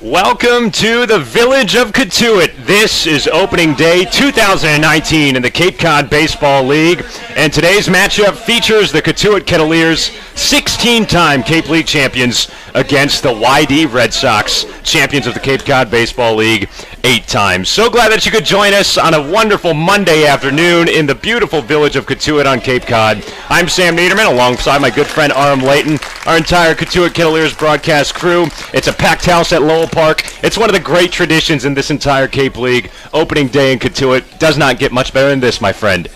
Welcome to the village of Cotuit. This is opening day 2019 in the Cape Cod Baseball League, and today's matchup features the Cotuit Kettleers, 16-time Cape League champions, against the YD Red Sox, champions of the Cape Cod Baseball League 8 times. So glad that you could join us on a wonderful Monday afternoon in the beautiful village of Cotuit on Cape Cod. I'm Sam Niederman, alongside my good friend Aram Layton, our entire Cotuit Kettleers broadcast crew. It's a packed house at Lowell Park. It's one of the great traditions in this entire Cape League. Opening day in Cotuit does not get much better than this, my friend.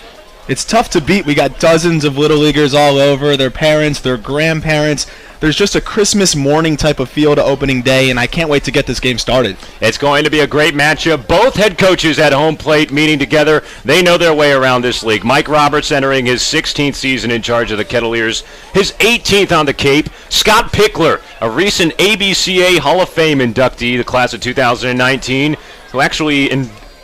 It's tough to beat. We got dozens of Little Leaguers all over, their parents, their grandparents. There's just a Christmas morning type of feel to opening day, and I can't wait to get this game started. It's going to be a great matchup. Both head coaches at home plate meeting together. They know their way around this league. Mike Roberts entering his 16th season in charge of the Kettleers, his 18th on the Cape. Scott Pickler, a recent ABCA Hall of Fame inductee, the class of 2019, who actually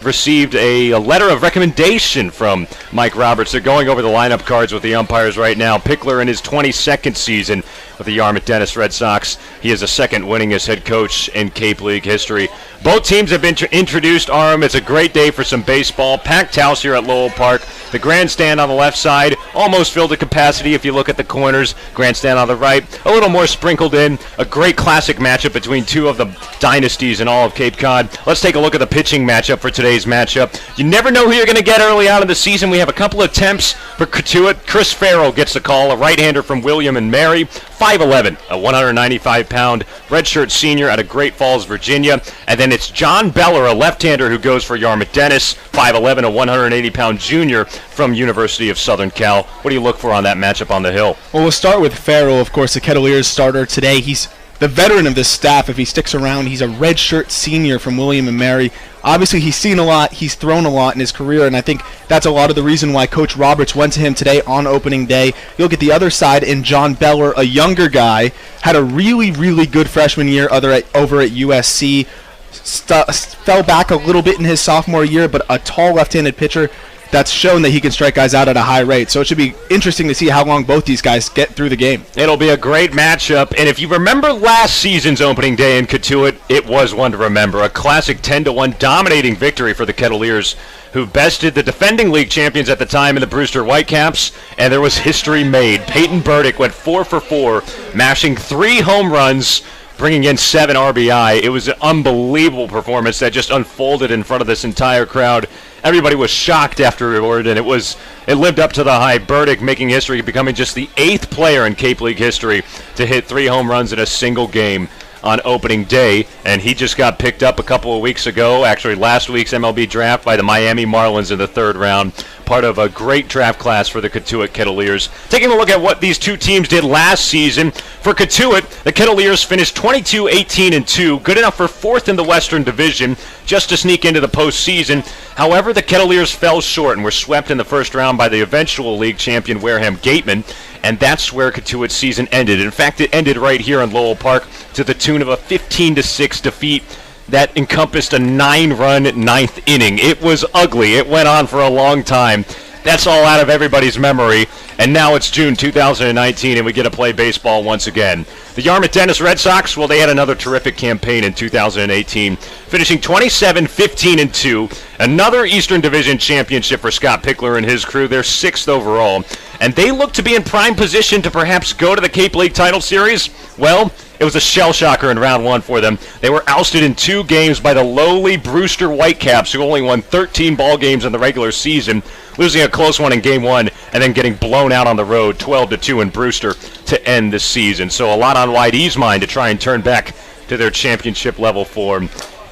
received a letter of recommendation from Mike Roberts. They're going over the lineup cards with the umpires right now. Pickler in his 22nd season with the Yarmouth-Dennis Red Sox. He is the second winningest head coach in Cape League history. Both teams have been introduced, Aram. It's a great day for some baseball. Packed house here at Lowell Park. The grandstand on the left side almost filled to capacity if you look at the corners. Grandstand on the right, a little more sprinkled in. A great classic matchup between two of the dynasties in all of Cape Cod. Let's take a look at the pitching matchup for today's matchup. You never know who you're going to get early on in the season. We have a couple of temps for Cotuit. Chris Farrell gets the call, a right-hander from William and Mary. 5'11", a 195-pound redshirt senior out of Great Falls, Virginia. And then it's John Beller, a left-hander who goes for Yarmouth-Dennis. 5'11", a 180-pound junior from University of Southern Cal. What do you look for on that matchup on the hill? Well, we'll start with Farrell, of course, the Kettleers starter today. He's the veteran of this staff. If he sticks around, he's a redshirt senior from William and Mary. Obviously, he's seen a lot, he's thrown a lot in his career, and I think that's a lot of the reason why Coach Roberts went to him today on opening day. You'll get the other side in John Beller, a younger guy, had a really, really good freshman year over at USC, fell back a little bit in his sophomore year, but a tall left-handed pitcher that's shown that he can strike guys out at a high rate. So it should be interesting to see how long both these guys get through the game. It'll be a great matchup. And if you remember last season's opening day in Cotuit, it was one to remember. A classic 10-1 dominating victory for the Kettleers, who bested the defending league champions at the time in the Brewster Whitecaps. And there was history made. Peyton Burdick went 4 for 4, mashing 3 home runs, bringing in 7 RBI. It was an unbelievable performance that just unfolded in front of this entire crowd. Everybody was shocked afterward, and it lived up to the hype. Burdick making history, becoming just the 8th player in Cape League history to hit 3 home runs in a single game on opening day, and he just got picked up a couple of weeks ago, actually last week's MLB draft, by the Miami Marlins in the 3rd round. Part of a great draft class for the Cotuit Kettleers. Taking a look at what these two teams did last season. For Cotuit, the Kettleers finished 22-18-2, good enough for 4th in the Western Division, just to sneak into the postseason. However, the Kettleers fell short and were swept in the first round by the eventual league champion Wareham Gateman, and that's where Cotuit's season ended. In fact, it ended right here in Lowell Park to the tune of a 15-6 defeat that encompassed a 9-run 9th inning. It was ugly. It went on for a long time. That's all out of everybody's memory. And now it's June 2019, and we get to play baseball once again. The Yarmouth-Dennis Red Sox, well, they had another terrific campaign in 2018, finishing 27-15-2. Another Eastern Division championship for Scott Pickler and his crew. They're 6th overall. And they look to be in prime position to perhaps go to the Cape League title series. Well, it was a shell shocker in round 1 for them. They were ousted in 2 games by the lowly Brewster Whitecaps, who only won 13 ball games in the regular season, losing a close one in game 1 and then getting blown out on the road 12-2 in Brewster to end the season. So a lot on YD's mind to try and turn back to their championship level form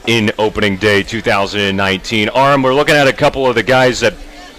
in opening day 2019. Aram, we're looking at a couple of the guys that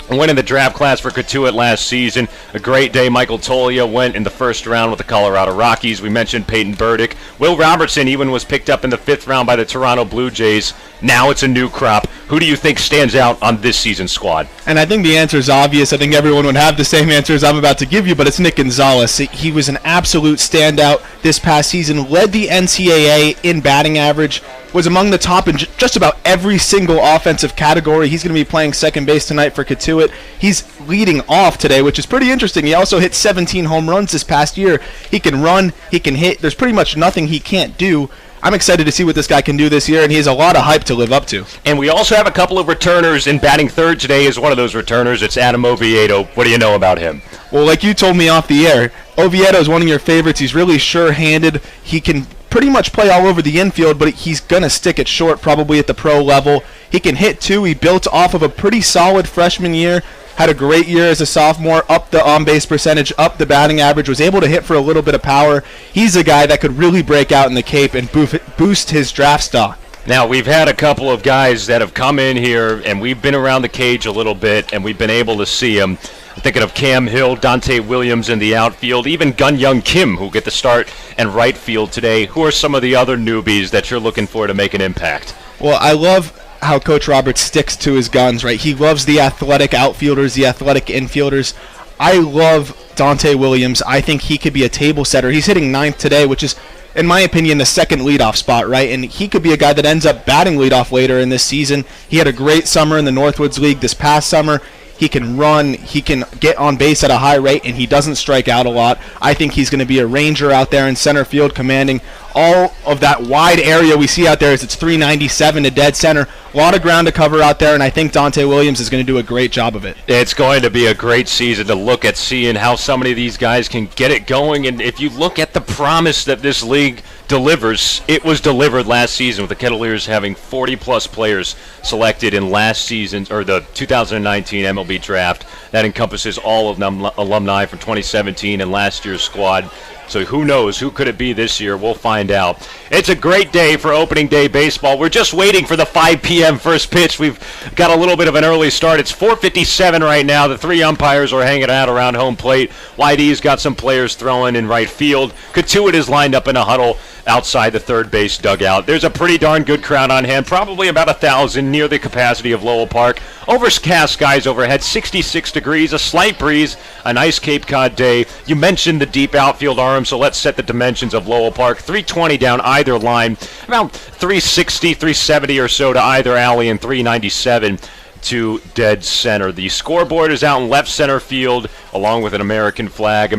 went in the draft class for Cotuit last season. A great day. Michael Tolia went in the first round with the Colorado Rockies. We mentioned Peyton Burdick. Will Robertson even was picked up in the 5th round by the Toronto Blue Jays. Now it's a new crop. Who do you think stands out on this season's squad? And I think the answer is obvious. I think everyone would have the same answers I'm about to give you, but it's Nick Gonzalez. He was an absolute standout this past season, led the NCAA in batting average, was among the top in just about every single offensive category. He's going to be playing second base tonight for Cotuit. He's leading off today, which is pretty interesting. He also hit 17 home runs this past year. He can run, he can hit. There's pretty much nothing he can't do. I'm excited to see what this guy can do this year, and he has a lot of hype to live up to. And we also have a couple of returners, and batting third today is one of those returners. It's Adam Oviedo. What do you know about him? Well, like you told me off the air, Oviedo is one of your favorites. He's really sure-handed. He can pretty much play all over the infield, but he's going to stick it short probably at the pro level. He can hit, too. He built off of a pretty solid freshman year. Had a great year as a sophomore, up the on-base percentage, up the batting average, was able to hit for a little bit of power. He's a guy that could really break out in the Cape and boost his draft stock. Now, we've had a couple of guys that have come in here, and we've been around the cage a little bit, and we've been able to see them. I'm thinking of Cam Hill, Dante Williams in the outfield, even GeonHyoung Kim, who get the start and right field today. Who are some of the other newbies that you're looking for to make an impact? Well, I love how Coach Roberts sticks to his guns, right? He loves the athletic outfielders, the athletic infielders. I love Dante Williams. I think he could be a table setter. He's hitting ninth today, which is, in my opinion, the second leadoff spot, right? And he could be a guy that ends up batting leadoff later in this season. He had a great summer in the Northwoods League this past summer. He can run, he can get on base at a high rate, and he doesn't strike out a lot. I think he's going to be a ranger out there in center field, commanding all of that wide area we see out there as it's 397 to dead center. A lot of ground to cover out there, and I think Dante Williams is going to do a great job of it. It's going to be a great season to look at seeing how so many of these guys can get it going. And if you look at the promise that this league delivers, it was delivered last season with the Kettleers having 40-plus players selected in last season, or the 2019 MLB draft. That encompasses all of them alumni from 2017 and last year's squad. So who knows? Who could it be this year? We'll find out. It's a great day for opening day baseball. We're just waiting for the 5 p.m. first pitch. We've got a little bit of an early start. It's 4:57 right now. The three umpires are hanging out around home plate. YD's got some players throwing in right field. Cotuit is lined up in a huddle outside the third base dugout. There's a pretty darn good crowd on hand, probably about 1,000, near the capacity of Lowell Park. Overcast skies overhead, 66 degrees, a slight breeze, a nice Cape Cod day. You mentioned the deep outfield arm, so let's set the dimensions of Lowell Park. 320 down either line, about 360, 370 or so to either alley, and 397 to dead center. The scoreboard is out in left center field, along with an American flag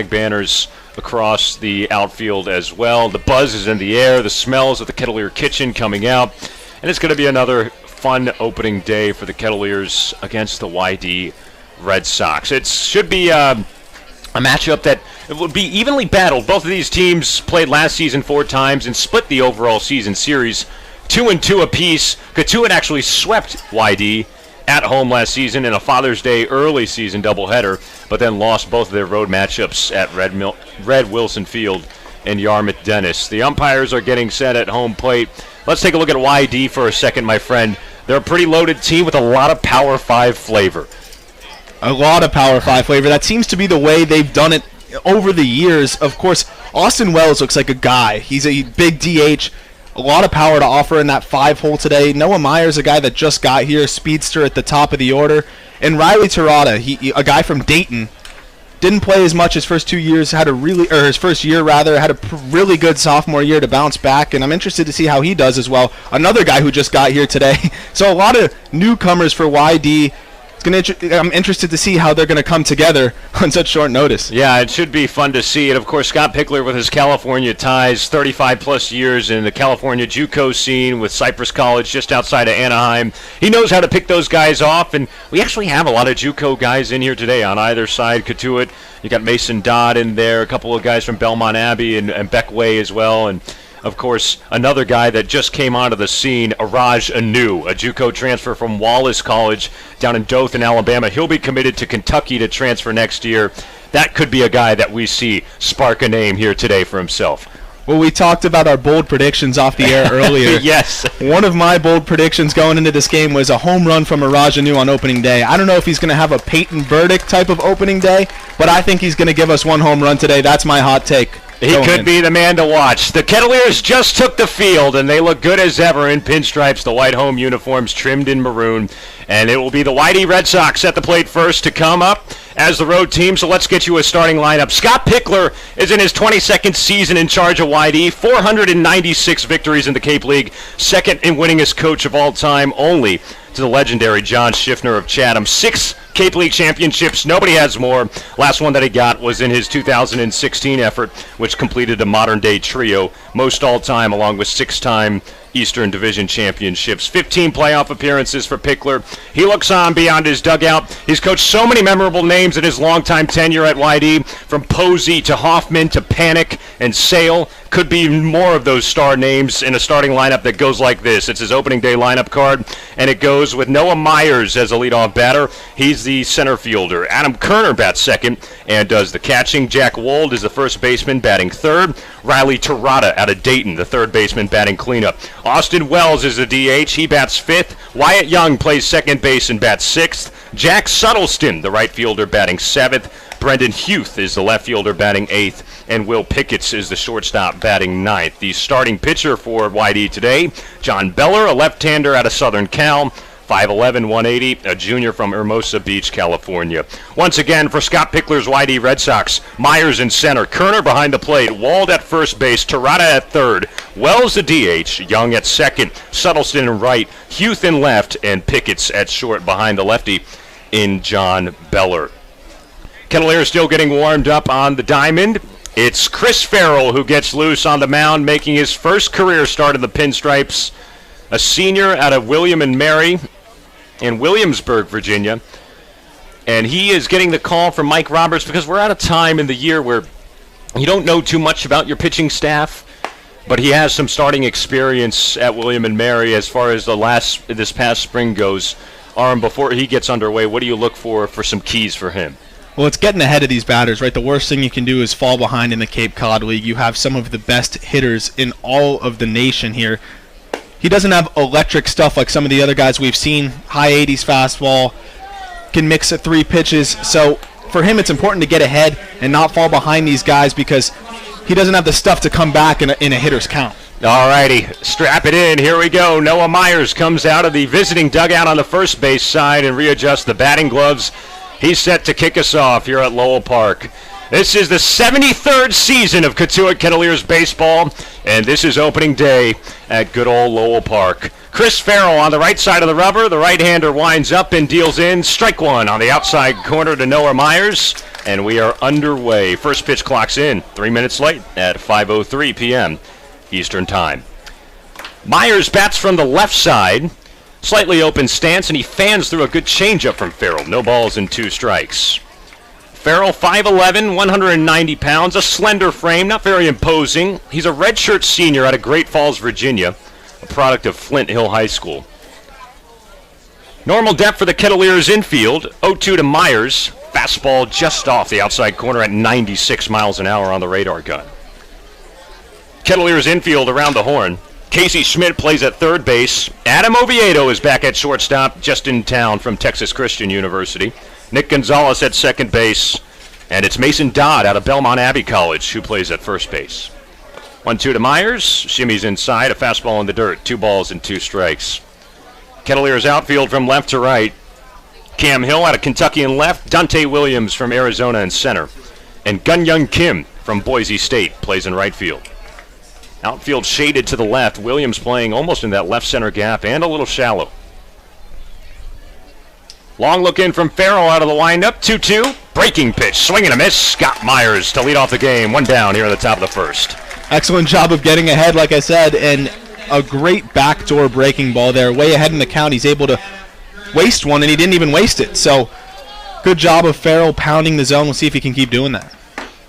banners across the outfield as well. The buzz is in the air, the smells of the Kettleer kitchen coming out, and it's going to be another fun opening day for the Kettleers against the YD Red Sox. It should be a matchup that would be evenly battled. Both of these teams played last season 4 times and split the overall season series 2-2 apiece. Cotuit actually swept YD at home last season in a Father's Day early season doubleheader, but then lost both of their road matchups at Red Wilson Field and Yarmouth Dennis. The umpires are getting set at home plate. Let's take a look at YD for a second, my friend. They're a pretty loaded team with a lot of Power 5 flavor. A lot of Power 5 flavor. That seems to be the way they've done it over the years. Of course, Austin Wells looks like a guy. He's a big DH. A lot of power to offer in that 5-hole today. Noah Myers, a guy that just got here, speedster at the top of the order. And Riley Terada, a guy from Dayton, didn't play as much his first 2 years, his first year rather, had a really good sophomore year to bounce back, and I'm interested to see how he does as well. Another guy who just got here today. So a lot of newcomers for YD. I'm interested to see how they're going to come together on such short notice. Yeah, it should be fun to see. And, of course, Scott Pickler with his California ties, 35-plus years in the California JUCO scene with Cypress College just outside of Anaheim. He knows how to pick those guys off, and we actually have a lot of JUCO guys in here today on either side. Cotuit, you got Mason Dodd in there, a couple of guys from Belmont Abbey and Beckway as well, and of course, another guy that just came onto the scene, Araj Anu, a JUCO transfer from Wallace College down in Dothan, Alabama. He'll be committed to Kentucky to transfer next year. That could be a guy that we see spark a name here today for himself. Well, we talked about our bold predictions off the air earlier. Yes. One of my bold predictions going into this game was a home run from Araj Anu on opening day. I don't know if he's going to have a Peyton Burdick type of opening day, but I think he's going to give us one home run today. That's my hot take. He could be the man to watch. The Kettleers just took the field, and they look good as ever in pinstripes, the white home uniforms trimmed in maroon. And it will be the YD Red Sox at the plate first to come up. as the road team, so let's get you a starting lineup. Scott Pickler is in his 22nd season in charge of YD, 496 victories in the Cape League, second in winningest coach of all time, only to the legendary John Schiffner of Chatham. 6 Cape League championships, nobody has more. Last one that he got was in his 2016 effort, which completed a modern-day trio, most all-time, along with 6-time Eastern Division championships. 15 playoff appearances for Pickler. He looks on beyond his dugout. He's coached so many memorable names in his longtime tenure at YD, from Posey to Hoffman to Panic and Sale. Could be more of those star names in a starting lineup that goes like this. It's his opening day lineup card, and it goes with Noah Myers as a leadoff batter. He's the center fielder. Adam Kerner bats second and does the catching. Jack Wold is the first baseman, batting third. Riley Terrata out of Dayton, the third baseman, batting cleanup. Austin Wells is the DH. He bats fifth. Wyatt Young plays second base and bats sixth. Jack Suddelson, the right fielder, batting seventh. Brendan Hueth is the left fielder, batting eighth. And Will Picketts is the shortstop, batting ninth. The starting pitcher for YD today, John Beller, a left-hander out of Southern Cal, 5'11", 180, a junior from Hermosa Beach, California. Once again, for Scott Pickler's YD Red Sox, Myers in center, Kerner behind the plate, Wald at first base, Terrata at third, Wells the DH, Young at second, Suttleston in right, Hueth in left, and Picketts at short behind the lefty in John Beller. Kettleer still getting warmed up on the diamond. It's Chris Farrell who gets loose on the mound, making his first career start in the pinstripes. A senior out of William and Mary in Williamsburg, Virginia. And he is getting the call from Mike Roberts because we're at a time in the year where you don't know too much about your pitching staff, but he has some starting experience at William and Mary as far as this past spring goes. Arm, before he gets underway, what do you look for some keys for him? Well, it's getting ahead of these batters, right? The worst thing you can do is fall behind in the Cape Cod League. You have some of the best hitters in all of the nation here. He doesn't have electric stuff like some of the other guys we've seen. High 80s fastball, can mix at 3 pitches. So for him, it's important to get ahead and not fall behind these guys because he doesn't have the stuff to come back in a hitter's count. All righty, strap it in. Here we go. Noah Myers comes out of the visiting dugout on the first base side and readjusts the batting gloves. He's set to kick us off here at Lowell Park. This is the 73rd season of Cotuit Kettleers baseball, and this is opening day at good old Lowell Park. Chris Farrell on the right side of the rubber. The right-hander winds up and deals in. Strike one on the outside corner to Noah Myers, and we are underway. First pitch clocks in 3 minutes late at 5:03 p.m. Eastern Time. Myers bats from the left side. Slightly open stance, and he fans through a good changeup from Farrell. No balls and 2 strikes. Farrell, 5'11", 190 pounds, a slender frame, not very imposing. He's a redshirt senior out of Great Falls, Virginia, a product of Flint Hill High School. Normal depth for the Kettleers infield, 0-2 to Myers. Fastball just off the outside corner at 96 miles an hour on the radar gun. Kettleers infield around the horn. Casey Schmidt plays at third base. Adam Oviedo is back at shortstop, just in town from Texas Christian University. Nick Gonzalez at second base. And it's Mason Dodd out of Belmont Abbey College who plays at first base. 1-2 to Myers. Shimmies inside, a fastball in the dirt. 2 balls and 2 strikes. Kettleers outfield from left to right. Cam Hill out of Kentucky in left. Dante Williams from Arizona in center. And GeonHyoung Kim from Boise State plays in right field. Outfield shaded to the left. Williams playing almost in that left center gap and a little shallow. Long look in from Farrell out of the windup. 2-2. Breaking pitch. Swing and a miss. Scott Myers to lead off the game. 1 down here at the top of the first. Excellent job of getting ahead, like I said, and a great backdoor breaking ball there. Way ahead in the count. He's able to waste one, and he didn't even waste it. So good job of Farrell pounding the zone. We'll see if he can keep doing that.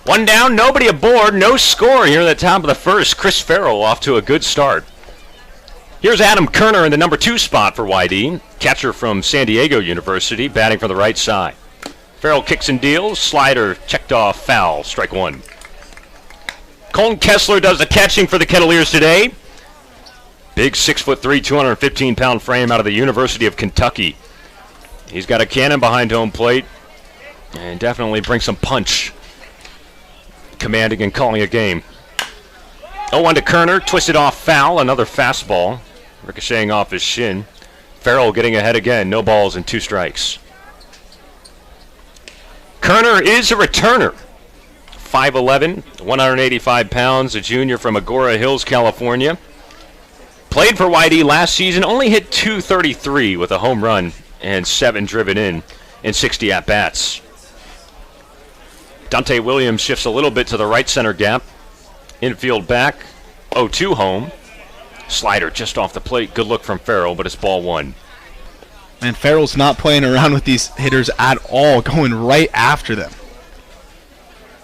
1 down, nobody aboard, no score here at the top of the first. Chris Farrell off to a good start. Here's Adam Kerner in the number 2 spot for YD, catcher from San Diego University, batting for the right side. Farrell kicks and deals, slider checked off, foul, strike 1. Colton Kessler does the catching for the Kettleers today. Big 6'3", 215-pound frame out of the University of Kentucky. He's got a cannon behind home plate and definitely brings some punch. Commanding and calling a game. 0-1 to Kerner, twisted off foul, another fastball, ricocheting off his shin. Farrell getting ahead again, no balls and 2 strikes. Kerner is a returner. 5'11", 185 pounds, a junior from Agora Hills, California. Played for YD last season, only hit .233 with a home run and 7 driven in 60 at-bats. Dante Williams shifts a little bit to the right center gap. Infield back, 0-2 home. Slider just off the plate. Good look from Farrell, but it's ball one. And Farrell's not playing around with these hitters at all, going right after them.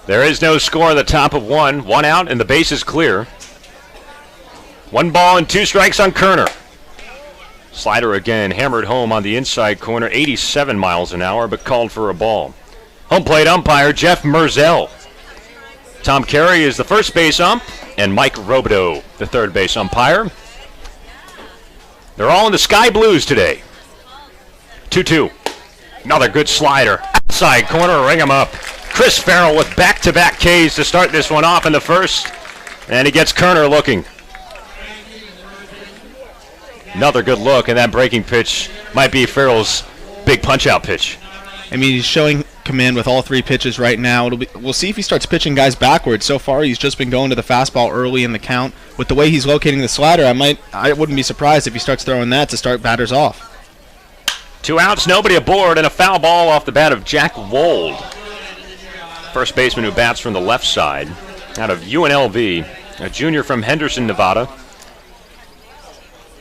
There is no score at the top of one. One out, and the base is clear. 1 ball and 2 strikes on Kerner. Slider again, hammered home on the inside corner, 87 miles an hour, but called for a ball. Home plate umpire Jeff Merzel. Tom Carey is the first base ump, and Mike Robideau, the third base umpire. They're all in the sky blues today. 2-2. Another good slider. Outside corner, ring him up. Chris Farrell with back-to-back Ks to start this one off in the first. And he gets Kerner looking. Another good look, and that breaking pitch might be Farrell's big punch-out pitch. I mean, he's showing command with all 3 pitches right now. We'll see if he starts pitching guys backwards. So far, he's just been going to the fastball early in the count. With the way he's locating the slider, I wouldn't be surprised if he starts throwing that to start batters off. 2 outs, nobody aboard, and a foul ball off the bat of Jack Wold. First baseman who bats from the left side out of UNLV, a junior from Henderson, Nevada.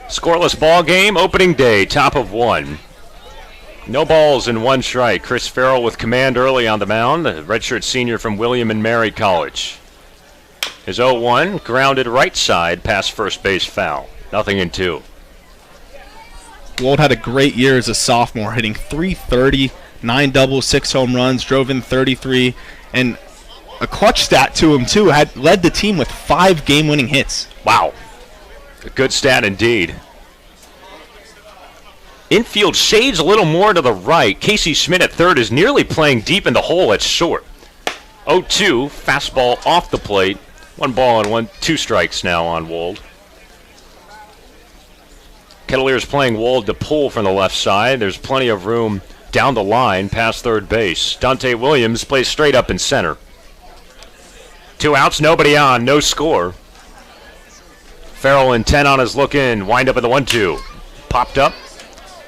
Scoreless ball game, opening day, top of 1. No balls and 1 strike. Chris Farrell with command early on the mound, the redshirt senior from William and Mary College. His 0-1 grounded right side past first base foul. 0-2. Wold had a great year as a sophomore, hitting .330, 9 doubles, 6 home runs, drove in 33, and a clutch stat to him too. Had led the team with 5 game-winning hits. Wow, a good stat indeed. Infield shades a little more to the right. Casey Schmidt at third is nearly playing deep in the hole at short. 0-2, fastball off the plate. 1 ball and 2 strikes now on Wold. Kettleers playing Wold to pull from the left side. There's plenty of room down the line past third base. Dante Williams plays straight up in center. 2 outs, nobody on, no score. Farrell intent on his look in. Wind up at the 1-2. Popped up.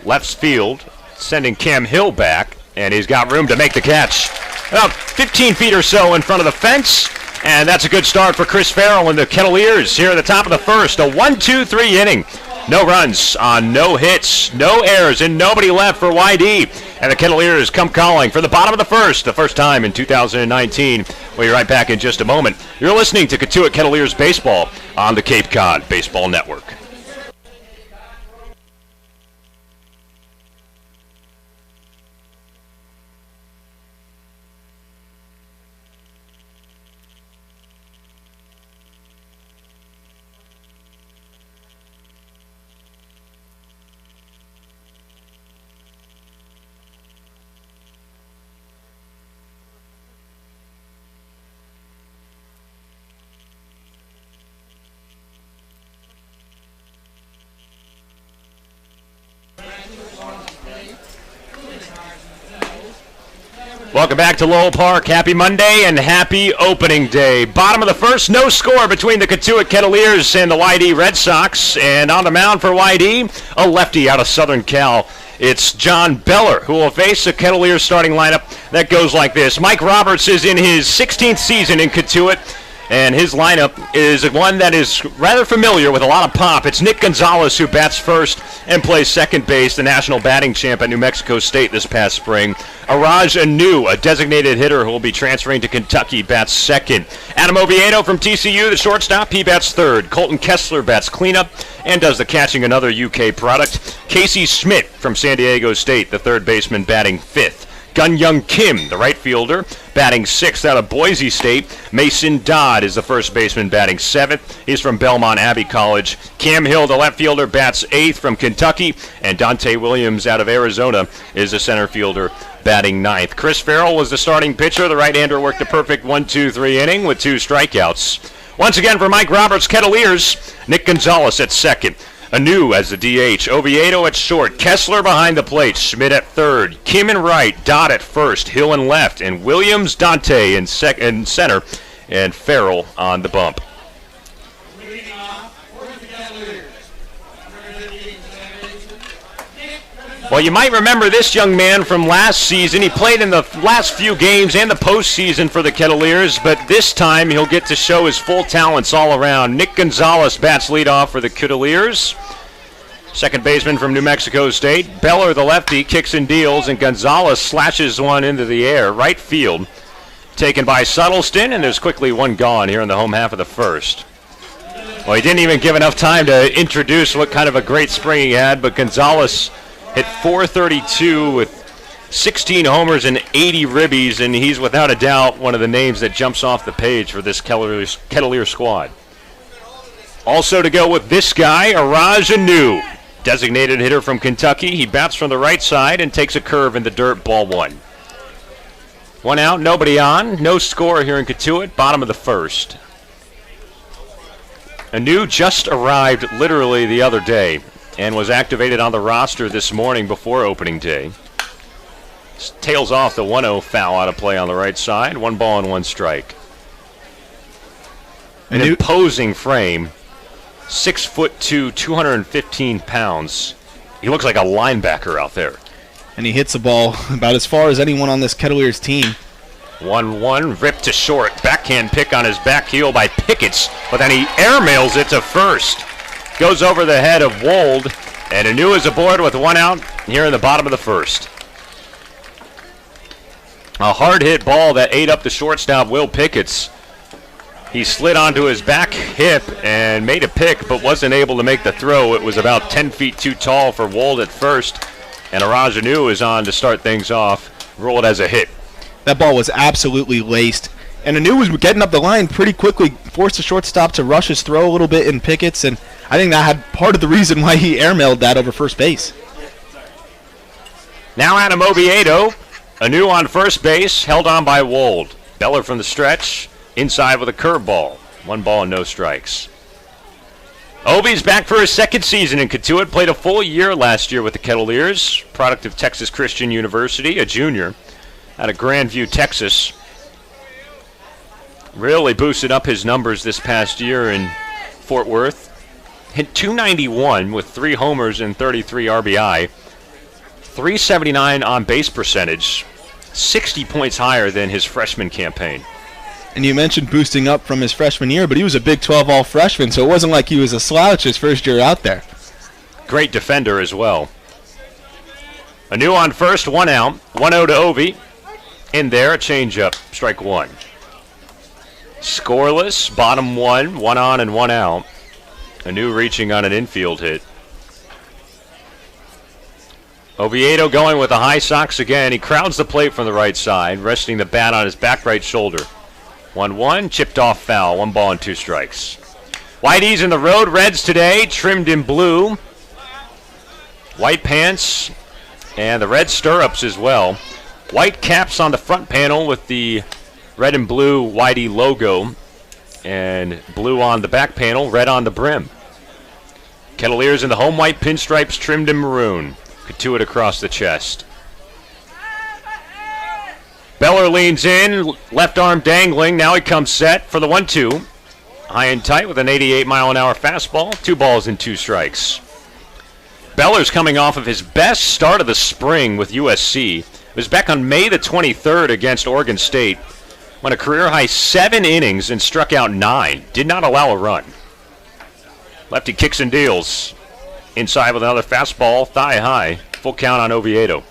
Left field, sending Cam Hill back, and he's got room to make the catch. About 15 feet or so in front of the fence, and that's a good start for Chris Farrell and the Kettleers here at the top of the first. A 1-2-3 inning. No runs on no hits, no errors, and nobody left for YD. And the Kettleers come calling for the bottom of the first time in 2019. We'll be right back in just a moment. You're listening to Cotuit Kettleers Baseball on the Cape Cod Baseball Network. Welcome back to Lowell Park. Happy Monday and happy opening day. Bottom of the first, no score between the Cotuit Kettleers and the YD Red Sox. And on the mound for YD, a lefty out of Southern Cal. It's John Beller who will face the Kettleers starting lineup that goes like this. Mike Roberts is in his 16th season in Cotuit, and his lineup is one that is rather familiar with a lot of pop. It's Nick Gonzalez who bats first and plays second base, the national batting champ at New Mexico State this past spring. Araj Anu, a designated hitter who will be transferring to Kentucky, bats second. Adam Oviedo from TCU, the shortstop, he bats third. Colton Kessler bats cleanup and does the catching, another UK product. Casey Schmidt from San Diego State, the third baseman, batting fifth. GeonHyoung Kim, the right fielder, batting sixth out of Boise State. Mason Dodd is the first baseman, batting seventh. He's from Belmont Abbey College. Cam Hill, the left fielder, bats eighth from Kentucky. And Dante Williams out of Arizona is the center fielder, batting ninth. Chris Farrell was the starting pitcher. The right-hander worked a perfect 1-2-3 inning with 2 strikeouts. Once again for Mike Roberts, Kettleers, Nick Gonzalez at second. Anu as the DH, Oviedo at short, Kessler behind the plate, Schmidt at third, Kim in right, Dodd at first, Hill in left, and Williams, Dante in center, and Farrell on the bump. Well, you might remember this young man from last season. He played in the last few games and the postseason for the Kettleers, but this time he'll get to show his full talents all around. Nick Gonzalez bats leadoff for the Kettleers. Second baseman from New Mexico State. Beller, the lefty, kicks and deals, and Gonzalez slashes one into the air, right field. Taken by Suddelson, and there's quickly one gone here in the home half of the first. Well, he didn't even give enough time to introduce what kind of a great spring he had, but Gonzalez hit .432 with 16 homers and 80 ribbies, and he's without a doubt one of the names that jumps off the page for this Kettleer squad. Also to go with this guy, Araj Anu, designated hitter from Kentucky. He bats from the right side and takes a curve in the dirt, ball one. One out, nobody on, no score here in Cotuit, bottom of the first. Anu just arrived literally the other day and was activated on the roster this morning before opening day. Tails off the 1-0 foul out of play on the right side. 1 ball and 1 strike. An imposing frame. 6'2", 215 pounds. He looks like a linebacker out there. And he hits the ball about as far as anyone on this Kettleers team. 1-1, ripped to short. Backhand pick on his back heel by Picketts, but then he airmails it to first. Goes over the head of Wold, and Anu is aboard with 1 out here in the bottom of the first. A hard hit ball that ate up the shortstop, Will Picketts. He slid onto his back hip and made a pick, but wasn't able to make the throw. It was about 10 feet too tall for Wold at first, and Araj Anu is on to start things off. Roll it as a hit. That ball was absolutely laced. And Anu was getting up the line pretty quickly, forced the shortstop to rush his throw a little bit in Picketts, and I think that had part of the reason why he airmailed that over first base. Now Adam Oviedo, Anu on first base, held on by Wold. Beller from the stretch, inside with a curveball. 1 ball and no strikes. Ovi's back for his second season in Cotuit, played a full year last year with the Kettleers, product of Texas Christian University, a junior out of Grandview, Texas. Really boosted up his numbers this past year in Fort Worth. Hit .291 with 3 homers and 33 RBI. .379 on base percentage. 60 points higher than his freshman campaign. And you mentioned boosting up from his freshman year, but he was a Big 12 all-freshman, so it wasn't like he was a slouch his first year out there. Great defender as well. Anu on first, 1 out. 1-0 to Ovi. In there, a changeup. Strike 1. Scoreless, bottom 1, 1 on and 1 out. Anu reaching on an infield hit. Oviedo going with the high socks again. He crowds the plate from the right side, resting the bat on his back right shoulder. 1-1, chipped off foul, 1 ball and 2 strikes. Whitey's in the road Reds today, trimmed in blue. White pants and the red stirrups as well. White caps on the front panel with the red and blue Whitey logo, and blue on the back panel, red on the brim. Kettleers in the home white pinstripes trimmed in maroon. Cotuit across the chest. Beller leans in, left arm dangling. Now he comes set for the 1-2. High and tight with an 88-mile-an-hour fastball. 2 balls and 2 strikes. Beller's coming off of his best start of the spring with USC. It was back on May the 23rd against Oregon State, went a career-high 7 innings and struck out 9. Did not allow a run. Lefty kicks and deals. Inside with another fastball, thigh high. Full count on Oviedo.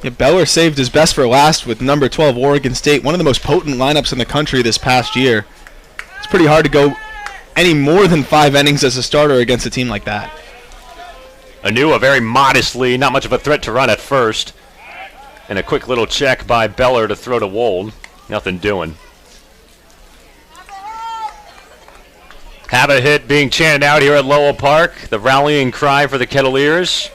Yeah, Beller saved his best for last with number 12 Oregon State, one of the most potent lineups in the country this past year. It's pretty hard to go any more than 5 innings as a starter against a team like that. Anu, a very modestly, not much of a threat to run at first. And a quick little check by Beller to throw to Wold. Nothing doing. Have a hit being chanted out here at Lowell Park. The rallying cry for the Kettleers.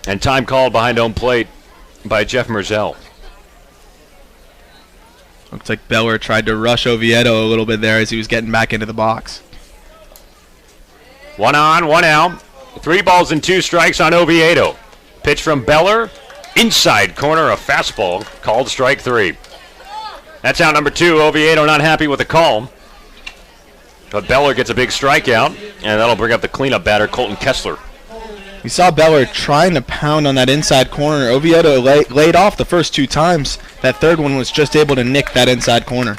And time called behind home plate by Jeff Merzel. Looks like Beller tried to rush Oviedo a little bit there as he was getting back into the box. 1 on, 1 out. 3 balls and 2 strikes on Oviedo. Pitch from Beller. Inside corner, a fastball. Called strike 3. That's out number 2. Oviedo not happy with the call. But Beller gets a big strikeout, and that'll bring up the cleanup batter, Colton Kessler. We saw Beller trying to pound on that inside corner. Oviedo laid off the first 2 times. That third one was just able to nick that inside corner.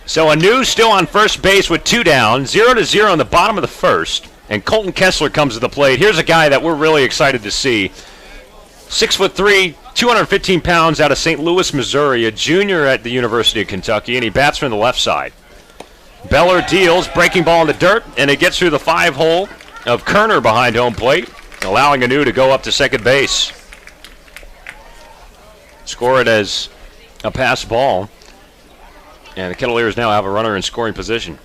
So Anu still on first base with 2 down, 0-0 in the bottom of the first, and Colton Kessler comes to the plate. Here's a guy that we're really excited to see. 6'3", 215 pounds, out of St. Louis, Missouri, a junior at the University of Kentucky, and he bats from the left side. Beller deals, breaking ball in the dirt, and it gets through the 5-hole of Kerner behind home plate, allowing Anu to go up to second base. Score it as a pass ball, and the Kettleers now have a runner in scoring position.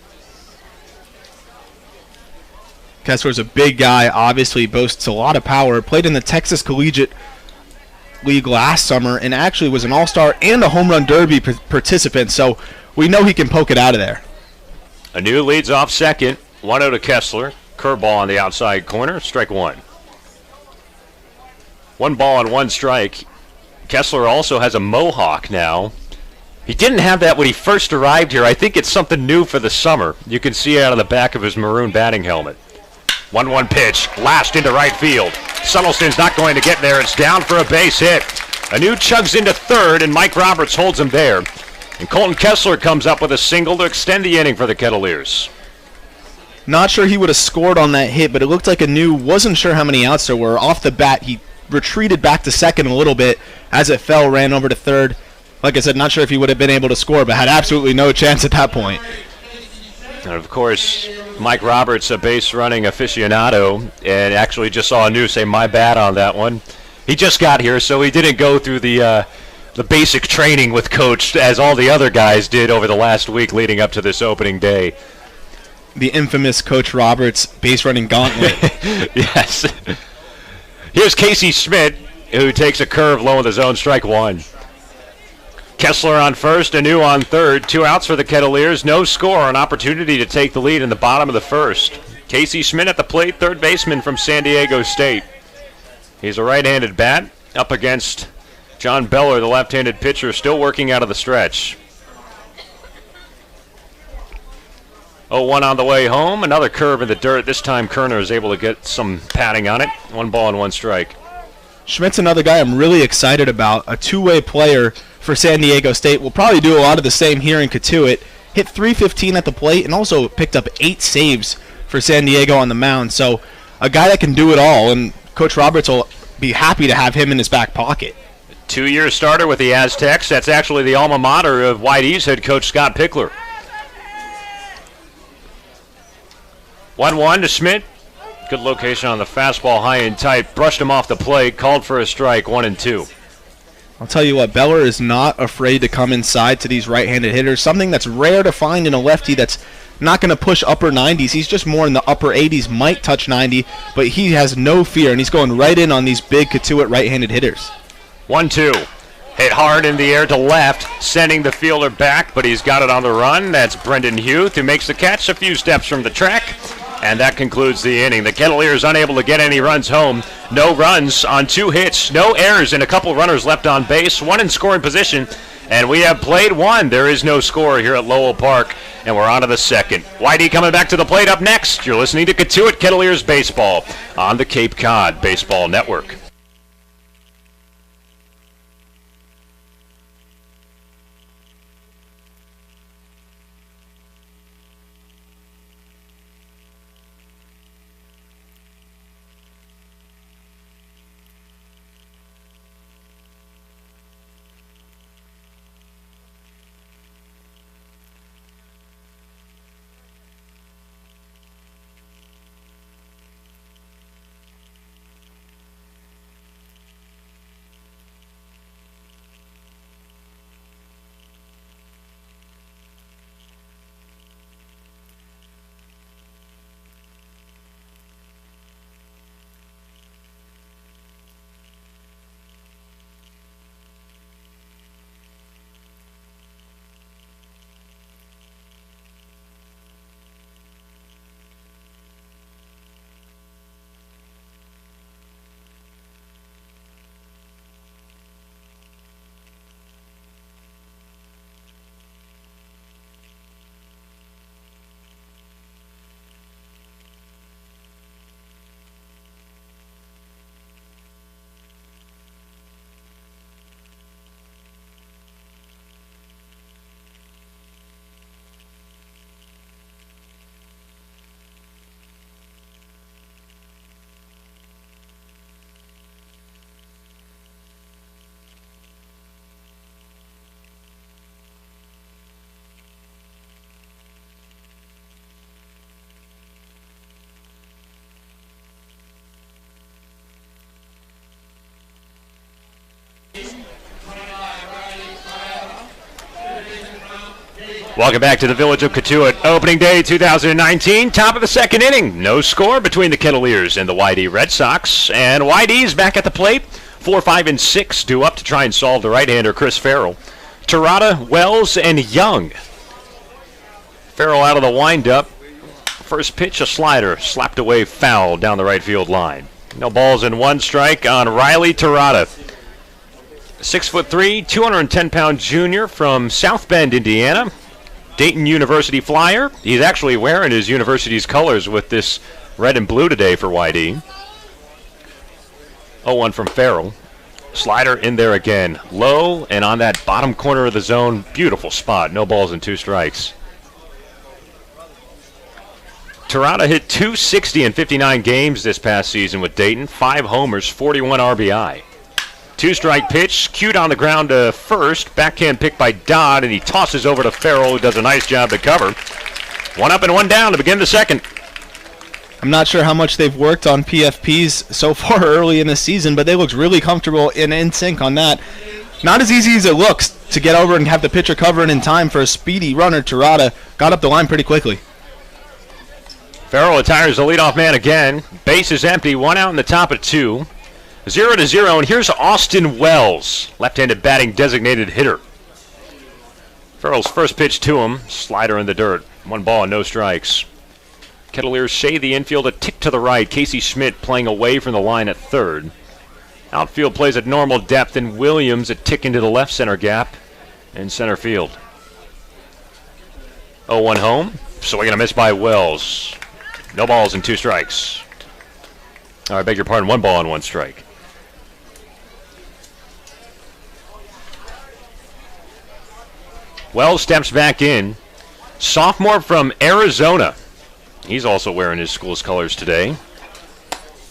Kessler's a big guy, obviously boasts a lot of power, played in the Texas Collegiate League last summer, and actually was an all-star and a home run derby participant, so we know he can poke it out of there. Anu leads off second, 1-0 to Kessler. Curveball on the outside corner, strike 1. 1 ball and 1 strike. Kessler also has a mohawk now. He didn't have that when he first arrived here. I think it's something new for the summer. You can see it out of the back of his maroon batting helmet. 1-1 pitch, blast into right field. Suddelson's not going to get there. It's down for a base hit. Anu chugs into third, and Mike Roberts holds him there. And Colton Kessler comes up with a single to extend the inning for the Kettleers. Not sure he would have scored on that hit, but it looked like Anu wasn't sure how many outs there were. Off the bat, he retreated back to second a little bit. As it fell, ran over to third. Like I said, not sure if he would have been able to score, but had absolutely no chance at that point. And of course, Mike Roberts, a base running aficionado, and actually just saw Anu say my bad on that one. He just got here, so he didn't go through the basic training with Coach as all the other guys did over the last week leading up to this opening day. The infamous Coach Roberts base running gauntlet. Yes. Here's Casey Schmidt, who takes a curve low in the zone, strike 1. Kessler on first, Anu on third. 2 outs for the Kettleers. No score, an opportunity to take the lead in the bottom of the first. Casey Schmidt at the plate, third baseman from San Diego State. He's a right-handed bat up against John Beller, the left-handed pitcher, still working out of the stretch. 0-1 on the way home. Another curve in the dirt. This time Kerner is able to get some padding on it. 1 ball and 1 strike. Schmidt's another guy I'm really excited about. A two-way player for San Diego State. Will probably do a lot of the same here in Cotuit. Hit .315 at the plate and also picked up 8 saves for San Diego on the mound. So a guy that can do it all, and Coach Roberts will be happy to have him in his back pocket. 2-year starter with the Aztecs. That's actually the alma mater of Whitey's head coach Scott Pickler. 1-1 to Schmidt. Good location on the fastball, high and tight. Brushed him off the plate, called for a strike, 1-2. I'll tell you what, Beller is not afraid to come inside to these right-handed hitters, something that's rare to find in a lefty that's not going to push upper 90s. He's just more in the upper 80s, might touch 90, but he has no fear, and he's going right in on these big Cotuit right-handed hitters. 1-2. Hit hard in the air to left, sending the fielder back, but he's got it on the run. That's Brendan Hueth, who makes the catch a few steps from the track. And that concludes the inning. The Kettleers unable to get any runs home. No runs on 2 hits, no errors, and a couple runners left on base. 1 in scoring position, and we have played 1. There is no score here at Lowell Park, and we're on to the second. Whitey coming back to the plate up next. You're listening to Cotuit Kettleers Baseball on the Cape Cod Baseball Network. Welcome back to the village of Cotuit. Opening day 2019, top of the second inning. No score between the Kettleers and the YD Red Sox. And YD's back at the plate. 4, 5, and 6 due up to try and solve the right-hander Chris Farrell. Terada, Wells, and Young. Farrell out of the windup. First pitch, a slider, slapped away foul down the right field line. No balls and 1 strike on Riley Terada. 6'3", 210-pound junior from South Bend, Indiana. Dayton University Flyer. He's actually wearing his university's colors with this red and blue today for YD. 0-1 from Farrell. Slider in there again. Low and on that bottom corner of the zone. Beautiful spot. No balls and 2 strikes. Terada hit .260 in 59 games this past season with Dayton. 5 homers, 41 RBI. 2-strike pitch, cued on the ground to first. Backhand pick by Dodd, and he tosses over to Farrell, who does a nice job to cover. 1 up and 1 down to begin the second. I'm not sure how much they've worked on PFPs so far early in the season, but they looked really comfortable and in sync on that. Not as easy as it looks to get over and have the pitcher covering in time for a speedy runner. Terada got up the line pretty quickly. Farrell retires the leadoff man again. Base is empty, 1 out in the top of 2. 0-0, and here's Austin Wells, left-handed batting designated hitter. Farrell's first pitch to him, slider in the dirt. 1 ball and no strikes. Kettleers shade the infield a tick to the right. Casey Schmidt playing away from the line at third. Outfield plays at normal depth, and Williams a tick into the left center gap in center field. 0-1 home, swinging a miss by Wells. No balls and 2 strikes. I beg your pardon, 1 ball and 1 strike. Wells steps back in. Sophomore from Arizona. He's also wearing his school's colors today.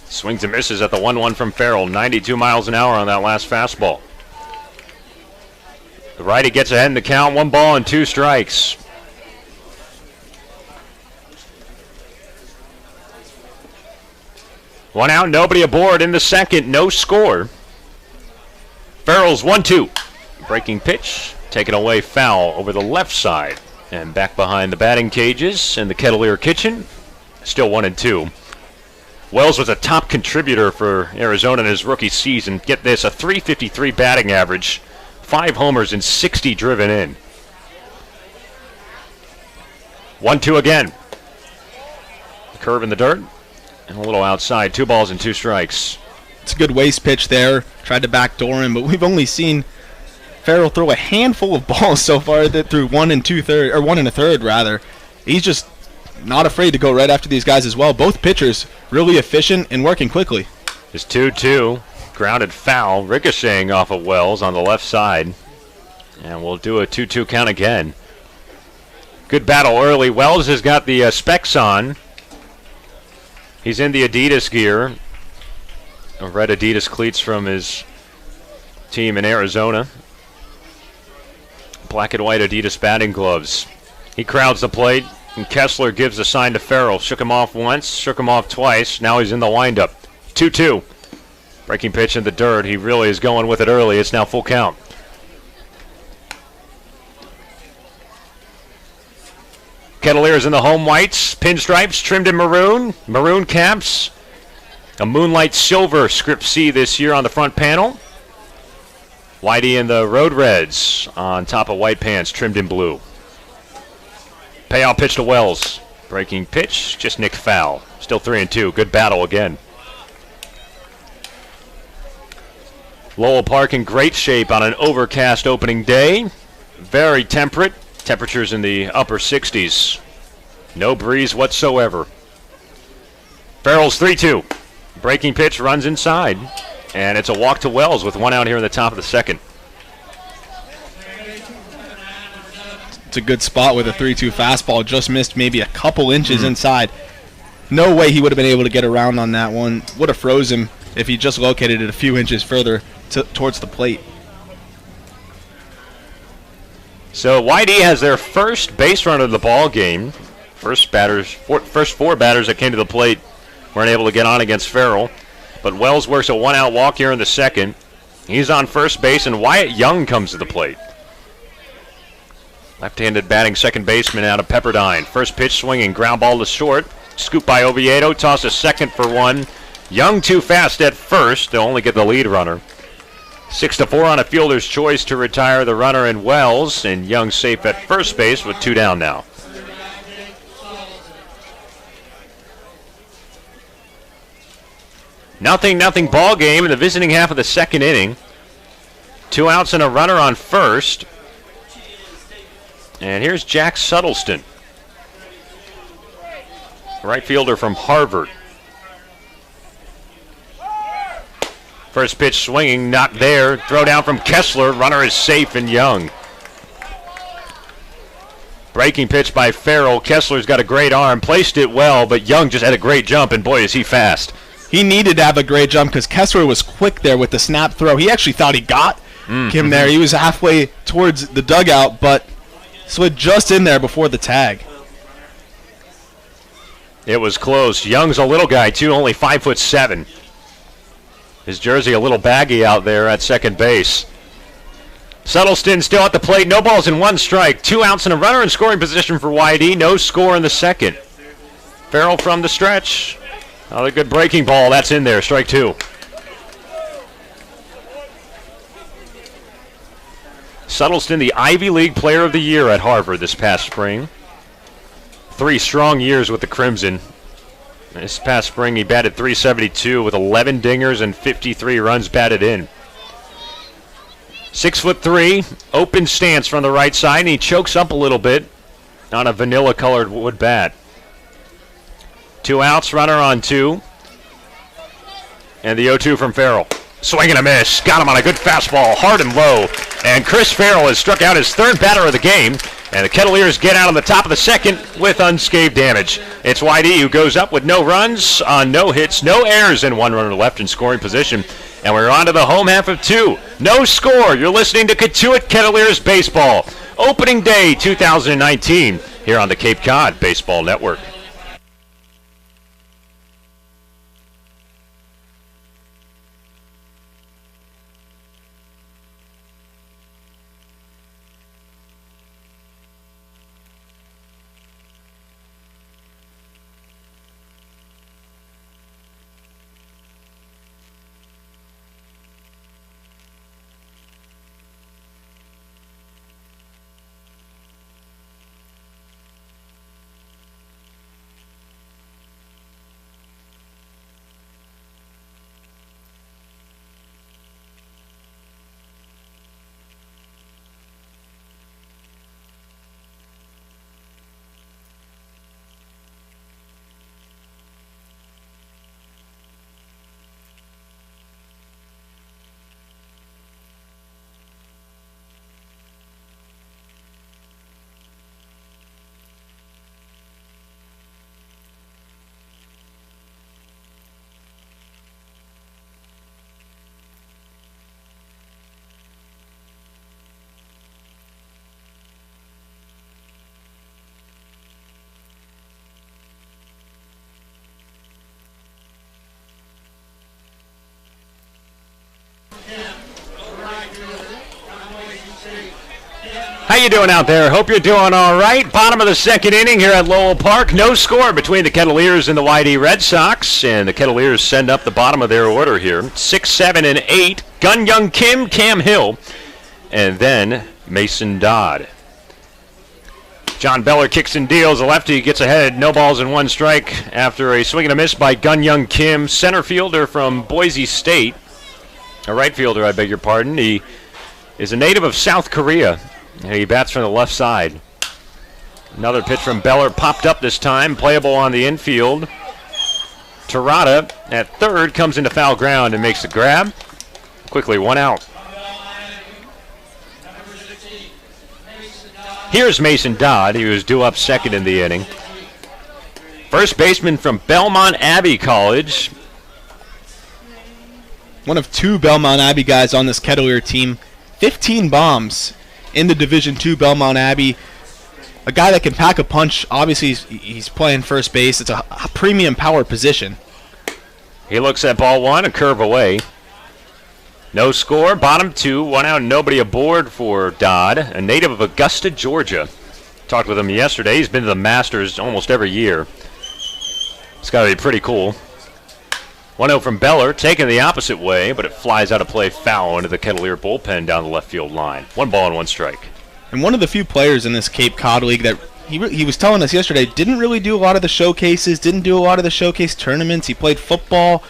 Swings and misses at the 1-1 from Farrell. 92 miles an hour on that last fastball. The righty gets ahead in the count. 1 ball and 2 strikes. One out, nobody aboard in the second. No score. Farrell's 1-2. Breaking pitch. Taken away foul over the left side. And back behind the batting cages in the Kettleer kitchen. Still 1-2. Wells was a top contributor for Arizona in his rookie season. Get this, a .353 batting average. 5 homers and 60 driven in. 1-2 again. Curve in the dirt. And a little outside. 2 balls and 2 strikes. It's a good waste pitch there. Tried to backdoor him, but we've only seen Farrell throw a handful of balls so far that through 1 1/3 rather. He's just not afraid to go right after these guys as well. Both pitchers really efficient and working quickly. It's 2-2. Grounded foul, ricocheting off of Wells on the left side. And we'll do a 2-2 count again. Good battle early. Wells has got the specs on. He's in the Adidas gear. Red Adidas cleats from his team in Arizona. Black and white Adidas batting gloves. He crowds the plate, and Kessler gives a sign to Farrell. Shook him off once, shook him off twice. Now he's in the windup. 2-2. Breaking pitch in the dirt. He really is going with it early. It's now full count. Kettleers in the home whites. Pinstripes trimmed in maroon. Maroon caps. A moonlight silver script C this year on the front panel. Whitey in the road reds on top of white pants trimmed in blue. Payoff pitch to Wells. Breaking pitch, just nicked foul. Still 3-2. Good battle again. Lowell Park in great shape on an overcast opening day. Very temperate. Temperatures in the upper 60s. No breeze whatsoever. Farrell's 3-2. Breaking pitch runs inside. And it's a walk to Wells with 1 out here in the top of the second. It's a good spot with a 3-2 fastball. Just missed maybe a couple inches inside. No way he would have been able to get around on that one. Would have froze him if he just located it a few inches further towards the plate. So YD has their first base run of the ball game. First 4 batters that came to the plate weren't able to get on against Farrell. But Wells works a 1-out walk here in the second. He's on first base, and Wyatt Young comes to the plate. Left-handed batting second baseman out of Pepperdine. First pitch swinging, ground ball to short. Scoop by Oviedo, toss a second for one. Young too fast at first. They'll only get the lead runner. 6-4 on a fielder's choice to retire the runner in Wells, and Young safe at first base with 2 down now. Nothing ball game in the visiting half of the second inning. 2 outs and a runner on first. And here's Jack Suddelson, right fielder from Harvard. First pitch swinging, not there. Throw down from Kessler. Runner is safe and Young. Breaking pitch by Farrell. Kessler's got a great arm, placed it well, but Young just had a great jump, and boy, is he fast. He needed to have a great jump because Kessler was quick there with the snap throw. He actually thought he got Kim there. He was halfway towards the dugout, but slid just in there before the tag. It was close. Young's a little guy, too, only 5'7". His jersey a little baggy out there at second base. Suddelson still at the plate. No balls and 1 strike. 2 outs and a runner in scoring position for YD. No score in the second. Farrell from the stretch. Another good breaking ball. That's in there. Strike 2. Suddelson, the Ivy League Player of the Year at Harvard this past spring. 3 strong years with the Crimson. This past spring, he batted .372 with 11 dingers and 53 runs batted in. 6'3", open stance from the right side, and he chokes up a little bit on a vanilla-colored wood bat. 2 outs, runner on 2. And the 0-2 from Farrell. Swing and a miss. Got him on a good fastball, hard and low. And Chris Farrell has struck out his 3rd batter of the game. And the Kettleers get out on the top of the second with unscathed damage. It's YD who goes up with no runs on no hits, no errors, and 1 runner left in scoring position. And we're on to the home half of 2. No score. You're listening to Cotuit Kettleers Baseball. Opening day 2019 here on the Cape Cod Baseball Network. How you doing out there? Hope you're doing all right. Bottom of the second inning here at Lowell Park. No score between the Kettleers and the YD Red Sox, and the Kettleers send up the bottom of their order here. 6, 7, and 8. GeonHyoung Kim, Cam Hill, and then Mason Dodd. John Beller kicks and deals. The lefty gets ahead. No balls and 1 strike after a swing and a miss by GeonHyoung Kim, center fielder from Boise State. A right fielder, I beg your pardon. He is a native of South Korea, and he bats from the left side. Another pitch from Beller popped up this time, playable on the infield. Terada at third comes into foul ground and makes the grab. Quickly, 1 out. Here's Mason Dodd. He was due up second in the inning. First baseman from Belmont Abbey College. One of 2 Belmont Abbey guys on this Kettleer team. 15 bombs in the Division II Belmont Abbey. A guy that can pack a punch. Obviously, he's playing first base. It's a premium power position. He looks at ball 1, a curve away. No score, bottom 2, 1 out, nobody aboard for Dodd, a native of Augusta, Georgia. Talked with him yesterday. He's been to the Masters almost every year. It's got to be pretty cool. 1-0 from Beller, taken the opposite way, but it flies out of play foul into the Kettleer bullpen down the left field line. 1 ball and 1 strike. And one of the few players in this Cape Cod League that he was telling us yesterday didn't really do a lot of the showcases, didn't do a lot of the showcase tournaments. He played football.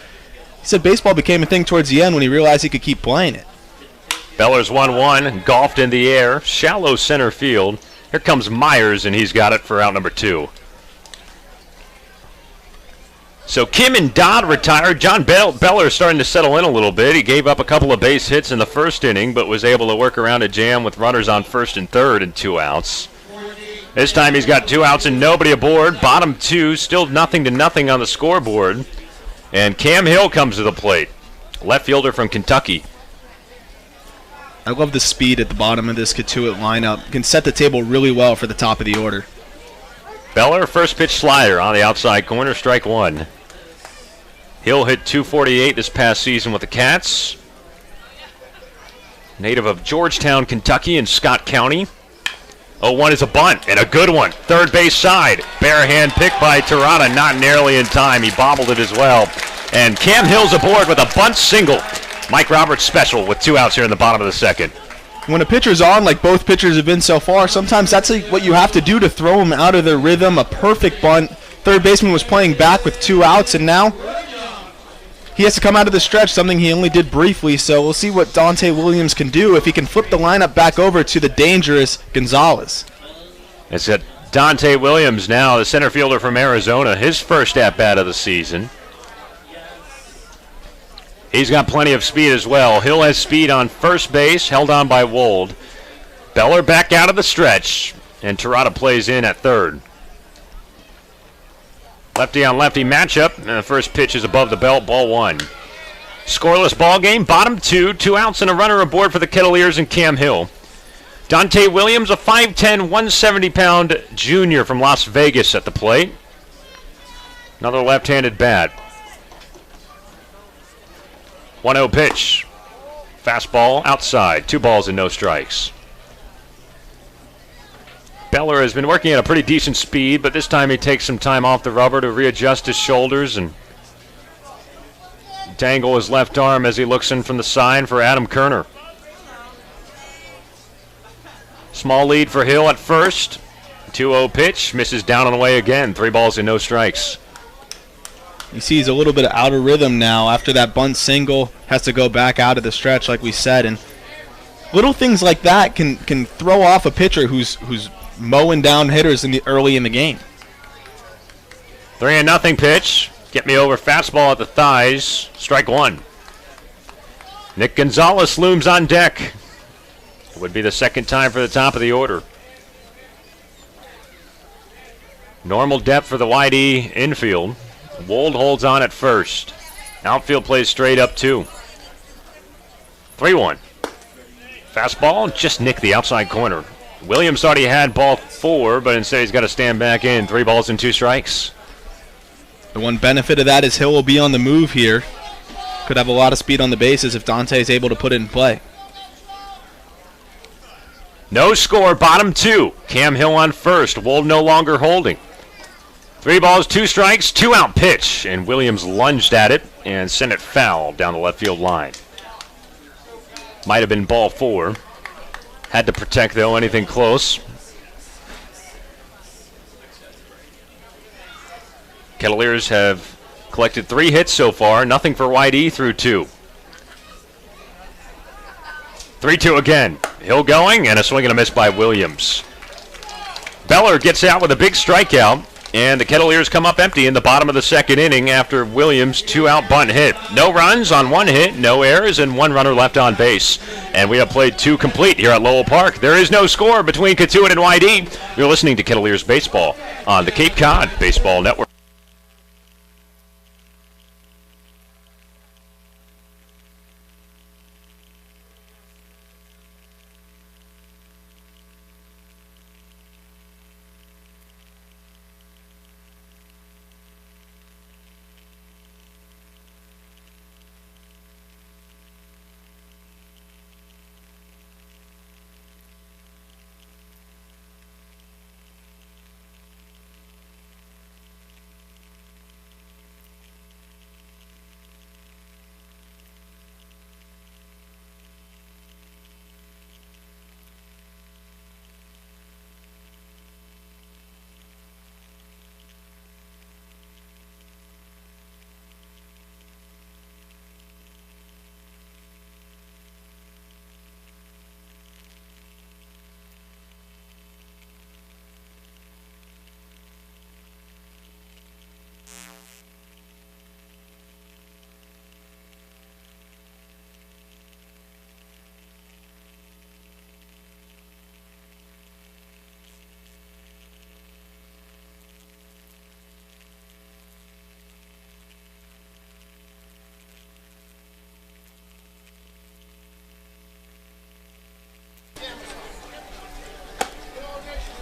He said baseball became a thing towards the end when he realized he could keep playing it. Beller's 1-1, golfed in the air, shallow center field. Here comes Myers, and he's got it for out number 2. So Kim and Dodd retired. John Beller starting to settle in a little bit. He gave up a couple of base hits in the first inning, but was able to work around a jam with runners on first and third and 2 outs. This time he's got 2 outs and nobody aboard. Bottom 2, still 0-0 on the scoreboard. And Cam Hill comes to the plate, left fielder from Kentucky. I love the speed at the bottom of this Cotuit lineup. Can set the table really well for the top of the order. Beller, first pitch slider on the outside corner, strike 1. Hill hit .248 this past season with the Cats. Native of Georgetown, Kentucky in Scott County. 0-1 is a bunt, and a good one. Third base side. Bare hand pick by Tirada, not nearly in time. He bobbled it as well. And Cam Hill's aboard with a bunt single. Mike Roberts special with 2 outs here in the bottom of the second. When a pitcher's on, like both pitchers have been so far, sometimes that's like what you have to do to throw them out of their rhythm. A perfect bunt. Third baseman was playing back with 2 outs, and now he has to come out of the stretch, something he only did briefly. So we'll see what Dante Williams can do if he can flip the lineup back over to the dangerous Gonzalez. It's at Dante Williams now, the center fielder from Arizona, his first at-bat of the season. He's got plenty of speed as well. Hill has speed on first base, held on by Wold. Beller back out of the stretch, and Tirada plays in at third. Lefty on lefty matchup, and the first pitch is above the belt, ball 1. Scoreless ball game, bottom 2, 2 outs and a runner aboard for the Kettleers and Cam Hill. Dante Williams, a 5'10", 170-pound junior from Las Vegas at the plate. Another left-handed bat. 1-0 pitch. Fastball outside, 2 balls and no strikes. Beller has been working at a pretty decent speed, but this time he takes some time off the rubber to readjust his shoulders and dangle his left arm as he looks in from the side for Adam Kerner. Small lead for Hill at first. 2-0 pitch, misses down and away again. 3 balls and no strikes. You see he's a little bit out of rhythm now after that bunt single. Has to go back out of the stretch like we said. And little things like that can throw off a pitcher who's mowing down hitters early in the game. 3-0 pitch. Get me over fastball at the thighs. Strike 1. Nick Gonzalez looms on deck. It would be the second time for the top of the order. Normal depth for the wide E infield. Wold holds on at first. Outfield plays straight up 2. 3-1. Fastball, just nicked the outside corner. Williams thought he had ball 4, but instead he's got to stand back in. 3 balls and 2 strikes. The one benefit of that is Hill will be on the move here. Could have a lot of speed on the bases if Dante is able to put it in play. No score, bottom 2. Cam Hill on first. Wold no longer holding. 3 balls, 2 strikes, 2 out pitch. And Williams lunged at it and sent it foul down the left field line. Might have been ball 4. Had to protect, though, anything close. Kettleers have collected 3 hits so far. Nothing for White E through 2. 3-2 again. Hill going, and a swing and a miss by Williams. Beller gets out with a big strikeout, and the Kettleers come up empty in the bottom of the second inning after Williams' 2-out bunt hit. No runs on 1 hit, no errors, and 1 runner left on base. And we have played 2 complete here at Lowell Park. There is no score between Cotuit and YD. You're listening to Kettleers Baseball on the Cape Cod Baseball Network.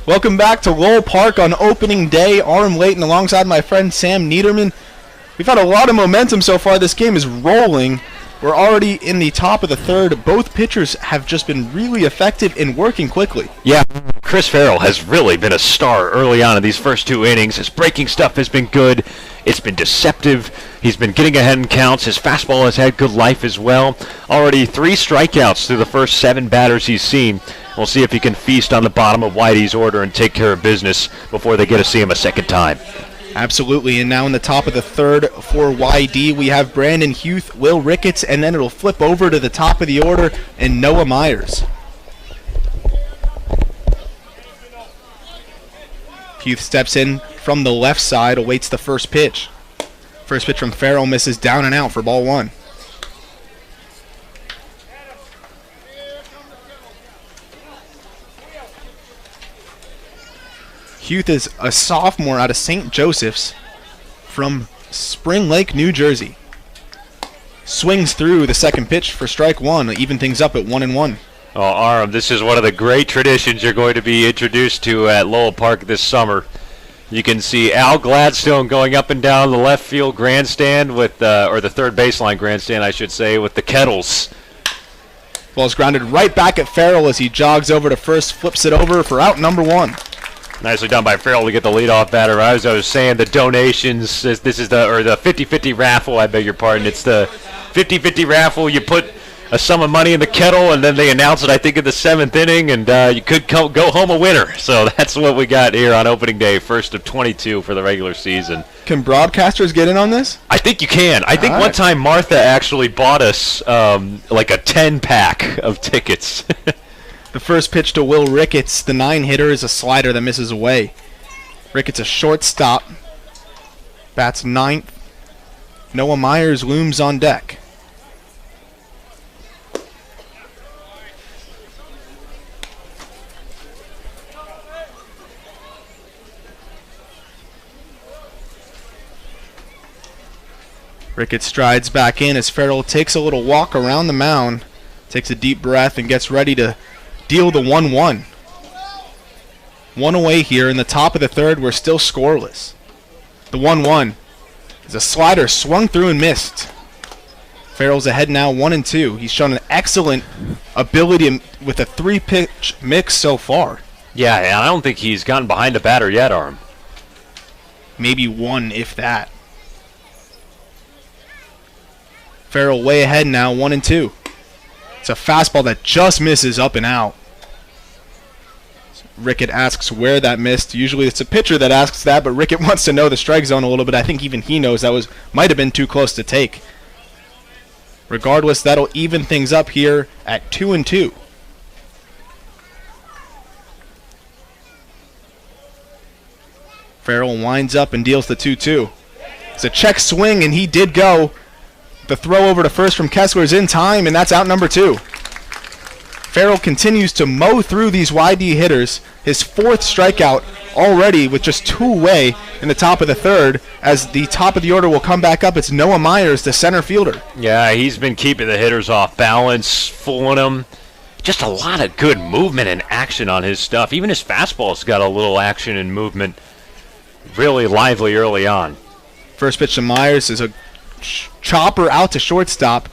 Welcome back to Lowell Park on opening day. Aram Layton alongside my friend Sam Niederman. We've had a lot of momentum so far. This game is rolling. We're already in the top of the third. Both pitchers have just been really effective in working quickly. Yeah, Chris Farrell has really been a star early on in these first two innings. His breaking stuff has been good. It's been deceptive. He's been getting ahead in counts. His fastball has had good life as well. Already 3 strikeouts through the first 7 batters he's seen. We'll see if he can feast on the bottom of Whitey's order and take care of business before they get to see him a second time. Absolutely, and now in the top of the third for YD, we have Brandon Hueth, Will Ricketts, and then it'll flip over to the top of the order and Noah Myers. Hueth steps in from the left side, awaits the first pitch. First pitch from Farrell misses down and out for ball 1. Hueth is a sophomore out of St. Joseph's from Spring Lake, New Jersey. Swings through the second pitch for strike 1, even things up at 1-1. Oh, Aram, this is one of the great traditions you're going to be introduced to at Lowell Park this summer. You can see Al Gladstone going up and down the left field grandstand with, or the third baseline grandstand, I should say, with the kettles. Ball's grounded right back at Farrell as he jogs over to first, flips it over for out number 1. Nicely done by Farrell to get the leadoff batter. As I was saying, the donations, this is the 50-50 raffle, I beg your pardon. It's the 50-50 raffle. You put a sum of money in the kettle, and then they announce it, I think, in the 7th inning, and you could go home a winner. So that's what we got here on opening day, first of 22 for the regular season. Can broadcasters get in on this? I think you can. I think one time Martha actually bought us like a 10-pack of tickets. The first pitch to Will Ricketts, the 9-hitter, is a slider that misses away. Ricketts a shortstop. Bats 9th. Noah Myers looms on deck. Ricketts strides back in as Farrell takes a little walk around the mound, takes a deep breath, and gets ready to deal the 1-1. 1 away here in the top of the third. We're still scoreless. The 1-1 is a slider swung through and missed. Farrell's ahead now 1-2. He's shown an excellent ability with a 3-pitch mix so far. Yeah, and I don't think he's gotten behind a batter yet, Arm. Maybe 1, if that. Farrell way ahead now, 1-2. It's a fastball that just misses up and out. Rickett asks where that missed. Usually it's a pitcher that asks that, but Rickett wants to know the strike zone a little bit. I think even he knows that might have been too close to take. Regardless, that'll even things up here at 2-2. Farrell winds up and deals the 2-2. It's a check swing, and he did go. The throw over to first from Kessler is in time, and that's out number 2. Farrell continues to mow through these YD hitters. His 4th strikeout already with just 2 away in the top of the third. As the top of the order will come back up, it's Noah Myers, the center fielder. Yeah, he's been keeping the hitters off balance, fooling them. Just a lot of good movement and action on his stuff. Even his fastball's got a little action and movement. Really lively early on. First pitch to Myers is a chopper out to shortstop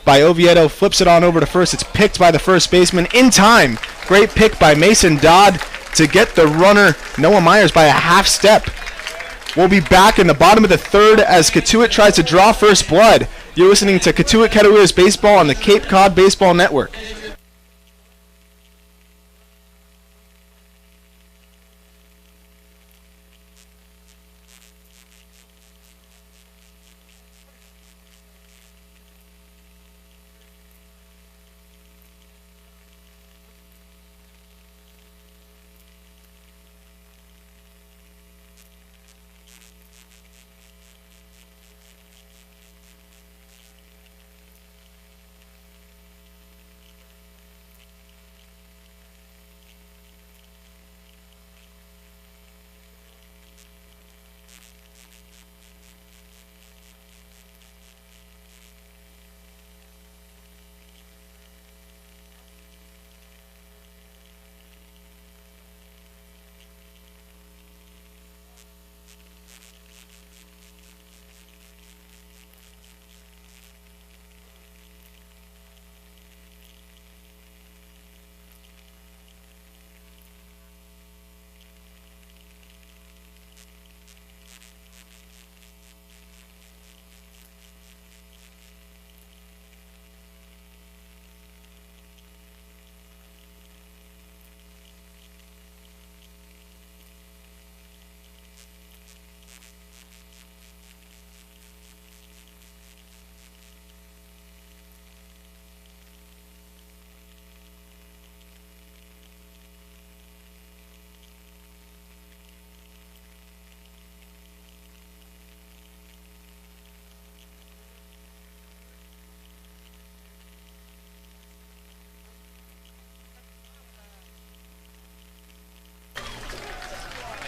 by Oviedo, flips it on over to first. It's picked by the first baseman in time. Great pick by Mason Dodd to get the runner Noah Myers by a half step. We'll be back in the bottom of the third as Cotuit tries to draw first blood. You're listening to Cotuit Kettleers Baseball on the Cape Cod Baseball Network.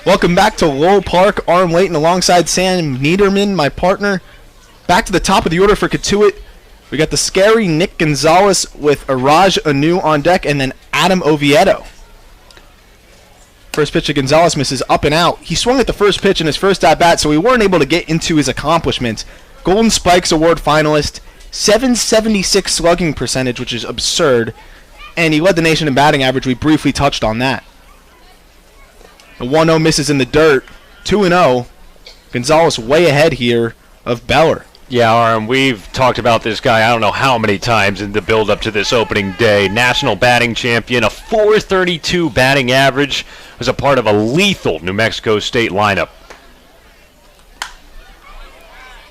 Welcome back to Lowell Park. Arm Layton alongside Sam Niederman, my partner. Back to the top of the order for Cotuit. We got the scary Nick Gonzalez with Araj Anu on deck, and then Adam Oviedo. First pitch to Gonzalez misses up and out. He swung at the first pitch in his first at-bat, so we weren't able to get into his accomplishments. Golden Spikes Award finalist, 776 slugging percentage, which is absurd, and he led the nation in batting average. We briefly touched on that. The 1-0 misses in the dirt, 2-0. Gonzalez way ahead here of Beller. Yeah, Aram, we've talked about this guy I don't know how many times in the build-up to this opening day. National batting champion, a .432 batting average, was a part of a lethal New Mexico State lineup.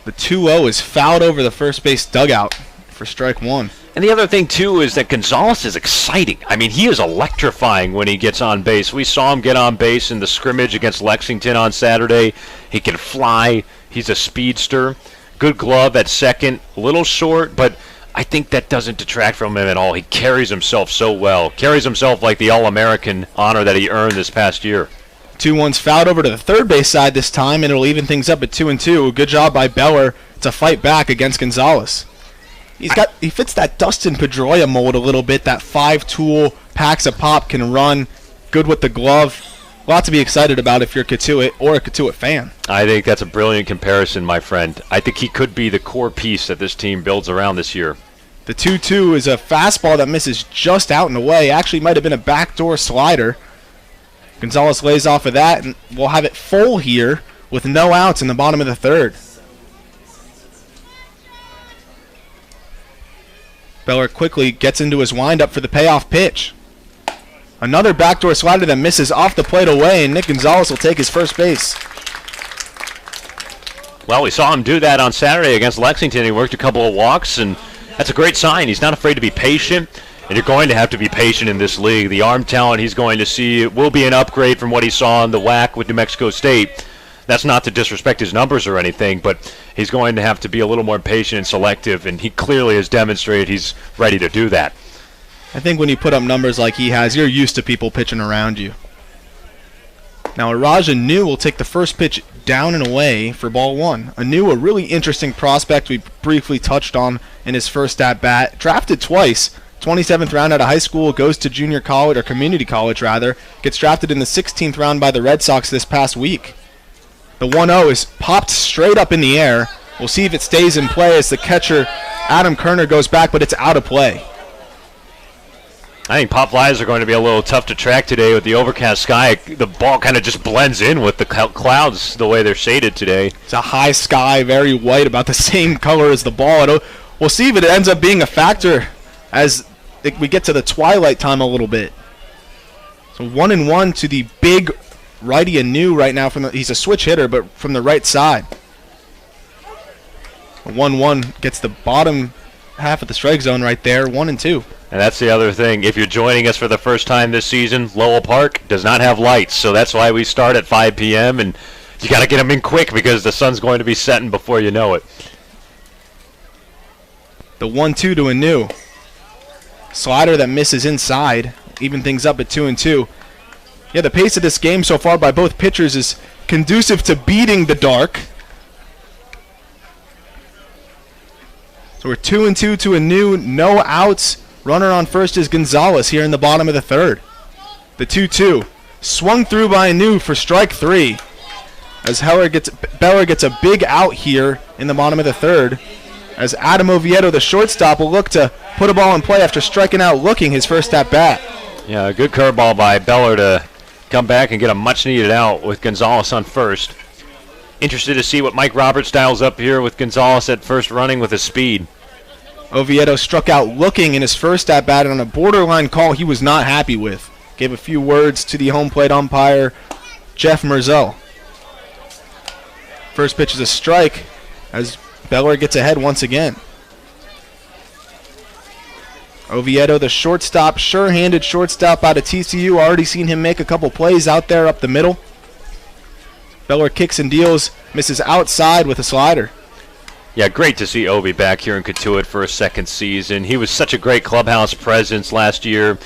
The 2-0 is fouled over the first base dugout for strike one. And the other thing, too, is that Gonzalez is exciting. I mean, he is electrifying when he gets on base. We saw him get on base in the scrimmage against Lexington on Saturday. He can fly. He's a speedster. Good glove at second. A little short, but I think that doesn't detract from him at all. He carries himself so well. Carries himself like the All-American honor that he earned this past year. 2-1's fouled over to the third base side this time, and it'll even things up at 2-2. Good job by Beller to fight back against Gonzalez. He fits that Dustin Pedroia mold a little bit. That 5-tool, packs a pop, can run, good with the glove. A lot to be excited about if you're Cotuit or a Cotuit fan. I think that's a brilliant comparison, my friend. I think he could be the core piece that this team builds around this year. The 2-2 is a fastball that misses just out and away. Actually might have been a backdoor slider. Gonzalez lays off of that, and we'll have it full here with no outs in the bottom of the third. Beller quickly gets into his windup for the payoff pitch. Another backdoor slider that misses off the plate away, and Nick Gonzalez will take his first base. Well, we saw him do that on Saturday against Lexington. He worked a couple of walks, and that's a great sign. He's not afraid to be patient, and you're going to have to be patient in this league. The arm talent he's going to see will be an upgrade from what he saw in the WAC with New Mexico State. That's not to disrespect his numbers or anything, but he's going to have to be a little more patient and selective, and he clearly has demonstrated he's ready to do that. I think when you put up numbers like he has, you're used to people pitching around you. Now, Araj Anu will take the first pitch down and away for ball one. Anu, a really interesting prospect we briefly touched on in his first at-bat. Drafted twice, 27th round out of high school, goes to junior college, or community college rather, gets drafted in the 16th round by the Red Sox this past week. The 1-0 is popped straight up in the air. We'll see if it stays in play as the catcher, Adam Kerner, goes back, but it's out of play. I think pop flies are going to be a little tough to track today with the overcast sky. The ball kind of just blends in with the clouds the way they're shaded today. It's a high sky, very white, about the same color as the ball. We'll see if it ends up being a factor as we get to the twilight time a little bit. So 1-1 to the big righty Anu right now. He's a switch hitter, but from the right side. 1-1 gets the bottom half of the strike zone right there, 1-2. And that's the other thing. If you're joining us for the first time this season, Lowell Park does not have lights, so that's why we start at 5 p.m., and you got to get them in quick because the sun's going to be setting before you know it. The 1-2 to Anu. Slider that misses inside, even things up at 2-2. Yeah, the pace of this game so far by both pitchers is conducive to beating the dark. So we're 2-2 to Anu, no outs. Runner on first is Gonzalez here in the bottom of the third. The 2-2 swung through by Anu for strike three. As Beller gets a big out here in the bottom of the third. As Adam Oviedo, the shortstop, will look to put a ball in play after striking out looking his first at bat. Yeah, a good curveball by Beller to come back and get a much-needed out with Gonzalez on first. Interested to see what Mike Roberts dials up here with Gonzalez at first running with his speed. Oviedo struck out looking in his first at-bat on a borderline call he was not happy with. Gave a few words to the home plate umpire, Jeff Merzel. First pitch is a strike as Beller gets ahead once again. Oviedo, the shortstop, sure-handed shortstop out of TCU. Already seen him make a couple plays out there up the middle. Beller kicks and deals, misses outside with a slider. Yeah, great to see Ovi back here in Cotuit for a second season. He was such a great clubhouse presence last year.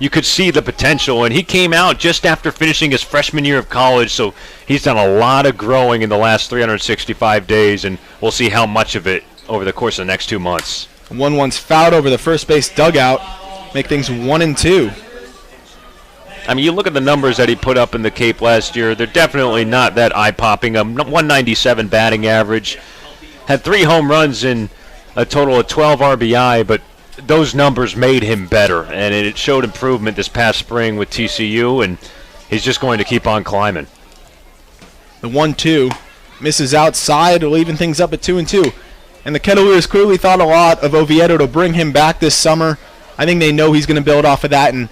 you could see the potential. And he came out just after finishing his freshman year of college, so he's done a lot of growing in the last 365 days, and we'll see how much of it over the course of the next 2 months. 1-1's fouled over the first base dugout, make things 1-2. I mean, you look at the numbers that he put up in the Cape last year, they're definitely not that eye-popping. 197 batting average, had 3 home runs and a total of 12 RBI, but those numbers made him better, and it showed improvement this past spring with TCU, and he's just going to keep on climbing. The 1-2 misses outside, will even things up at 2-2. And the Kettleers clearly thought a lot of Oviedo to bring him back this summer. I think they know he's going to build off of that. And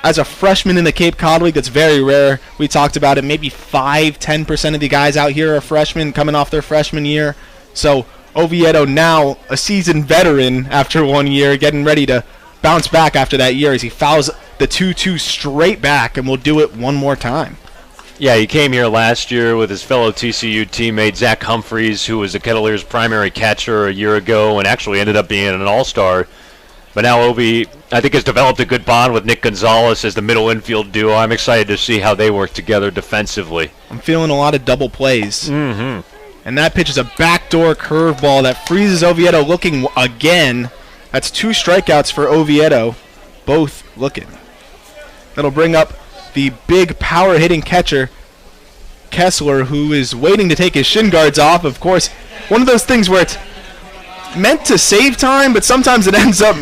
as a freshman in the Cape Cod League, that's very rare. We talked about it. Maybe 5-10% of the guys out here are freshmen coming off their freshman year. So Oviedo now a seasoned veteran after 1 year, getting ready to bounce back after that year as he fouls the 2-2 straight back, and will do it one more time. Yeah, he came here last year with his fellow TCU teammate Zach Humphreys, who was the Kettleers' primary catcher a year ago and actually ended up being an all-star. But now Ovi, I think, has developed a good bond with Nick Gonzalez as the middle infield duo. I'm excited to see how they work together defensively. I'm feeling a lot of double plays. Mm-hmm. And that pitch is a backdoor curveball that freezes Oviedo looking again. That's 2 strikeouts for Oviedo, both looking. That'll bring up the big power-hitting catcher, Kessler, who is waiting to take his shin guards off. Of course, one of those things where it's meant to save time, but sometimes it ends up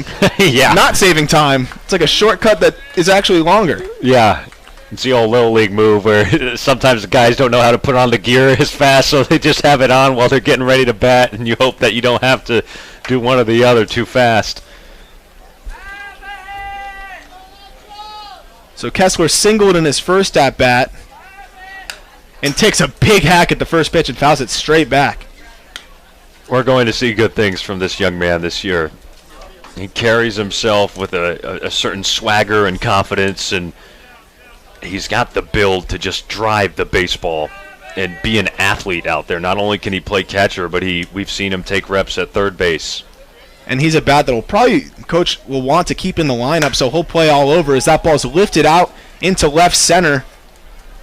not saving time. It's like a shortcut that is actually longer. Yeah, it's the old Little League move where sometimes the guys don't know how to put on the gear as fast, so they just have it on while they're getting ready to bat, and you hope that you don't have to do one or the other too fast. So Kessler singled in his first at-bat and takes a big hack at the first pitch and fouls it straight back. We're going to see good things from this young man this year. He carries himself with a certain swagger and confidence, and he's got the build to just drive the baseball and be an athlete out there. Not only can he play catcher, but we've seen him take reps at third base. And he's a bat that will probably, Coach will want to keep in the lineup, so he'll play all over as that ball's lifted out into left center.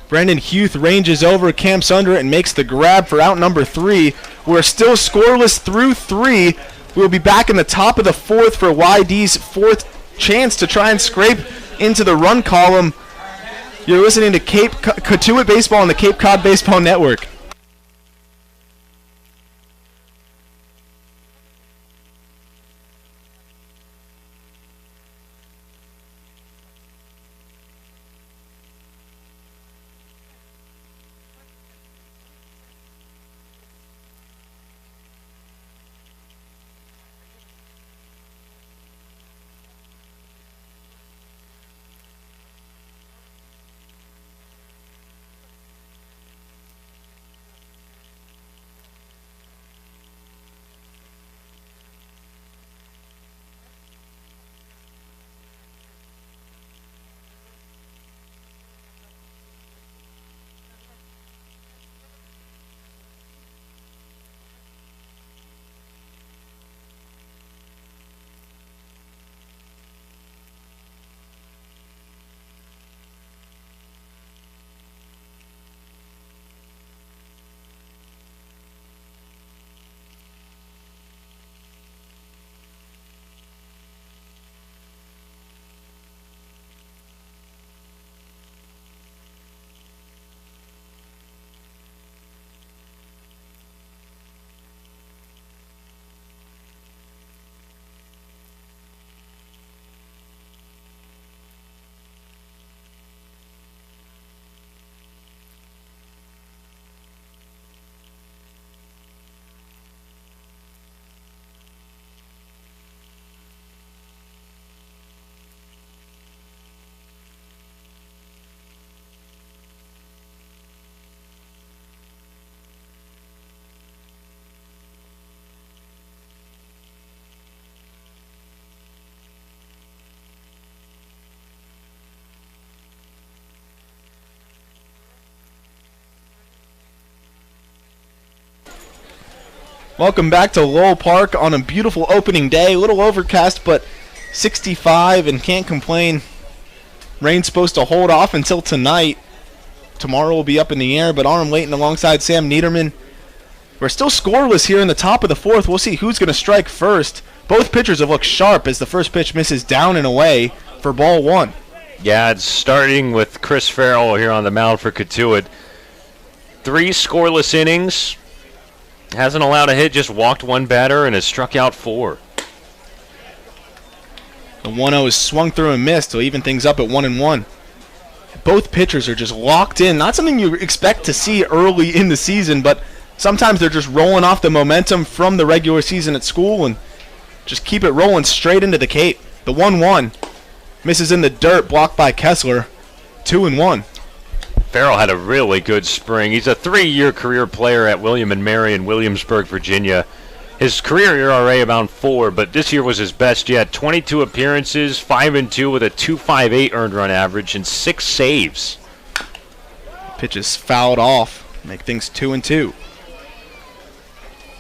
Brandon Hueth ranges over, camps under it, and makes the grab for out number 3. We're still scoreless through 3. We'll be back in the top of the 4th for YD's 4th chance to try and scrape into the run column. You're listening to Cotuit Baseball on the Cape Cod Baseball Network. Welcome back to Lowell Park on a beautiful opening day. A little overcast, but 65 and can't complain. Rain's supposed to hold off until tonight. Tomorrow will be up in the air, but Aram Layton alongside Sam Niederman. We're still scoreless here in the top of the fourth. We'll see who's going to strike first. Both pitchers have looked sharp as the first pitch misses down and away for ball one. Yeah, it's starting with Chris Farrell here on the mound for Cotuit. 3 scoreless innings. Hasn't allowed a hit, just walked 1 batter and has struck out 4. The 1-0 is swung through and missed to even things up at 1-1. Both pitchers are just locked in. Not something you expect to see early in the season, but sometimes they're just rolling off the momentum from the regular season at school and just keep it rolling straight into the Cape. The 1-1 misses in the dirt, blocked by Kessler. 2-1. Farrell had a really good spring. He's a 3-year career player at William & Mary in Williamsburg, Virginia. His career ERA around 4, but this year was his best yet. 22 appearances, 5-2 with a 2.58 earned run average and 6 saves. Pitch is fouled off, make things 2-2.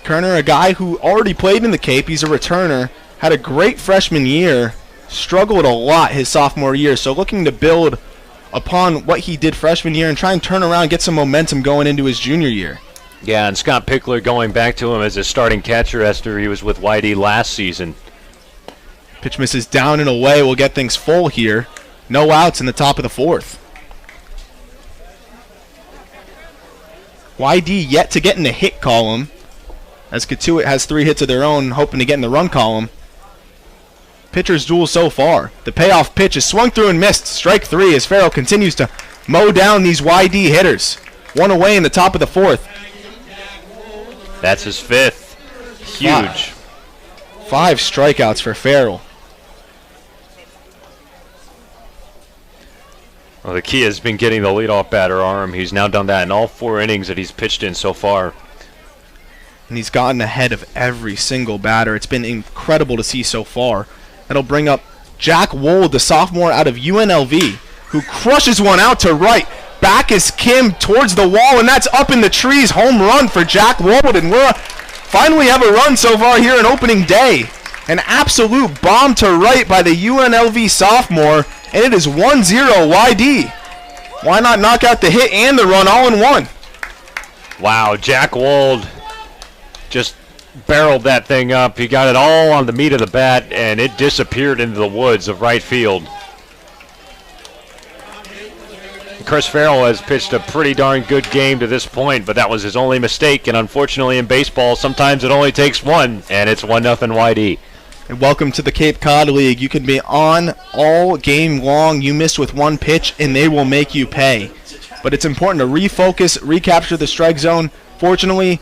Kerner, a guy who already played in the Cape, he's a returner, had a great freshman year, struggled a lot his sophomore year, so looking to build upon what he did freshman year and try and turn around and get some momentum going into his junior year. Yeah, and Scott Pickler going back to him as a starting catcher after he was with YD last season. Pitch misses down and away. We'll get things full here. No outs in the top of the fourth. YD yet to get in the hit column, as Cotuit has 3 hits of their own, hoping to get in the run column. Pitcher's duel so far. The payoff pitch is swung through and missed. Strike 3 as Farrell continues to mow down these YD hitters. 1 away in the top of the fourth. That's his 5th. Huge. 5 strikeouts for Farrell. Well, the key has been getting the leadoff batter arm. He's now done that in all 4 innings that he's pitched in so far. And he's gotten ahead of every single batter. It's been incredible to see so far. That'll bring up Jack Wold, the sophomore out of UNLV, who crushes one out to right. Back is Kim towards the wall, and that's up in the trees. Home run for Jack Wold, and we'll finally have a run so far here in opening day. An absolute bomb to right by the UNLV sophomore, and it is 1-0 YD. Why not knock out the hit and the run all in one? Wow, Jack Wold just barreled that thing up. He got it all on the meat of the bat, and it disappeared into the woods of right field. Chris Farrell has pitched a pretty darn good game to this point, but that was his only mistake, and unfortunately in baseball, sometimes it only takes one, and it's 1-0 YD. And welcome to the Cape Cod League. You can be on all game long. You missed with 1 pitch, and they will make you pay. But it's important to refocus, recapture the strike zone. Fortunately,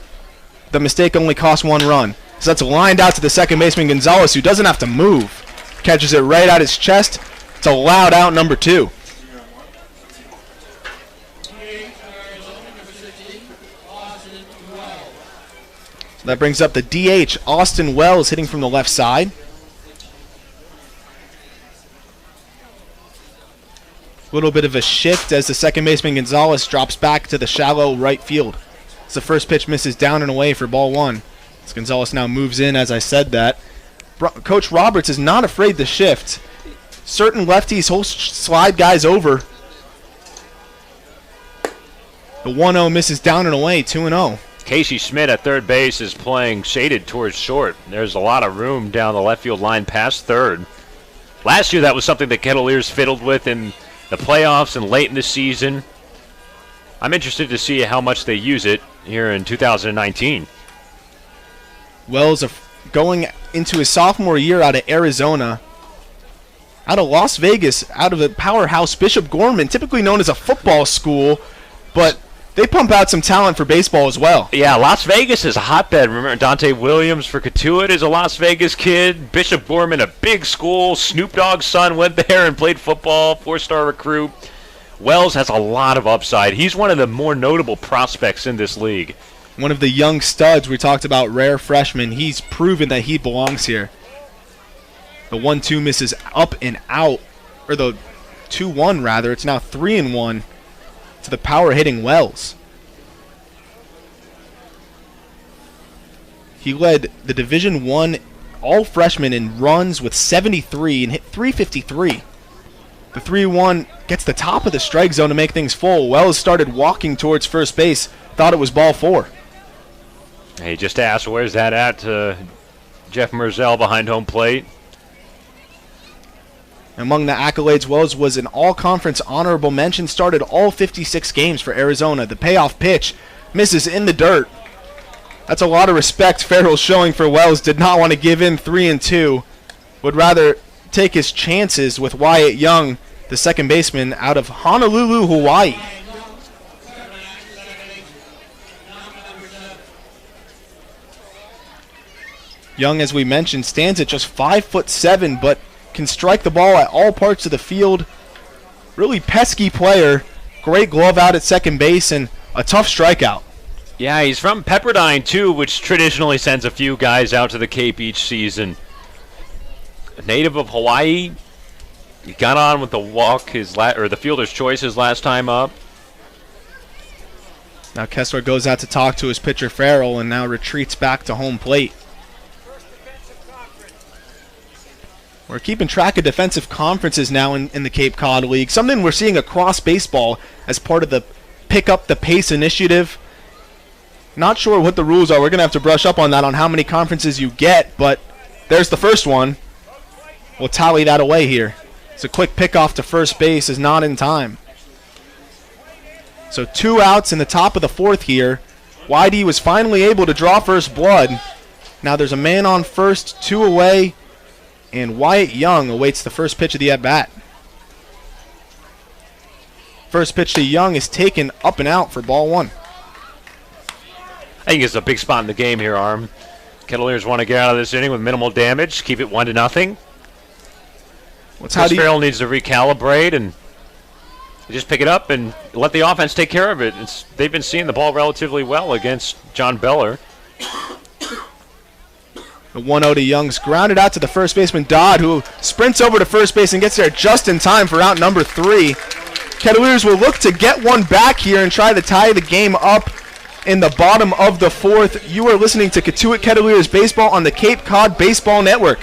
the mistake only cost 1 run. So that's lined out to the second baseman, Gonzalez, who doesn't have to move. Catches it right at his chest. It's a loud out, number 2. So that brings up the DH, Austin Wells, hitting from the left side. A little bit of a shift as the second baseman, Gonzalez, drops back to the shallow right field. As the first pitch misses down and away for ball 1. As Gonzalez now moves in, as I said that. Coach Roberts is not afraid to shift. Certain lefties, he'll slide guys over. The 1-0 misses down and away, 2-0. Casey Schmidt at third base is playing shaded towards short. There's a lot of room down the left field line past third. Last year that was something the Kettleers fiddled with in the playoffs and late in the season. I'm interested to see how much they use it here in 2019. Wells going into his sophomore year out of Arizona. Out of Las Vegas, out of the powerhouse Bishop Gorman, typically known as a football school, but they pump out some talent for baseball as well. Yeah, Las Vegas is a hotbed. Remember, Dante Williams for Cotuit is a Las Vegas kid. Bishop Gorman, a big school. Snoop Dogg's son went there and played football, 4-star recruit. Wells has a lot of upside. He's one of the more notable prospects in this league. One of the young studs we talked about, rare freshman. He's proven that he belongs here. The 1-2 misses up and out, or the 2-1 rather. It's now 3-1 to the power hitting Wells. He led the Division I all freshmen in runs with 73 and hit 353. The 3-1 gets the top of the strike zone to make things full. Wells started walking towards first base. Thought it was ball 4. He just asked, where's that at? Jeff Merzell behind home plate. Among the accolades, Wells was an all-conference honorable mention, started all 56 games for Arizona. The payoff pitch misses in the dirt. That's a lot of respect Farrell's showing for Wells. Did not want to give in 3-2. Would rather take his chances with Wyatt Young, the second baseman out of Honolulu, Hawaii. Young, as we mentioned, stands at just 5'7", but can strike the ball at all parts of the field. Really pesky player. Great glove out at second base and a tough strikeout. Yeah, he's from Pepperdine, too, which traditionally sends a few guys out to the Cape each season. A native of Hawaii. He got on with the walk, the fielder's choice his last time up. Now Kessler goes out to talk to his pitcher Farrell and now retreats back to home plate. We're keeping track of defensive conferences now in the Cape Cod League, something we're seeing across baseball as part of the Pick Up the Pace initiative. Not sure what the rules are. We're going to have to brush up on that, on how many conferences you get, but there's the first one. We'll tally that away here. It's a quick pickoff to first base is not in time. So 2 outs in the top of the 4th here. Whitey was finally able to draw first blood. Now there's a man on first, 2 away. And Wyatt Young awaits the first pitch of the at-bat. First pitch to Young is taken up and out for ball 1. I think it's a big spot in the game here, Arm. Kettleers want to get out of this inning with minimal damage, keep it 1-0. Farrell needs to recalibrate and just pick it up and let the offense take care of it. They've been seeing the ball relatively well against John Beller. The 1-0 to Young's grounded out to the first baseman Dodd, who sprints over to first base and gets there just in time for out number 3. Kettleers will look to get one back here and try to tie the game up in the bottom of the 4th. You are listening to Cotuit Kettleers Baseball on the Cape Cod Baseball Network.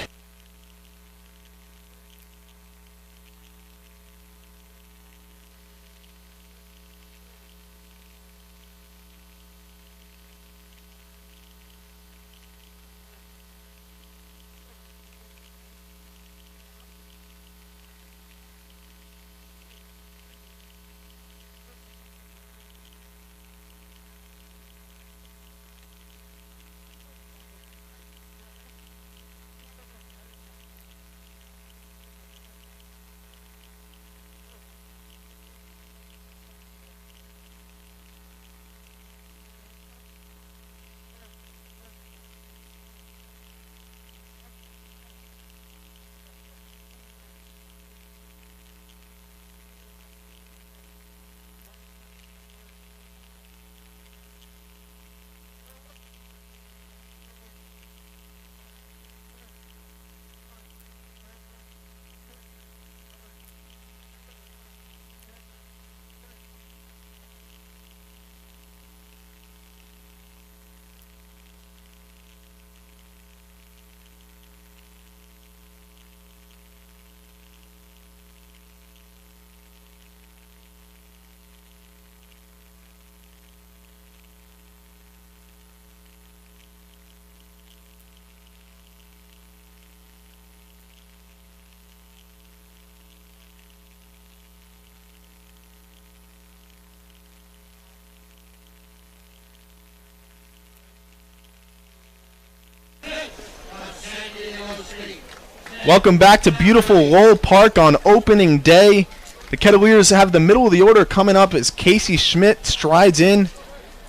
Welcome back to beautiful Lowell Park on opening day. The Kettleers have the middle of the order coming up as Casey Schmidt strides in,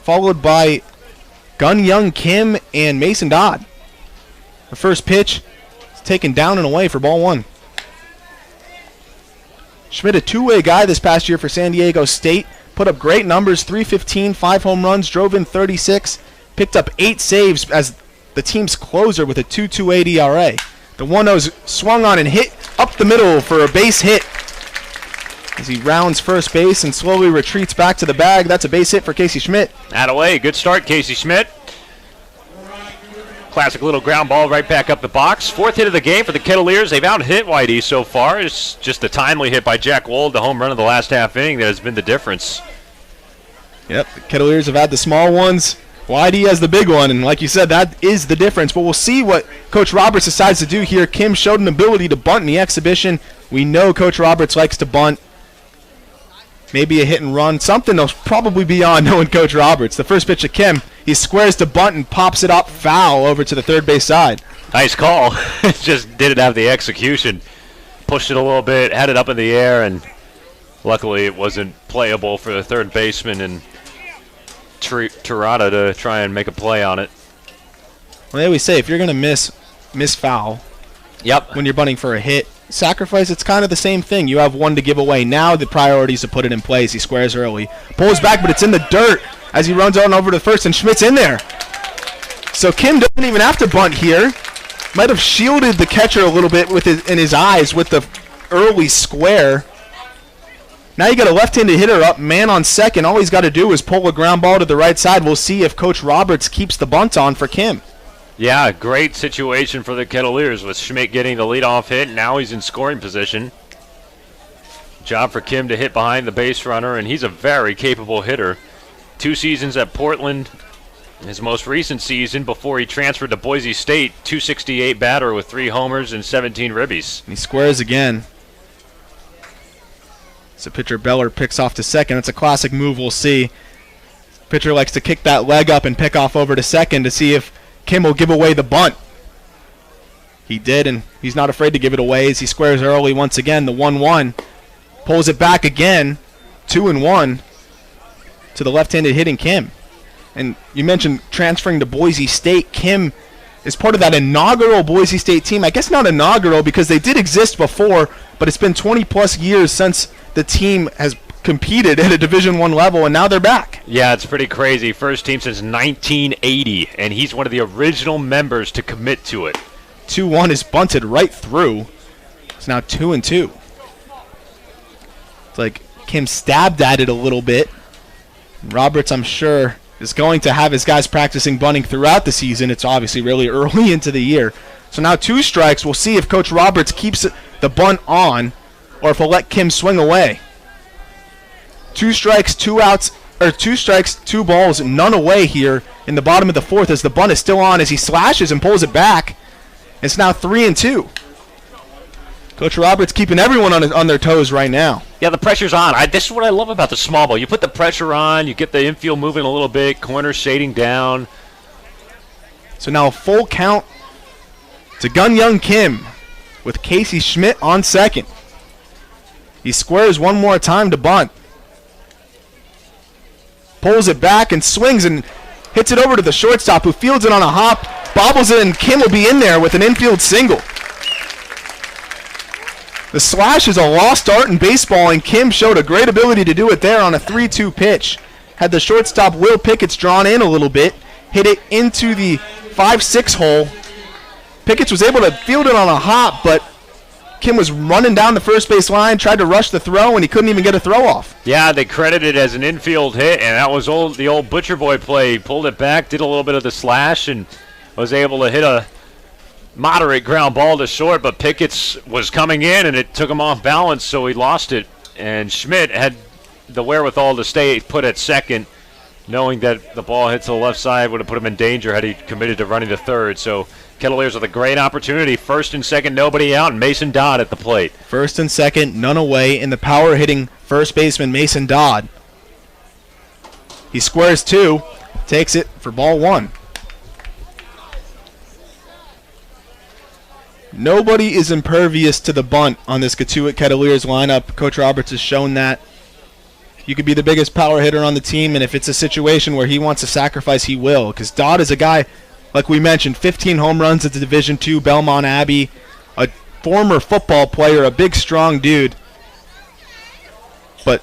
followed by GeonHyoung Kim and Mason Dodd. The first pitch is taken down and away for ball 1. Schmidt, a two-way guy this past year for San Diego State, put up great numbers, 315, 5 home runs, drove in 36, picked up 8 saves as the team's closer with a 2.28 ERA. The 1-0's swung on and hit up the middle for a base hit as he rounds first base and slowly retreats back to the bag. That's a base hit for Casey Schmidt. Attaway, good start, Casey Schmidt. Classic little ground ball right back up the box. 4th hit of the game for the Kettleers. They've out-hit Whitey so far. It's just a timely hit by Jack Wold, the home run of the last half inning, that has been the difference. Yep, the Kettleers have had the small ones. Whitey has the big one, and like you said, that is the difference. But we'll see what Coach Roberts decides to do here. Kim showed an ability to bunt in the exhibition. We know Coach Roberts likes to bunt. Maybe a hit and run, something they'll probably be on knowing Coach Roberts. The first pitch of Kim, he squares to bunt and pops it up foul over to the third base side. Nice call. Just didn't have the execution. Pushed it a little bit, had it up in the air, and luckily it wasn't playable for the third baseman and Tirada to try and make a play on it. Well, they always say if you're going to miss foul when you're bunting for a hit, sacrifice, it's kind of the same thing. You have one to give away. Now the priority is to put it in place. He squares early. Pulls back, but it's in the dirt as he runs on over to first, and Schmidt's in there. So Kim doesn't even have to bunt here. Might have shielded the catcher a little bit with in his eyes with the early square. Now you got a left-handed hitter up, man on second. All he's got to do is pull a ground ball to the right side. We'll see if Coach Roberts keeps the bunt on for Kim. Yeah, great situation for the Kettleers with Schmidt getting the leadoff hit. Now he's in scoring position. Job for Kim to hit behind the base runner, and he's a very capable hitter. 2 seasons at Portland. His most recent season before he transferred to Boise State, .268 batter with 3 homers and 17 ribbies. And he squares again. So pitcher Beller picks off to second. That's a classic move we'll see. Pitcher likes to kick that leg up and pick off over to second to see if Kim will give away the bunt. He did, and he's not afraid to give it away as he squares early once again. The 1-1. Pulls it back again. 2-1 to the left-handed hitting Kim. And you mentioned transferring to Boise State. Kim is part of that inaugural Boise State team. I guess not inaugural because they did exist before, but it's been 20-plus years since the team has competed at a Division I level, and now they're back. Yeah, it's pretty crazy. First team since 1980, and he's one of the original members to commit to it. 2-1 is bunted right through. It's now 2-2. It's like Kim stabbed at it a little bit. Roberts, I'm sure, is going to have his guys practicing bunting throughout the season. It's obviously really early into the year. So now 2 strikes. We'll see if Coach Roberts keeps the bunt on or if he'll let Kim swing away. 2 strikes, 2 outs, or 2 strikes, 2 balls, none away here in the bottom of the 4th as the bunt is still on as he slashes and pulls it back. It's now 3-2. Coach Roberts keeping everyone on their toes right now. Yeah, the pressure's on. This is what I love about the small ball. You put the pressure on, you get the infield moving a little bit, corner shading down. So now a full count to GeonHyoung Kim with Casey Schmidt on second. He squares one more time to bunt. Pulls it back and swings and hits it over to the shortstop who fields it on a hop, bobbles it, and Kim will be in there with an infield single. The slash is a lost art in baseball, and Kim showed a great ability to do it there on a 3-2 pitch. Had the shortstop Will Pickett's drawn in a little bit, hit it into the 5-6 hole. Pickett's was able to field it on a hop, but Kim was running down the first base line, tried to rush the throw, and he couldn't even get a throw off. Yeah, they credited it as an infield hit, and that was the old Butcher Boy play. He pulled it back, did a little bit of the slash, and was able to hit a moderate ground ball to short, but Pickett's was coming in, and it took him off balance, so he lost it. And Schmidt had the wherewithal to stay put at second, knowing that the ball hits the left side would have put him in danger had he committed to running to third. So Kettleers with a great opportunity. First and second, nobody out, and Mason Dodd at the plate. First and second, none away, and the power-hitting first baseman Mason Dodd. He squares 2, takes it for ball 1. Nobody is impervious to the bunt on this Cotuit Kettleers lineup. Coach Roberts has shown that. You could be the biggest power hitter on the team, and if it's a situation where he wants to sacrifice, he will. Because Dodd is a guy, like we mentioned, 15 home runs at the Division II, Belmont Abbey, a former football player, a big, strong dude. But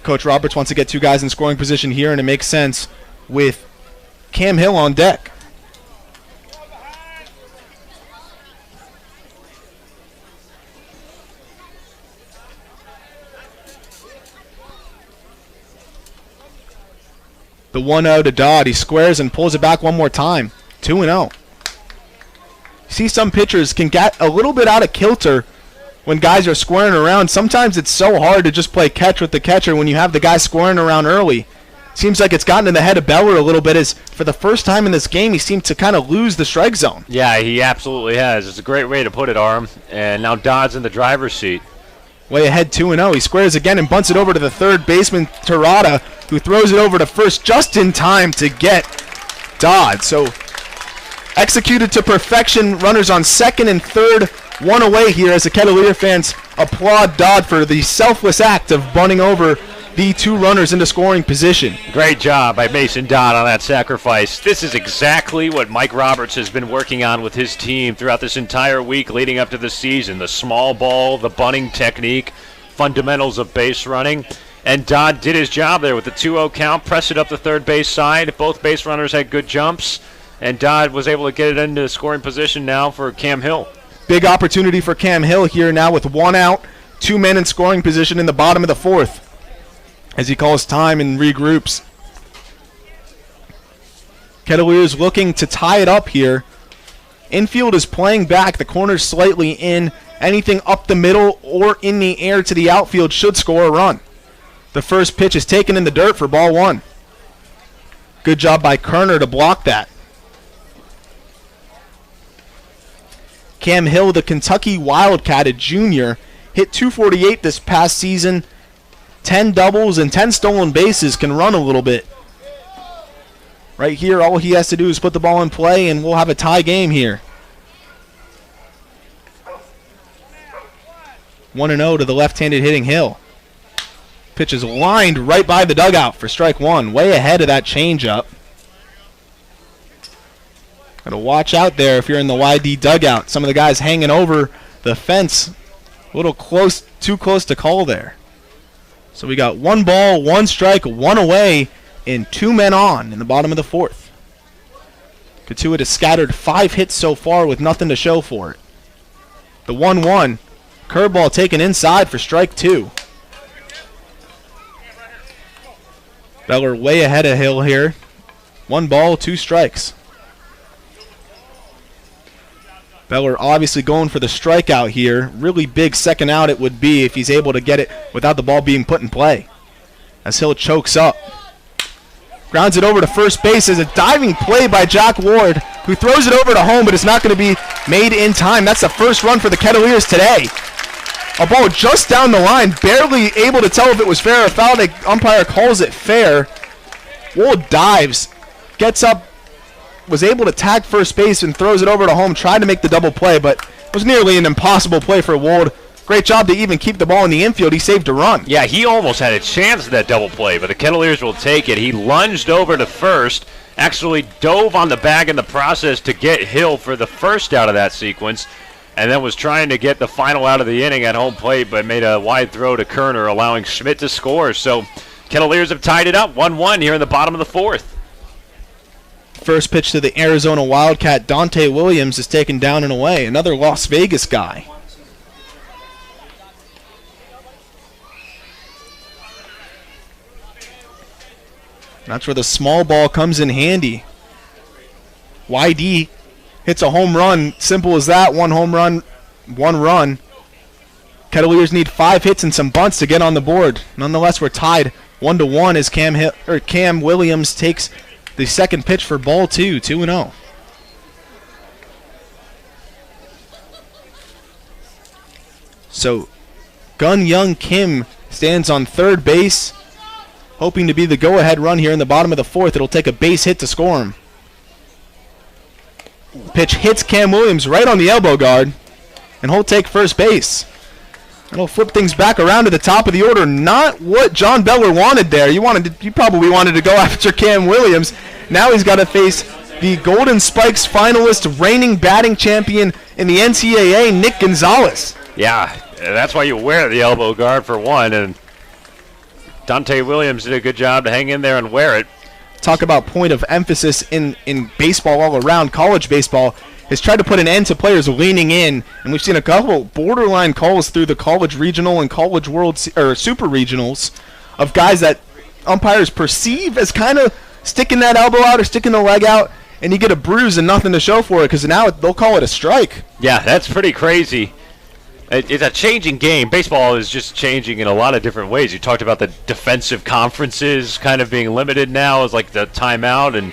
Coach Roberts wants to get 2 guys in scoring position here, and it makes sense with Cam Hill on deck. The 1-0 to Dodd. He squares and pulls it back one more time. 2-0. See, some pitchers can get a little bit out of kilter when guys are squaring around. Sometimes it's so hard to just play catch with the catcher when you have the guy squaring around early. Seems like it's gotten in the head of Beller a little bit, as for the first time in this game he seemed to kind of lose the strike zone. Yeah, he absolutely has. It's a great way to put it, Arm. And now Dodd's in the driver's seat. Way ahead 2-0. He squares again and bunts it over to the third baseman, Terada, who throws it over to first just in time to get Dodd. So executed to perfection. Runners on second and third, one away here as the Kettleer fans applaud Dodd for the selfless act of bunting over the two runners into scoring position. Great job by Mason Dodd on that sacrifice. This is exactly what Mike Roberts has been working on with his team throughout this entire week leading up to the season. The small ball, the bunting technique, fundamentals of base running. And Dodd did his job there with the 2-0 count, pressed it up the third base side. Both base runners had good jumps, and Dodd was able to get it into scoring position now for Cam Hill. Big opportunity for Cam Hill here now with one out, two men in scoring position in the bottom of the fourth, as he calls time and regroups. Kettleers looking to tie it up here. Infield is playing back. The corner's slightly in. Anything up the middle or in the air to the outfield should score a run. The first pitch is taken in the dirt for ball one. Good job by Kerner to block that. Cam Hill, the Kentucky Wildcat, a junior, hit .248 this past season. 10 doubles and 10 stolen bases, can run a little bit. Right here, all he has to do is put the ball in play, and we'll have a tie game here. 1-0 to the left-handed hitting Hill. Pitch is lined right by the dugout for strike one, way ahead of that changeup. Got to watch out there if you're in the YD dugout. Some of the guys hanging over the fence, a little close, too close to call there. So we got one ball, one strike, one away, and two men on in the bottom of the fourth. Cotuit has scattered 5 hits so far with nothing to show for it. The 1-1, curveball taken inside for strike two. Beller way ahead of Hill here. 1 ball, 2 strikes. Beller obviously going for the strikeout here. Really big second out it would be if he's able to get it without the ball being put in play. As Hill chokes up. Grounds it over to first base as a diving play by Jack Wold, who throws it over to home, but it's not going to be made in time. That's the first run for the Kettleers today. A ball just down the line, barely able to tell if it was fair or foul. The umpire calls it fair. Wold dives, gets up, was able to tag first base and throws it over to home, tried to make the double play, but it was nearly an impossible play for Wold. Great job to even keep the ball in the infield. He saved a run. Yeah, he almost had a chance at that double play, but the Kettleers will take it. He lunged over to first, actually dove on the bag in the process to get Hill for the first out of that sequence, and then was trying to get the final out of the inning at home plate, but made a wide throw to Kerner, allowing Schmidt to score. So Kettleers have tied it up 1-1 here in the bottom of the fourth. First pitch to the Arizona Wildcat, Dante Williams, is taken down and away. Another Las Vegas guy. That's where the small ball comes in handy. YD hits a home run. Simple as that. 1 home run, 1 run. Kettleers need 5 hits and some bunts to get on the board. Nonetheless, we're tied 1-1 as Cam Williams takes the second pitch for ball 2, 2-0. So, GeonHyoung Kim stands on third base, hoping to be the go-ahead run here in the bottom of the fourth. It'll take a base hit to score him. Pitch hits Cam Williams right on the elbow guard, and he'll take first base. It'll flip things back around to the top of the order. Not what John Beller wanted there. You probably wanted to go after Cam Williams. Now he's got to face the Golden Spikes finalist, reigning batting champion in the NCAA, Nick Gonzalez. Yeah, that's why you wear the elbow guard for one, and Dante Williams did a good job to hang in there and wear it. Talk about point of emphasis in baseball all around. College baseball has tried to put an end to players leaning in, and we've seen a couple borderline calls through the college regional and college world or super regionals of guys that umpires perceive as kind of sticking that elbow out or sticking the leg out, and you get a bruise and nothing to show for it because now they'll call it a strike. Yeah, that's pretty crazy. It's a changing game. Baseball is just changing in a lot of different ways. You talked about the defensive conferences kind of being limited now as like the timeout, and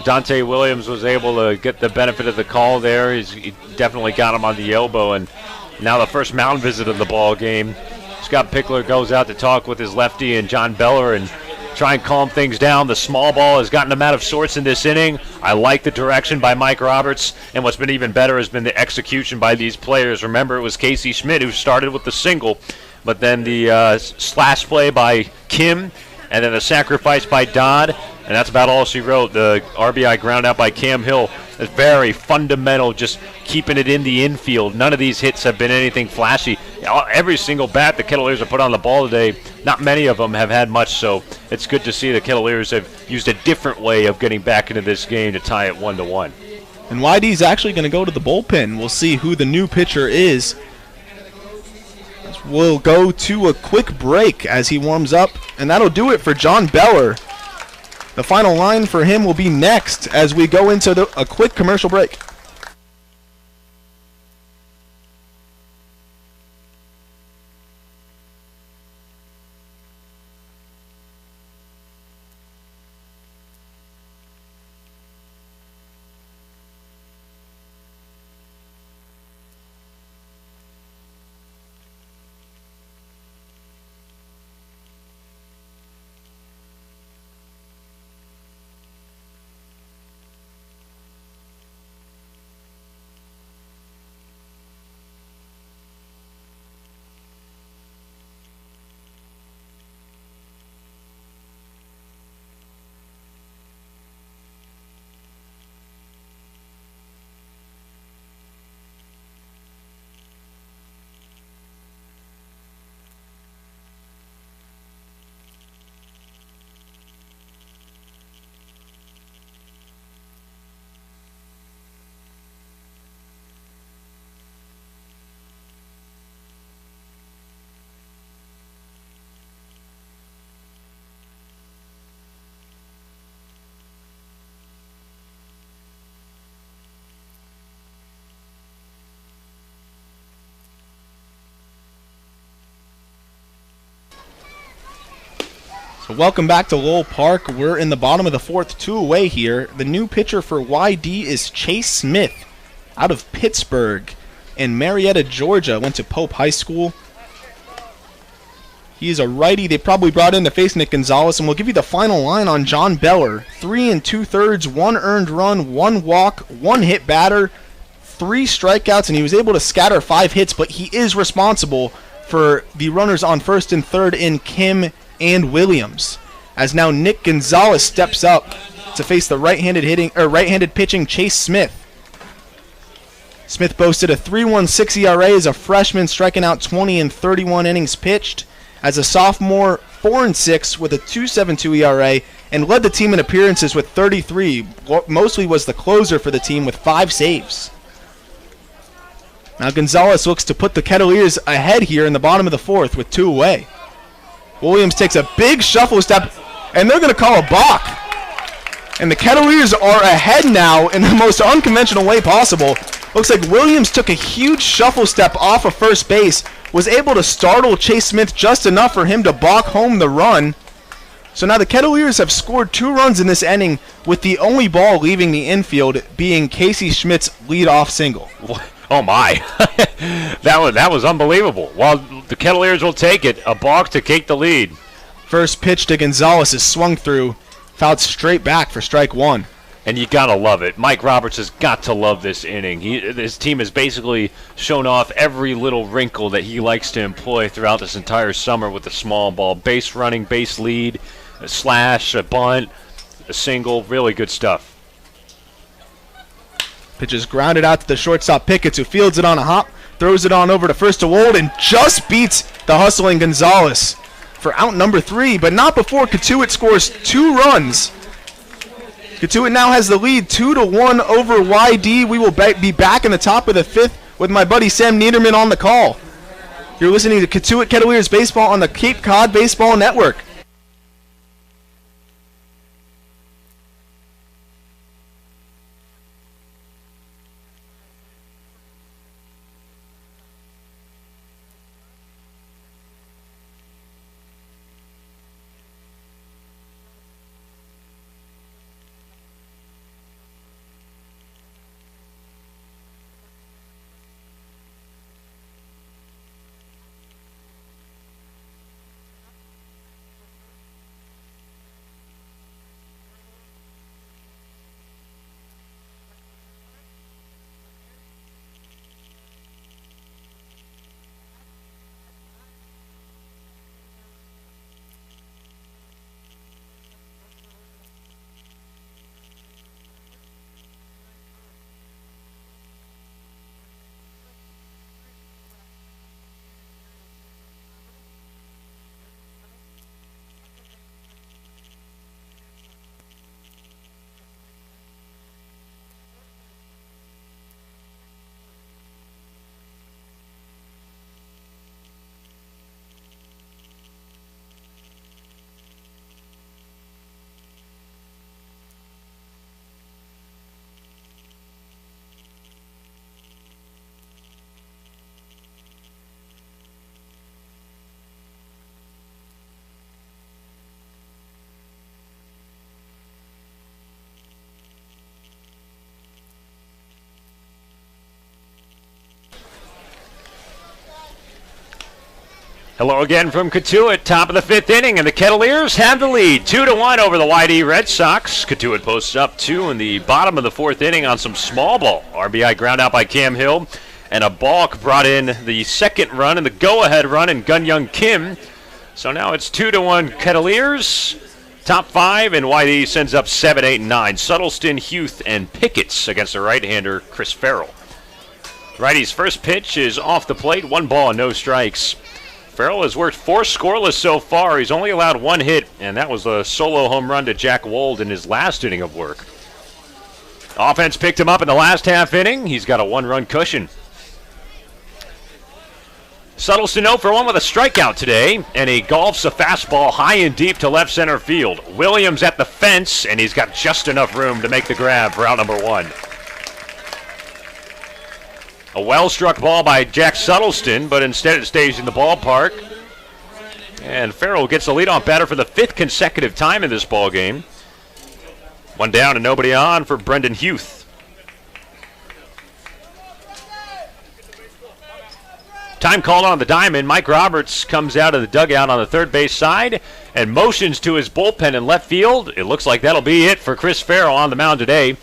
Dante Williams was able to get the benefit of the call there. He definitely got him on the elbow, and now the first mound visit of the ball game. Scott Pickler goes out to talk with his lefty and John Beller and try and calm things down. The small ball has gotten him out of sorts in this inning. I like the direction by Mike Roberts, and what's been even better has been the execution by these players. Remember, it was Casey Schmidt who started with the single, but then the slash play by Kim, and then the sacrifice by Dodd, and that's about all she wrote. The RBI ground out by Cam Hill is very fundamental, just keeping it in the infield. None of these hits have been anything flashy. Every single bat the Kettleers have put on the ball today, not many of them have had much, so it's good to see the Kettleers have used a different way of getting back into this game to tie it 1-1. And YD's actually going to go to the bullpen. We'll see who the new pitcher is. We'll go to a quick break as he warms up, and that'll do it for John Beller. The final line for him will be next as we go into a quick commercial break. So welcome back to Lowell Park. We're in the bottom of the fourth, 2 away here. The new pitcher for YD is Chase Smith out of Pittsburgh in Marietta, Georgia. Went to Pope High School. He is a righty. They probably brought in to face Nick Gonzalez, and we'll give you the final line on John Beller. 3 2/3, 1 earned run, 1 walk, 1 hit batter, 3 strikeouts, and he was able to scatter 5 hits, but he is responsible for the runners on first and third in Kim and Williams. As now Nick Gonzalez steps up to face the right-handed pitching Chase Smith. Smith boasted a 3.16 ERA as a freshman, striking out 20 in 31 innings pitched. As a sophomore, 4-6 with a 2.72 ERA, and led the team in appearances with 33. Mostly was the closer for the team with 5 saves. Now Gonzalez looks to put the Kettleers ahead here in the bottom of the fourth with 2 away. Williams takes a big shuffle step, and they're going to call a balk. And the Kettleers are ahead now in the most unconventional way possible. Looks like Williams took a huge shuffle step off of first base, was able to startle Chase Smith just enough for him to balk home the run. So now the Kettleers have scored 2 runs in this inning, with the only ball leaving the infield being Casey Schmidt's leadoff single. Oh my, that was unbelievable. Well, the Kettleers will take it, a balk to take the lead. First pitch to Gonzalez is swung through, fouled straight back for strike 1. And you gotta love it. Mike Roberts has got to love this inning. His team has basically shown off every little wrinkle that he likes to employ throughout this entire summer with the small ball. Base running, base lead, a slash, a bunt, a single, really good stuff. Pitch is grounded out to the shortstop Pickett, who fields it on a hop, throws it on over to first to Wold, and just beats the hustling Gonzalez for out number 3, but not before Cotuit scores 2 runs. Cotuit now has the lead 2-1 over YD. We will be back in the top of the 5th with my buddy Sam Niederman on the call. You're listening to Cotuit Kettleers Baseball on the Cape Cod Baseball Network. Hello again from Cotuit, top of the 5th inning, and the Kettleers have the lead, 2-1 over the YD Red Sox. Cotuit posts up 2 in the bottom of the 4th inning on some small ball. RBI ground out by Cam Hill, and a balk brought in the 2nd run and the go-ahead run in GeonHyoung Kim. So now it's 2-1 Kettleers. Top 5, and YD sends up 7, 8, and 9. Suddelson, Hueth, and Picketts against the right-hander Chris Farrell. Righty's first pitch is off the plate, 1 ball and no strikes. Farrell has worked 4 scoreless so far. He's only allowed 1 hit, and that was a solo home run to Jack Wold in his last inning of work. Offense picked him up in the last half inning. He's got a 1-run cushion. Suddelson 0 for 1 with a strikeout today, and he golfs a fastball high and deep to left center field. Williams at the fence, and he's got just enough room to make the grab for out number 1. A well-struck ball by Jack Suddelson, but instead it stays in the ballpark. And Farrell gets the leadoff batter for the 5th consecutive time in this ball game. 1 down and nobody on for Brendan Hueth. Time called on the diamond. Mike Roberts comes out of the dugout on the third base side and motions to his bullpen in left field. It looks like that'll be it for Chris Farrell on the mound today.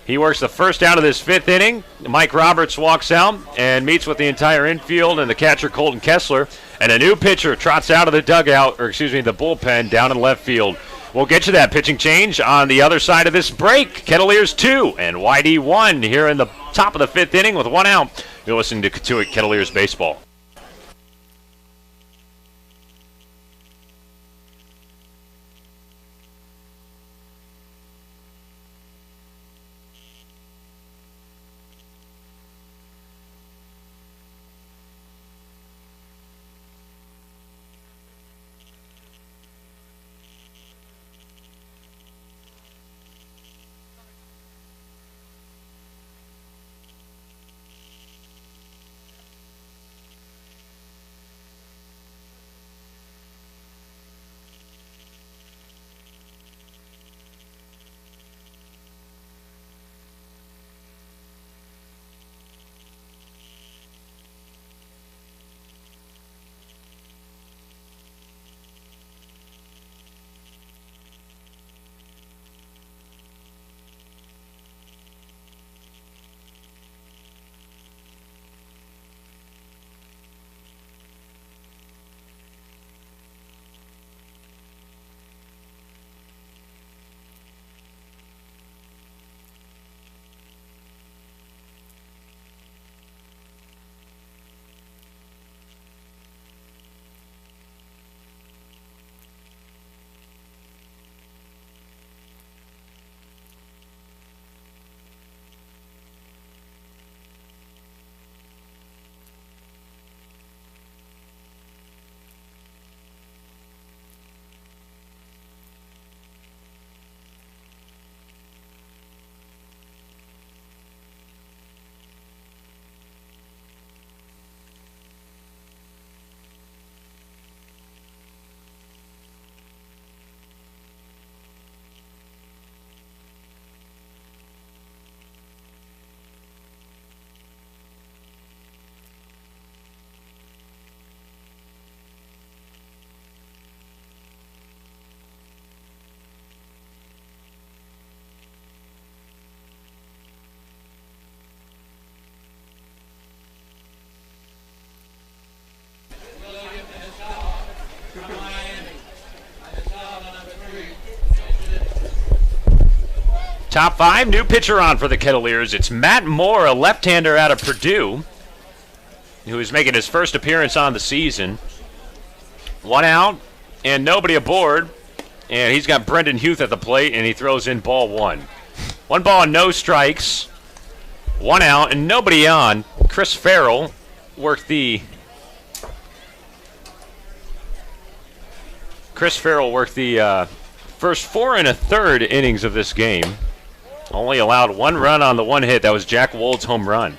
He works the first out of this 5th inning. Mike Roberts walks out and meets with the entire infield and the catcher Colton Kessler. And a new pitcher trots out of the dugout, the bullpen down in left field. We'll get you that pitching change on the other side of this break. Kettleers 2 and YD 1 here in the top of the 5th inning with 1 out. You're listening to Cotuit Kettleers Baseball. Top 5, new pitcher on for the Kettleers. It's Matt Moore, a left-hander out of Purdue, who is making his first appearance on the season. 1 out and nobody aboard, and he's got Brendan Hueth at the plate, and he throws in ball 1. 1 ball and no strikes. 1 out and nobody on. Chris Farrell worked the first 4 1/3 innings of this game. Only allowed 1 run on the 1 hit. That was Jack Wold's home run.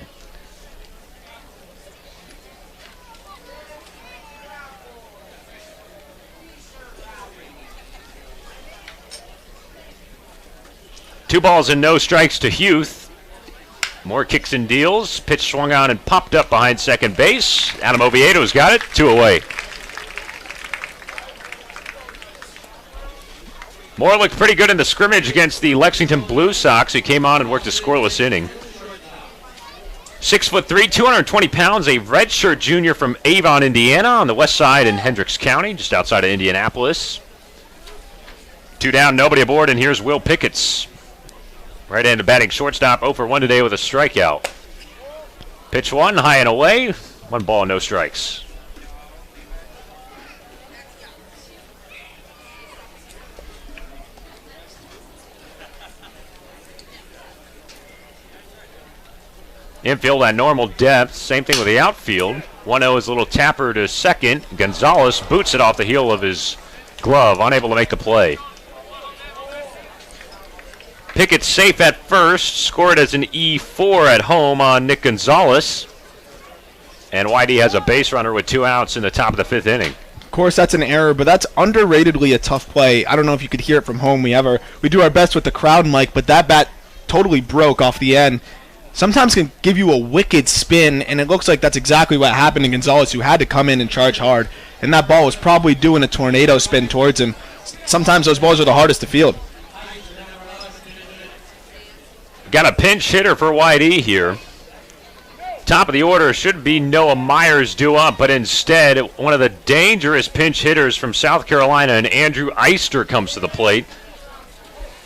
Two balls and no strikes to Hueth. More kicks and deals. Pitch swung on and popped up behind second base. Adam Oviedo's got it. 2 away. Moore looked pretty good in the scrimmage against the Lexington Blue Sox. He came on and worked a scoreless inning. 6'3", 220 pounds, a redshirt junior from Avon, Indiana, on the west side in Hendricks County, just outside of Indianapolis. 2 down, nobody aboard, and here's Will Picketts. Right-handed batting shortstop, 0 for 1 today with a strikeout. Pitch 1, high and away. 1 ball, no strikes. Infield at normal depth. Same thing with the outfield. 1-0 is a little tapper to second. Gonzalez boots it off the heel of his glove, unable to make the play. Pickett safe at first. Scored as an E4 at home on Nick Gonzalez. And Whitey has a base runner with 2 outs in the top of the 5th inning. Of course, that's an error, but that's underratedly a tough play. I don't know if you could hear it from home. We do our best with the crowd mic, but that bat totally broke off the end. Sometimes can give you a wicked spin, and it looks like that's exactly what happened to Gonzalez, who had to come in and charge hard. And that ball was probably doing a tornado spin towards him. Sometimes those balls are the hardest to field. Got a pinch hitter for Whitey here. Top of the order should be Noah Myers due up, but instead, one of the dangerous pinch hitters from South Carolina, and Andrew Eister comes to the plate.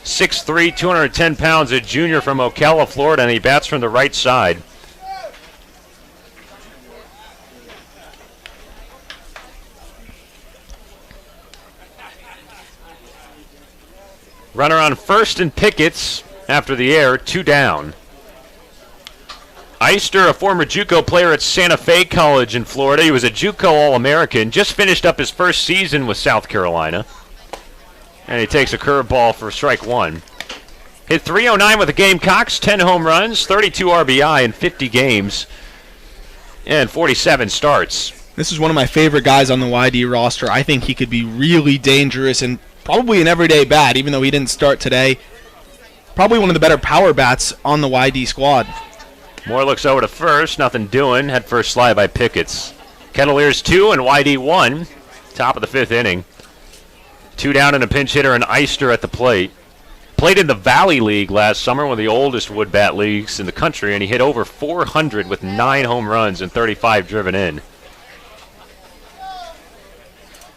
6'3", 210 pounds, a junior from Ocala, Florida, and he bats from the right side. Runner on first and Picketts after the error, 2 down. Eister, a former JUCO player at Santa Fe College in Florida. He was a JUCO All-American, just finished up his first season with South Carolina. And he takes a curveball for strike 1. Hit .309 with the Gamecocks, 10 home runs, 32 RBI in 50 games, and 47 starts. This is one of my favorite guys on the YD roster. I think he could be really dangerous and probably an everyday bat, even though he didn't start today. Probably one of the better power bats on the YD squad. Moore looks over to first, nothing doing. Head first slide by Picketts. Kettleers 2 and YD 1, top of the 5th inning. 2 down and a pinch hitter, and Eister at the plate. Played in the Valley League last summer, one of the oldest wood bat leagues in the country, and he hit over 400 with 9 home runs and 35 driven in.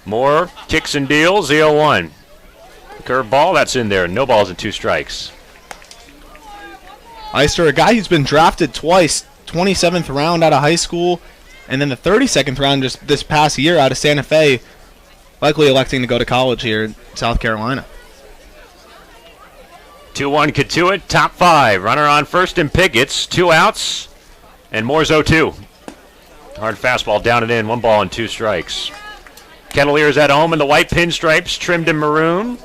Moore kicks and deals, 0-1. Curveball, that's in there. No balls and 2 strikes. Eister, a guy who's been drafted twice, 27th round out of high school, and then the 32nd round just this past year out of Santa Fe, likely electing to go to college here in South Carolina. 2-1 Cotuit, top 5. Runner on first and Picketts, 2 outs, and Moore's 0-2. Hard fastball down and in, 1 ball and 2 strikes. Kettleers at home in the white pinstripes, trimmed in maroon.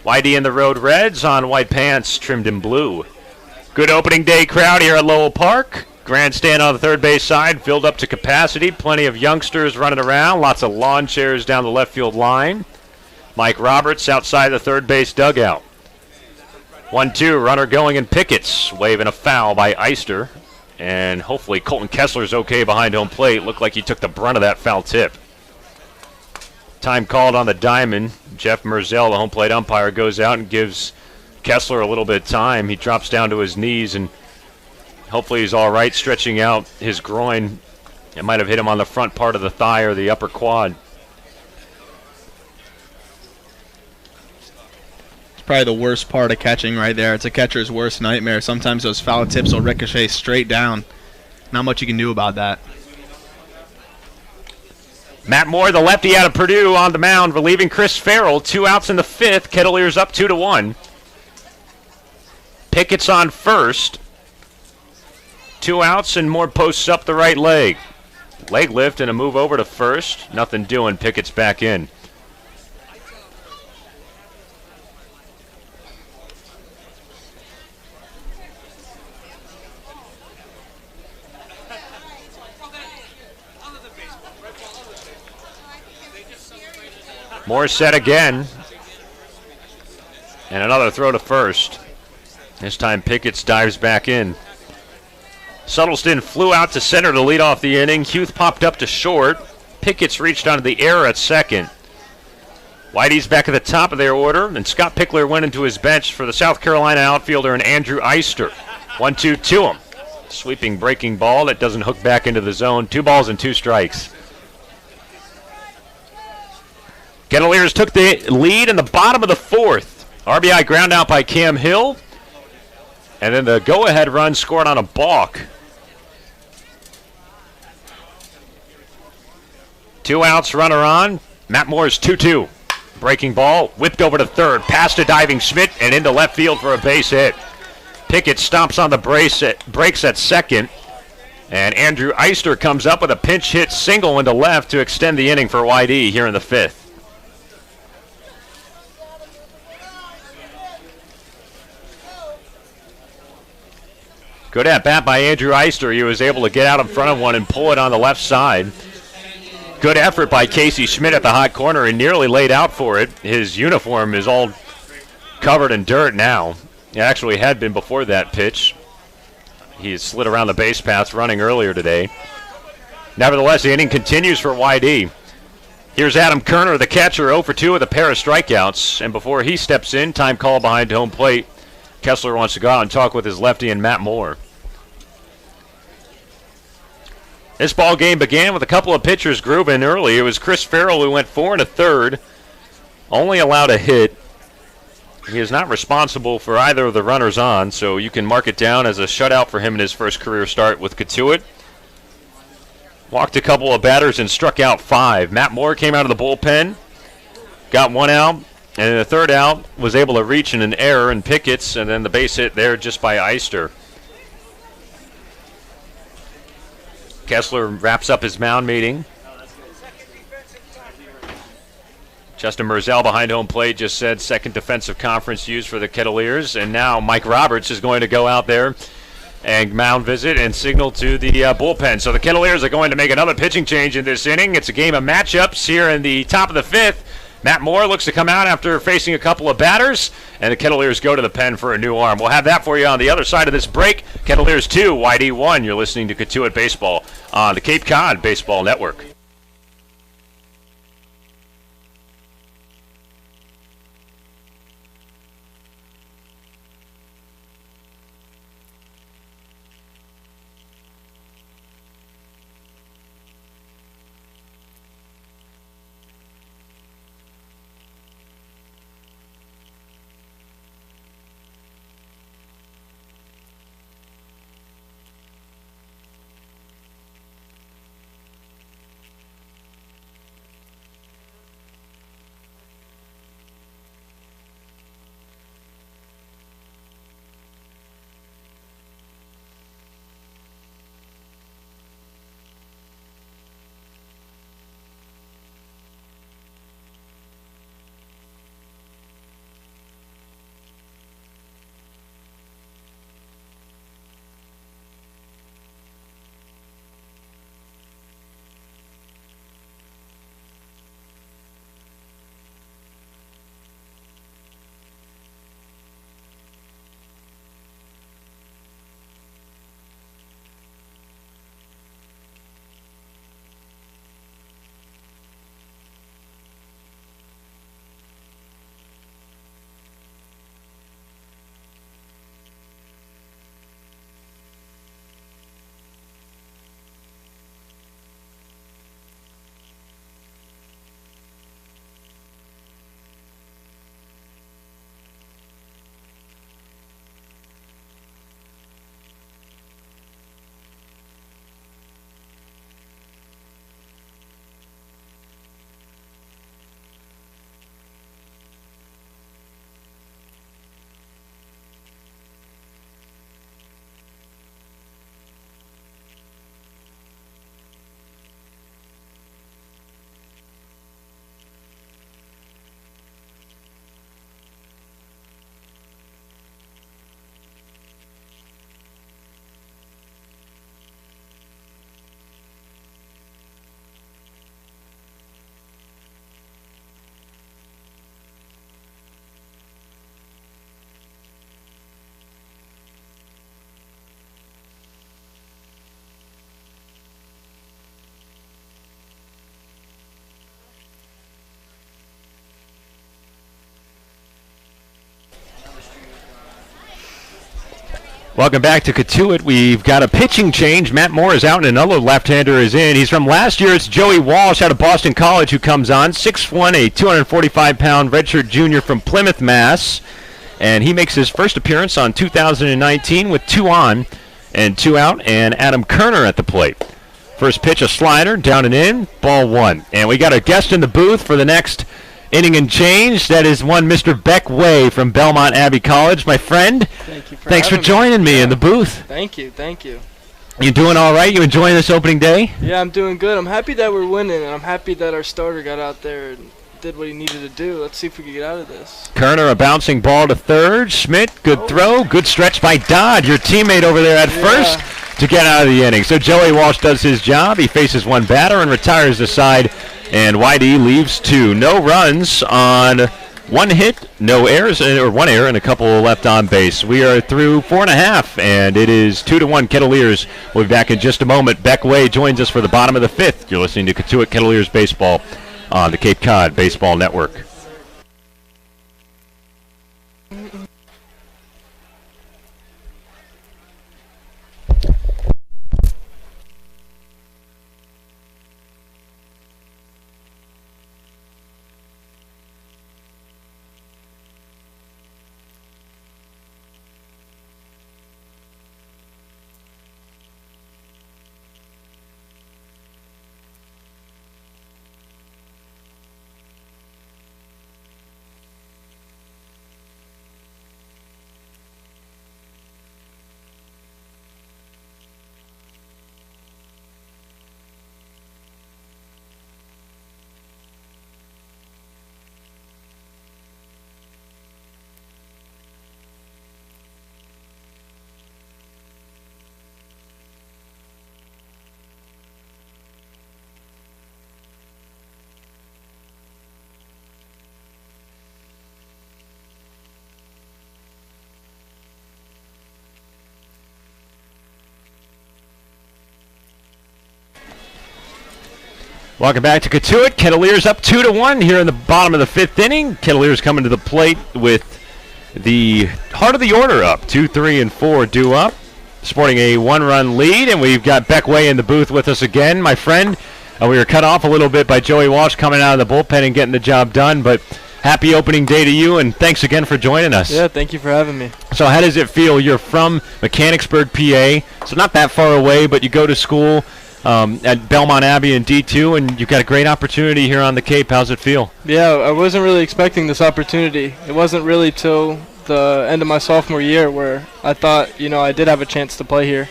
YD in the road reds on white pants, trimmed in blue. Good opening day crowd here at Lowell Park. Grandstand on the third base side, filled up to capacity. Plenty of youngsters running around. Lots of lawn chairs down the left field line. Mike Roberts outside the third base dugout. 1-2, runner going in Picketts. Waving a foul by Eister. And hopefully Colton Kessler's okay behind home plate. Looked like he took the brunt of that foul tip. Time called on the diamond. Jeff Merzell, the home plate umpire, goes out and gives Kessler a little bit of time. He drops down to his knees and hopefully he's all right, stretching out his groin. It might have hit him on the front part of the thigh or the upper quad. It's probably the worst part of catching right there. It's a catcher's worst nightmare. Sometimes those foul tips will ricochet straight down. Not much you can do about that. Matt Moore, the lefty out of Purdue, on the mound, relieving Chris Farrell. 2 outs in the 5th. Kettleers up 2-1. Picketts on first. 2 outs and Moore posts up the right leg. Leg lift and a move over to first. Nothing doing. Picketts back in. Moore set again. And another throw to first. This time Picketts dives back in. Suddelson flew out to center to lead off the inning. Hueth popped up to short. Picketts reached onto the error at second. Whitey's back at the top of their order, and Scott Pickler went into his bench for the South Carolina outfielder and Andrew Eister. 1-2 to him. Sweeping breaking ball that doesn't hook back into the zone. 2 balls and 2 strikes. Kettleers took the lead in the bottom of the 4th. RBI ground out by Cam Hill. And then the go-ahead run scored on a balk. 2 outs, runner on. Matt Moore's 2-2. Breaking ball, whipped over to third, past a diving Schmidt, and into left field for a base hit. Pickett stomps on the brakes at second, and Andrew Eister comes up with a pinch hit single into left to extend the inning for YD here in the 5th. Good at bat by Andrew Eister. He was able to get out in front of one and pull it on the left side. Good effort by Casey Schmidt at the hot corner and nearly laid out for it. His uniform is all covered in dirt now. It actually had been before that pitch. He slid around the base paths running earlier today. Nevertheless, the inning continues for YD. Here's Adam Kerner, the catcher, 0 for 2 with a pair of strikeouts. And before he steps in, time call behind home plate. Kessler wants to go out and talk with his lefty and Matt Moore. This ball game began with a couple of pitchers grooving early. It was Chris Farrell who went 4 1/3, only allowed a hit. He is not responsible for either of the runners on, so you can mark it down as a shutout for him in his first career start with Cotuit. Walked a couple of batters and struck out 5. Matt Moore came out of the bullpen, got 1 out, and in the 3rd out was able to reach in an error in Pickett's, and then the base hit there just by Eister. Kessler wraps up his mound meeting. Justin Merzell behind home plate just said second defensive conference used for the Kettleers, and now Mike Roberts is going to go out there and mound visit and signal to the bullpen. So the Kettleers are going to make another pitching change in this inning. It's a game of matchups here in the top of the 5th. Matt Moore looks to come out after facing a couple of batters, and the Kettleers go to the pen for a new arm. We'll have that for you on the other side of this break. Kettleers 2, YD 1. You're listening to Cotuit Baseball on the Cape Cod Baseball Network. Welcome back to Cotuit. We've got a pitching change. Matt Moore is out and another left-hander is in. He's from last year. It's Joey Walsh out of Boston College who comes on. 6'1", a 245-pound redshirt junior from Plymouth, Mass. And he makes his first appearance on 2019 with 2 on and 2 out, and Adam Kerner at the plate. First pitch, a slider, down and in, ball 1. And we got a guest in the booth for the next inning and change. That is one Mr. Beck Way from Belmont Abbey College. My friend, thanks for joining me in the booth. Thank you. You doing all right? You enjoying this opening day? Yeah, I'm doing good. I'm happy that we're winning, and I'm happy that our starter got out there and did what he needed to do. Let's see if we can get out of this. Kerner, a bouncing ball to third. Schmidt, good throw. Good stretch by Dodd, your teammate over there at first, to get out of the inning. So Joey Walsh does his job. He faces one batter and retires the side. And YD leaves 2. No runs on 1 hit, no errors, or 1 error, and a couple left on base. We are through 4.5, and it is 2-1 Kettleers. We'll be back in just a moment. Beck Way joins us for the bottom of the 5th. You're listening to Cotuit Kettleers Baseball on the Cape Cod Baseball Network. Welcome back to Cotuit. Kettleers up 2-1 here in the bottom of the 5th inning. Kettleers coming to the plate with the heart of the order up. 2, 3, and 4 due up, sporting a 1-run lead. And we've got Beck Way in the booth with us again, my friend. We were cut off a little bit by Joey Walsh coming out of the bullpen and getting the job done. But happy opening day to you, and thanks again for joining us. Yeah, thank you for having me. So how does it feel? You're from Mechanicsburg, PA, so not that far away, but you go to school at Belmont Abbey in D2, and you've got a great opportunity here on the Cape. How's it feel? Yeah, I wasn't really expecting this opportunity. It wasn't really till the end of my sophomore year where I thought, I did have a chance to play here.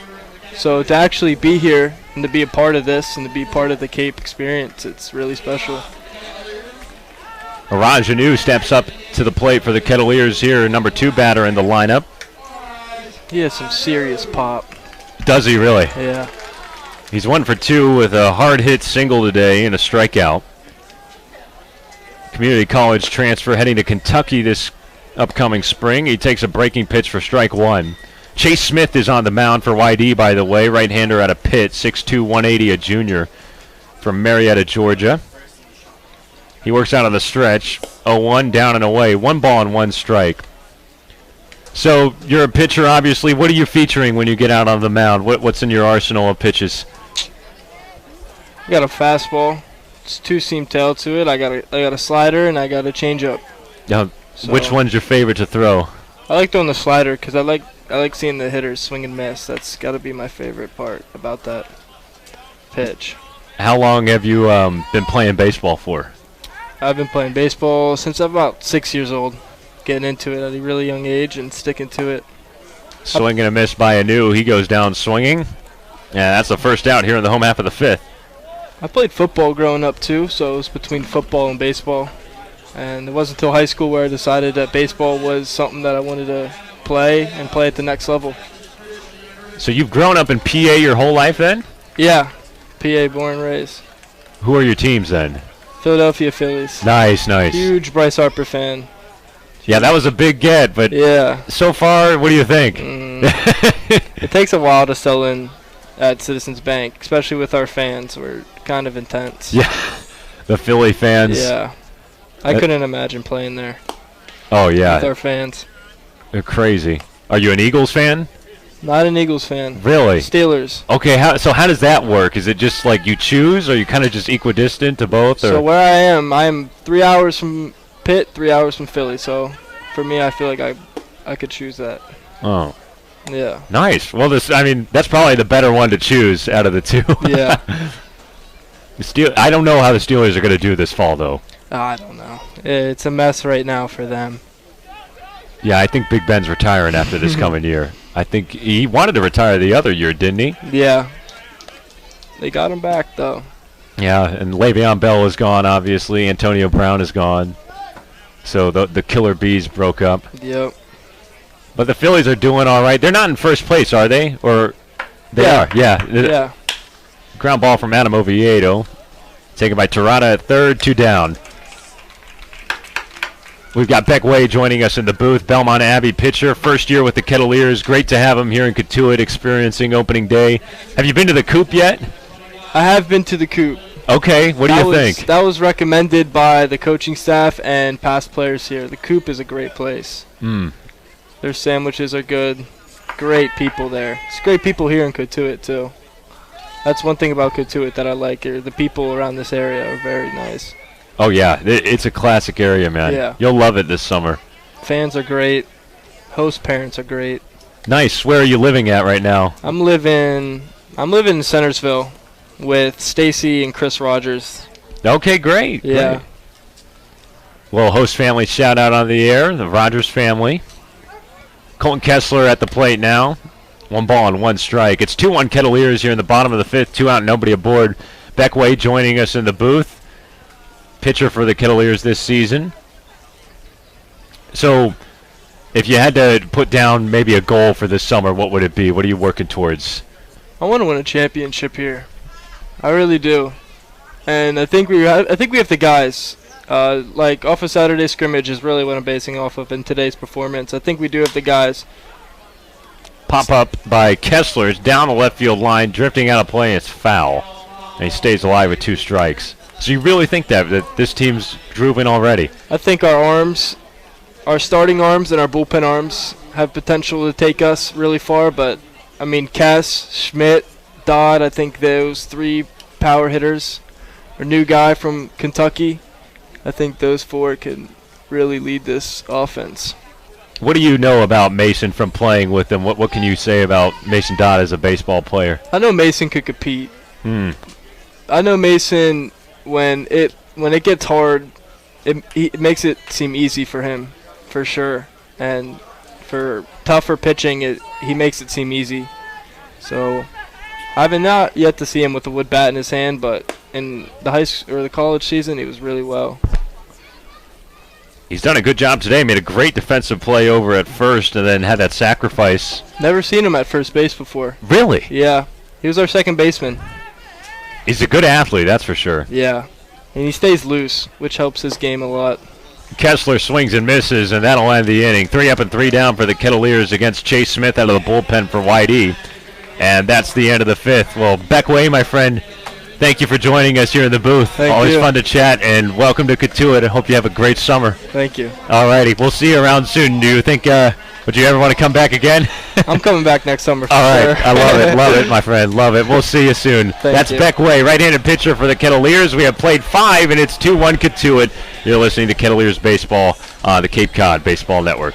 So to actually be here and to be a part of this and to be part of the Cape experience, it's really special. Arajanu steps up to the plate for the Kettleers here, number 2 batter in the lineup. He has some serious pop. Does he really? Yeah. He's 1 for 2 with a hard-hit single today and a strikeout. Community college transfer heading to Kentucky this upcoming spring. He takes a breaking pitch for strike 1. Chase Smith is on the mound for YD, by the way. Right-hander out of Pitt, 6'2", 180, a junior from Marietta, Georgia. He works out of the stretch. 0-1, down and away. 1 ball and 1 strike. So you're a pitcher, obviously. What are you featuring when you get out on the mound? What's in your arsenal of pitches? I got a fastball. It's 2-seam tail to it. I got a slider and I got a changeup. Which one's your favorite to throw? I like throwing the slider because I like seeing the hitters swing and miss. That's got to be my favorite part about that pitch. How long have you been playing baseball for? I've been playing baseball since I'm about 6 years old. Getting into it at a really young age and sticking to it. Swing and a miss by Anu. He goes down swinging. Yeah, that's the first out here in the home half of the 5th. I played football growing up too, so it was between football and baseball. And it wasn't until high school where I decided that baseball was something that I wanted to play and play at the next level. So you've grown up in PA your whole life then? Yeah, PA, born and raised. Who are your teams then? Philadelphia Phillies. Nice, nice. Huge Bryce Harper fan. Yeah, that was a big get, but yeah. So far, what do you think? It takes a while to sell in at Citizens Bank, especially with our fans. We're kind of intense. Yeah, the Philly fans. Yeah. I couldn't imagine playing there. Oh, yeah. With our fans. They're crazy. Are you an Eagles fan? Not an Eagles fan. Really? Steelers. Okay, how does that work? Is it just like you choose, or you kind of just equidistant to both? Or? So where I am 3 hours from Pitt, 3 hours from Philly. So for me, I feel like I could choose that. Oh. Yeah. Nice. Well, that's probably the better one to choose out of the two. Yeah. I don't know how the Steelers are going to do this fall, though. I don't know. It's a mess right now for them. Yeah, I think Big Ben's retiring after this coming year. I think he wanted to retire the other year, didn't he? Yeah. They got him back, though. Yeah, and Le'Veon Bell is gone, obviously. Antonio Brown is gone. So the Killer Bees broke up. Yep. But the Phillies are doing all right. They're not in first place, are they? Or they are? Yeah. Yeah. Ground ball from Adam Oviedo. Taken by Tirada at third, 2 down. We've got Beck Way joining us in the booth. Belmont Abbey pitcher, first year with the Kettleers. Great to have him here in Cotuit experiencing opening day. Have you been to the Coop yet? I have been to the Coop. Okay, what do you think? That was recommended by the coaching staff and past players here. The Coop is a great place. Their sandwiches are good. Great people there. It's great people here in Cotuit, too. That's one thing about Cotuit that I like here. The people around this area are very nice. Oh, yeah. It's a classic area, man. Yeah. You'll love it this summer. Fans are great. Host parents are great. Nice. Where are you living at right now? I'm living in Centersville with Stacy and Chris Rogers. Okay, great. Yeah. Great. Well, host family shout out on the air, the Rogers family. Colton Kessler at the plate now. 1 ball and 1 strike. It's 2-1 Kettleers here in the bottom of the 5th. 2 out, nobody aboard. Beckway joining us in the booth. Pitcher for the Kettleers this season. So, if you had to put down maybe a goal for this summer, what would it be? What are you working towards? I want to win a championship here. I really do. And I think we have the guys. Like off of Saturday scrimmage is really what I'm basing off of in today's performance. I think we do have the guys. Pop up by Kessler. It's down the left field line, drifting out of play, and it's foul. And he stays alive with 2 strikes. So you really think that this team's grooving already? I think our arms, our starting arms and our bullpen arms have potential to take us really far. But, I mean, Cass, Schmidt, Dodd, I think those 3 power hitters. Our new guy from Kentucky, I think those 4 can really lead this offense. What do you know about Mason from playing with him? What can you say about Mason Dodd as a baseball player? I know Mason could compete. I know Mason, when it gets hard, it makes it seem easy for him, for sure. And for tougher pitching, he makes it seem easy. So I have not yet to see him with a wood bat in his hand, but in the high school or the college season, he was really well. He's done a good job today. Made a great defensive play over at first and then had that sacrifice. Never seen him at first base before. Really? Yeah. He was our second baseman. He's a good athlete, that's for sure. Yeah. And he stays loose, which helps his game a lot. Kessler swings and misses, and that'll end the inning. 3 up and 3 down for the Kettleers against Chase Smith out of the bullpen for Whitey. And that's the end of the 5th. Well, Beckway, my friend, thank you for joining us here in the booth. Thank Always you. fun to chat, and welcome to Cotuit. I hope you have a great summer. Thank you. All righty. We'll see you around soon. Do you think, would you ever want to come back again? I'm coming back next summer for All sure. right. I love it, my friend. Love it. We'll see you soon. That's you. Beckway, right-handed pitcher for the Kettleers. We have played 5, and it's 2-1 Cotuit. You're listening to Kettleers Baseball on the Cape Cod Baseball Network.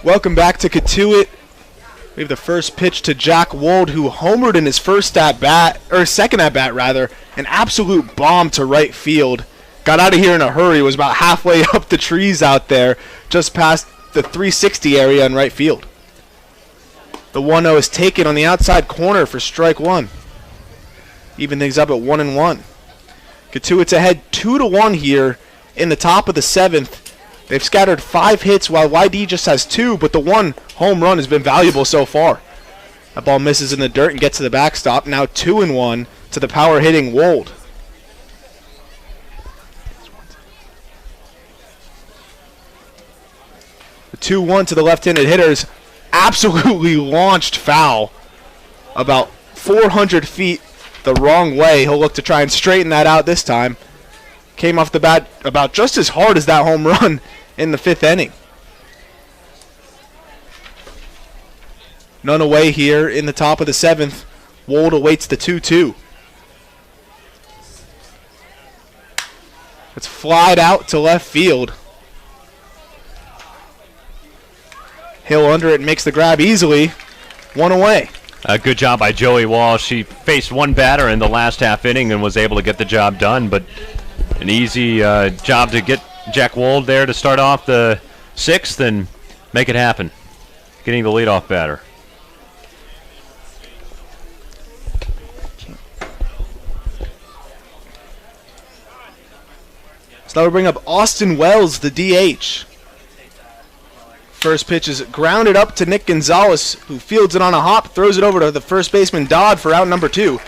Welcome back to Cotuit. We have the first pitch to Jack Wold, who homered in his second at bat rather. An absolute bomb to right field. Got out of here in a hurry. Was about halfway up the trees out there, just past the 360 area in right field. The 1-0 is taken on the outside corner for strike one. Even things up at 1-1. Cotuit's ahead 2-1 here in the top of the seventh. They've scattered 5 hits while YD just has 2, but the 1 home run has been valuable so far. That ball misses in the dirt and gets to the backstop. Now 2-1 to the power hitting Wold. The 2-1 to the left-handed hitters. Absolutely launched foul. About 400 feet the wrong way. He'll look to try and straighten that out this time. Came off the bat about just as hard as that home run in the 5th inning. None away here in the top of the 7th. Wold awaits the 2-2. It's flied out to left field. Hill under it and makes the grab easily. 1 away. A good job by Joey Walsh. She faced one batter in the last half inning and was able to get the job done, but an easy job to get Jack Wold there to start off the 6th and make it happen. Getting the leadoff batter. So that will bring up Austin Wells, the DH. First pitch is grounded up to Nick Gonzalez, who fields it on a hop, throws it over to the first baseman Dodd for out number 2.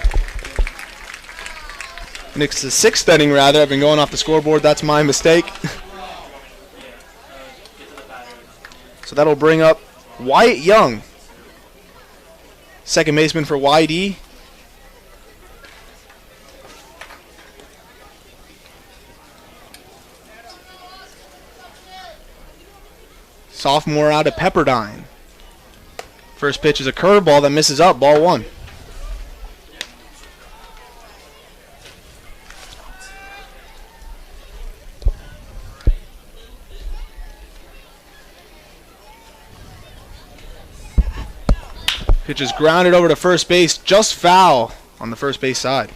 Nick's the 6th inning, rather. I've been going off the scoreboard. That's my mistake. So that'll bring up Wyatt Young, second baseman for YD. Sophomore out of Pepperdine. First pitch is a curveball that misses up, ball 1. Pitch is grounded over to first base, just foul on the first base side.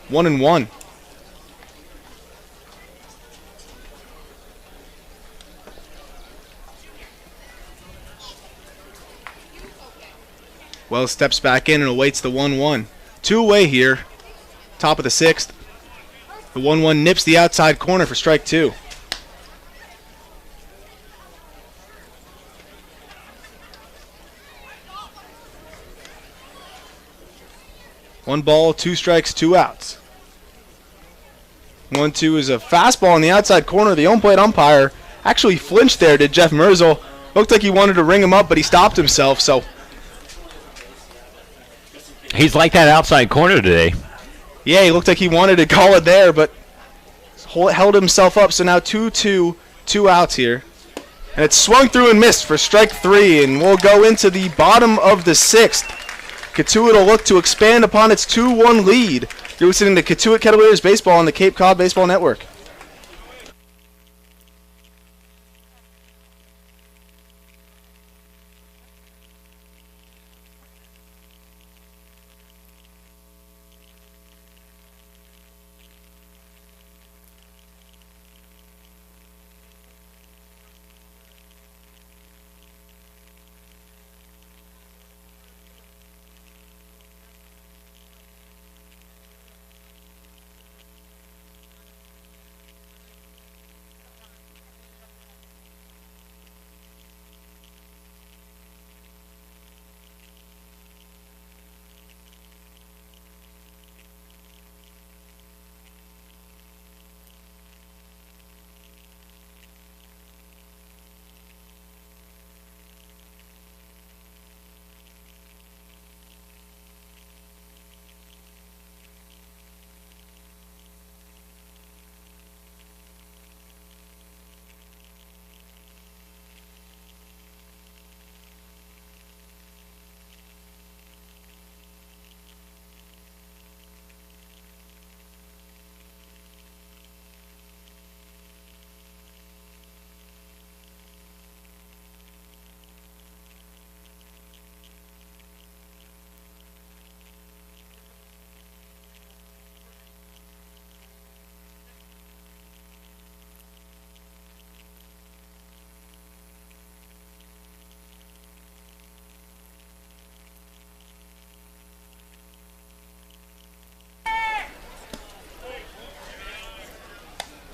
1-1. Wells steps back in and awaits the 1-1. 2 away here, top of the 6th. The 1-1 nips the outside corner for strike 2. One ball, 2 strikes, 2 outs. 1-2 is a fastball on the outside corner. The home plate umpire actually flinched there, did Jeff Merzel. Looked like he wanted to ring him up, but he stopped himself, so. He's like that outside corner today. Yeah, he looked like he wanted to call it there, but held himself up. So now 2-2, 2 outs here. And it's swung through and missed for strike 3, and we'll go into the bottom of the 6th. Cotuit will look to expand upon its 2-1 lead. You're listening to Cotuit Kettleers Baseball on the Cape Cod Baseball Network.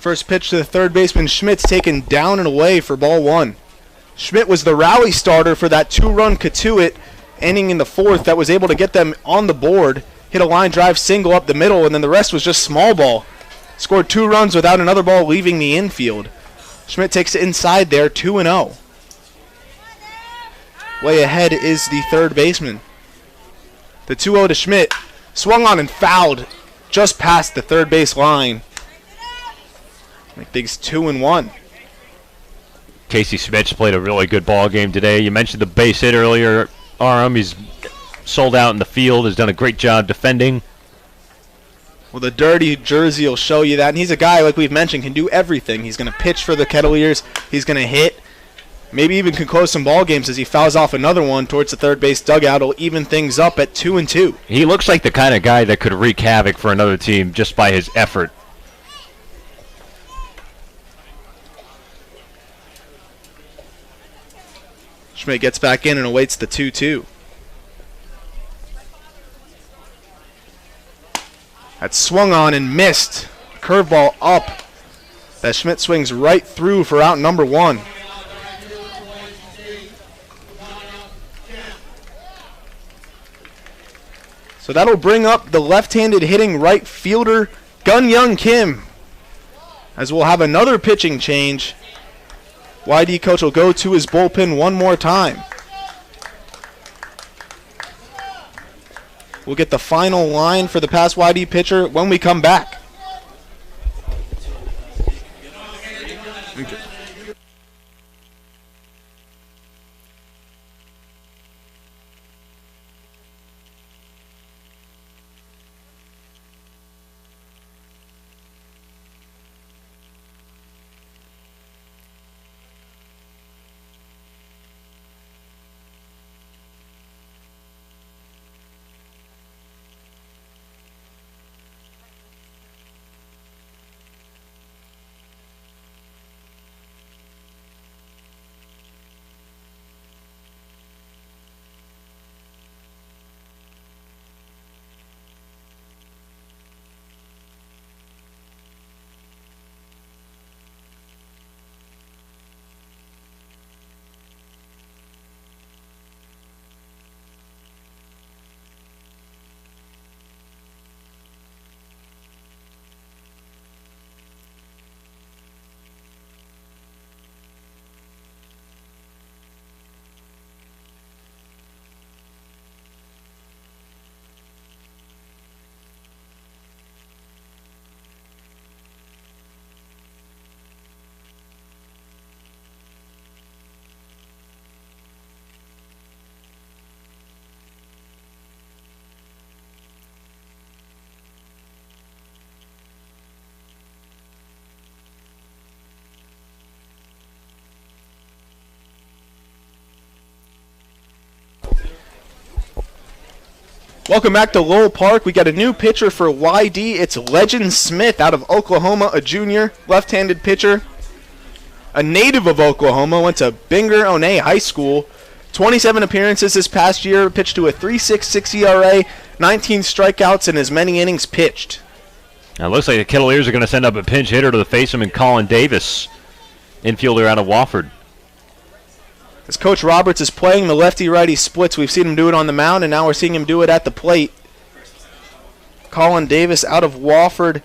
First pitch to the third baseman Schmidt's taken down and away for ball one. Schmidt was the rally starter for that two-run Cotuit ending in the fourth that was able to get them on the board. Hit a line drive single up the middle, and then the rest was just small ball. Scored 2 runs without another ball leaving the infield. Schmidt takes it inside there, 2-0. Way ahead is the third baseman. The 2-0 to Schmidt. Swung on and fouled just past the third base line. Make things 2-1. Casey Schmidt's played a really good ball game today. You mentioned the base hit earlier, Aram. He's sold out in the field, has done a great job defending. Well, the dirty jersey will show you that. And he's a guy, like we've mentioned, can do everything. He's going to pitch for the Kettleers. He's going to hit. Maybe even can close some ball games as he fouls off another one towards the third base dugout. It'll even things up at 2-2. He looks like the kind of guy that could wreak havoc for another team just by his effort. Schmidt gets back in and awaits the 2-2. That swung on and missed. Curveball up. That Schmidt swings right through for out number one. So that'll bring up the left-handed hitting right fielder, GeonHyoung Kim. As we'll have another pitching change. YD coach will go to his bullpen one more time. We'll get the final line for the past YD pitcher when we come back. Welcome back to Lowell Park. We got a new pitcher for YD. It's Legend Smith out of Oklahoma, a junior, left-handed pitcher. A native of Oklahoma, went to Binger One High School. 27 appearances this past year, pitched to a 3.66 ERA, 19 strikeouts in as many innings pitched. Now it looks like the Kettleers are going to send up a pinch hitter to face him in Colin Davis, infielder out of Wofford. As Coach Roberts is playing the lefty-righty splits, we've seen him do it on the mound, and now we're seeing him do it at the plate. Colin Davis out of Wofford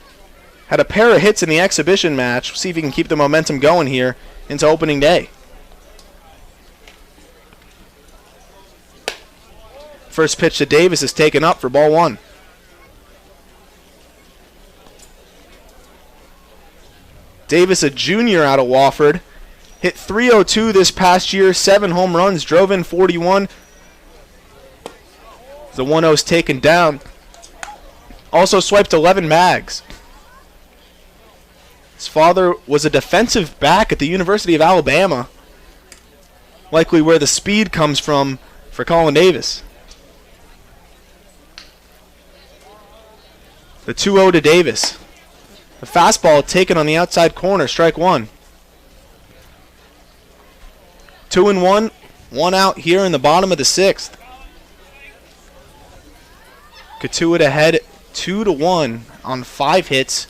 had a pair of hits in the exhibition match. We'll see if he can keep the momentum going here into opening day. First pitch to Davis is taken up for ball one. Davis, a junior out of Wofford. Hit .302 this past year, 7 home runs, drove in 41. The 1-0's taken down. Also swiped 11 bags. His father was a defensive back at the University of Alabama. Likely where the speed comes from for Colin Davis. The 2-0 to Davis. The fastball taken on the outside corner, strike one. 2-1, one out here in the bottom of the sixth. Cotuit ahead 2-1 on 5 hits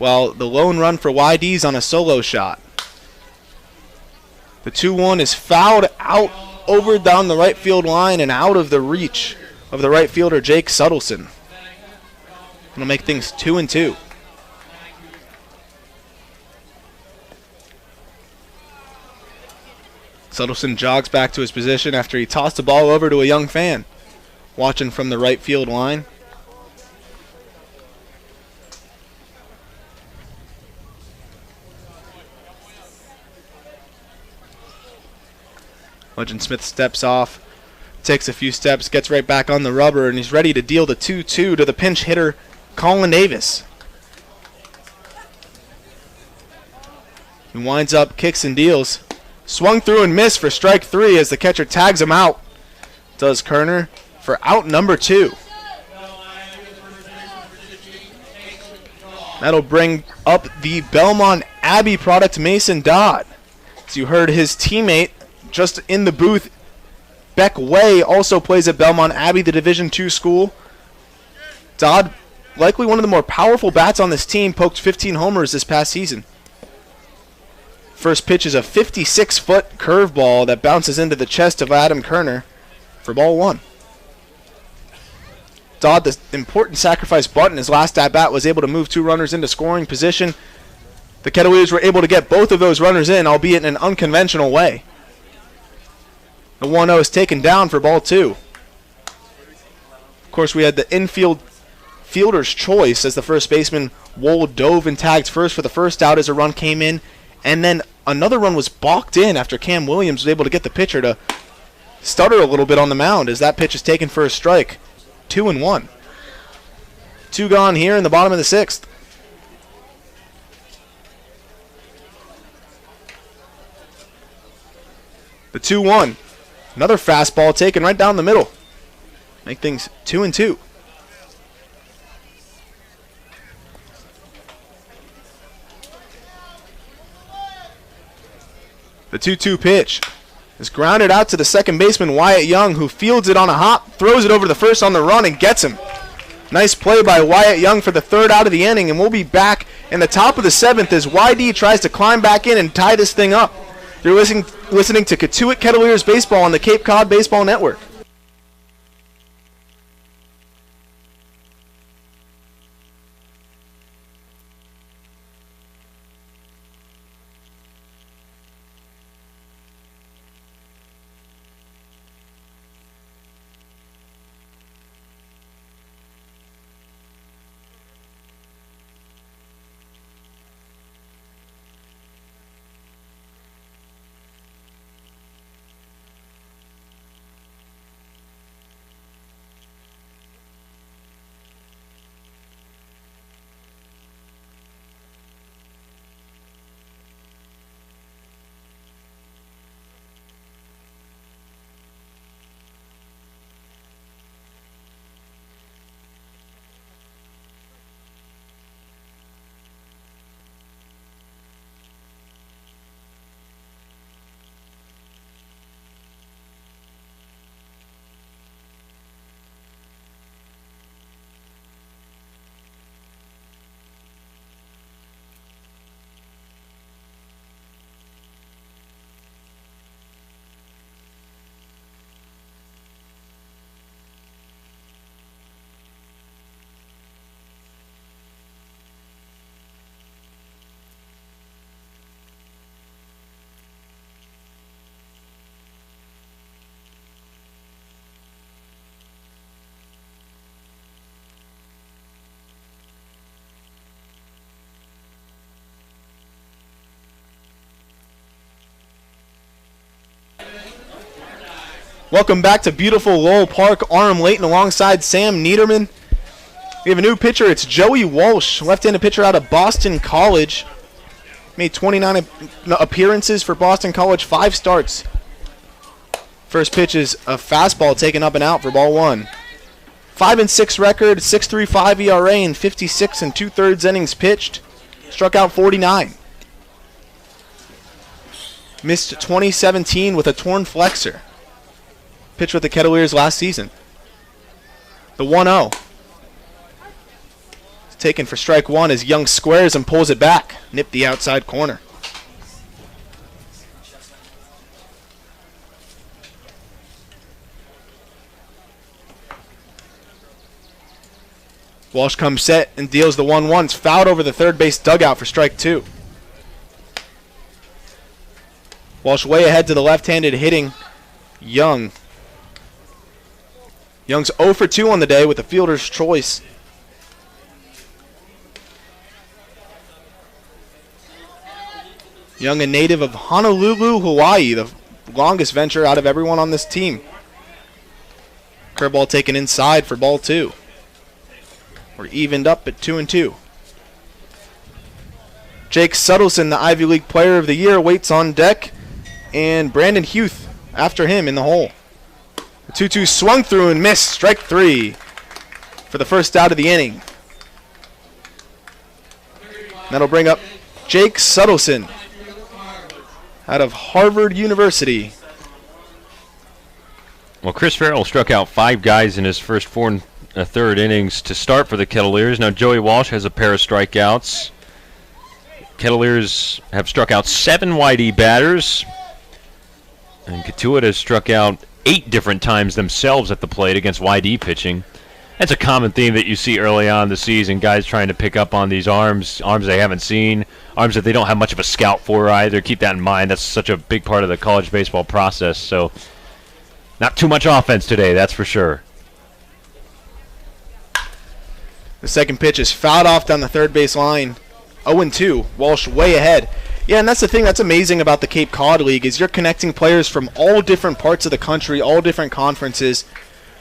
Well, the lone run for YD's on a solo shot. The 2-1 is fouled out over down the right field line and out of the reach of the right fielder Jake Suddelson. It'll make things 2-2. Suddelson jogs back to his position after he tossed the ball over to a young fan watching from the right field line. Legend Smith steps off, takes a few steps, gets right back on the rubber, and he's ready to deal the 2-2 to the pinch hitter, Colin Davis. He winds up, kicks and deals. Swung through and missed for strike 3 as the catcher tags him out. Does Kerner for out number 2. That'll bring up the Belmont Abbey product, Mason Dodd. As you heard his teammate just in the booth, Beck Way, also plays at Belmont Abbey, the Division II school. Dodd, likely one of the more powerful bats on this team, poked 15 homers this past season. First pitch is a 56-foot curveball that bounces into the chest of Adam Kerner for ball 1. Dodd, the important sacrifice bunt in his last at-bat, was able to move 2 runners into scoring position. The Kettleers were able to get both of those runners in, albeit in an unconventional way. The 1-0 is taken down for ball 2. Of course, we had the infield fielder's choice as the first baseman, Wold, dove and tagged first for the first out as a run came in. And then another run was balked in after Cam Williams was able to get the pitcher to stutter a little bit on the mound as that pitch is taken for a strike. 2-1. 2 gone here in the bottom of the 6th. The 2-1. Another fastball taken right down the middle. Make things 2-2. The 2-2 pitch is grounded out to the second baseman, Wyatt Young, who fields it on a hop, throws it over to the first on the run, and gets him. Nice play by Wyatt Young for the 3rd out of the inning, and we'll be back in the top of the 7th as YD tries to climb back in and tie this thing up. You're listening to Cotuit Kettleers Baseball on the Cape Cod Baseball Network. Welcome back to beautiful Lowell Park. Aram Layton alongside Sam Niederman. We have a new pitcher. It's Joey Walsh, left-handed pitcher out of Boston College. Made 29 appearances for Boston College, 5 starts. First pitch is a fastball taken up and out for ball 1. 5-6 record, 6.35 ERA, and 56 2/3 innings pitched. Struck out 49. Missed 2017 with a torn flexor. Pitched with the Kettleers last season. The 1-0. taken for strike one as Young squares and pulls it back. Nip the outside corner. Walsh comes set and deals the 1-1. It's fouled over the third base dugout for strike two. Walsh way ahead to the left-handed hitting Young. Young's 0 for 2 on the day with a fielder's choice. Young, a native of Honolulu, Hawaii, the longest venture out of everyone on this team. Curveball taken inside for ball two. We're evened up at 2-2. Jake Suddelson, the Ivy League Player of the Year, waits on deck. And Brandon Hueth after him in the hole. The 2-2 swung through and missed. Strike three for the first out of the inning. That'll bring up Jake Suddelson out of Harvard University. Well, Chris Farrell struck out 5 guys in his first 4 1/3 innings to start for the Kettleers. Now Joey Walsh has a pair of strikeouts. Kettleers have struck out 7 YD batters. And Cotuit has struck out 8 different times themselves at the plate against YD pitching. That's a common theme that you see early on in the season, guys trying to pick up on these arms they haven't seen, arms that they don't have much of a scout for either. Keep that in mind. That's such a big part of the college baseball process. So not too much offense today, that's for sure. The second pitch is fouled off down the third base line. 0-2. Walsh way ahead. Yeah, and that's the thing that's amazing about the Cape Cod League is you're connecting players from all different parts of the country, all different conferences.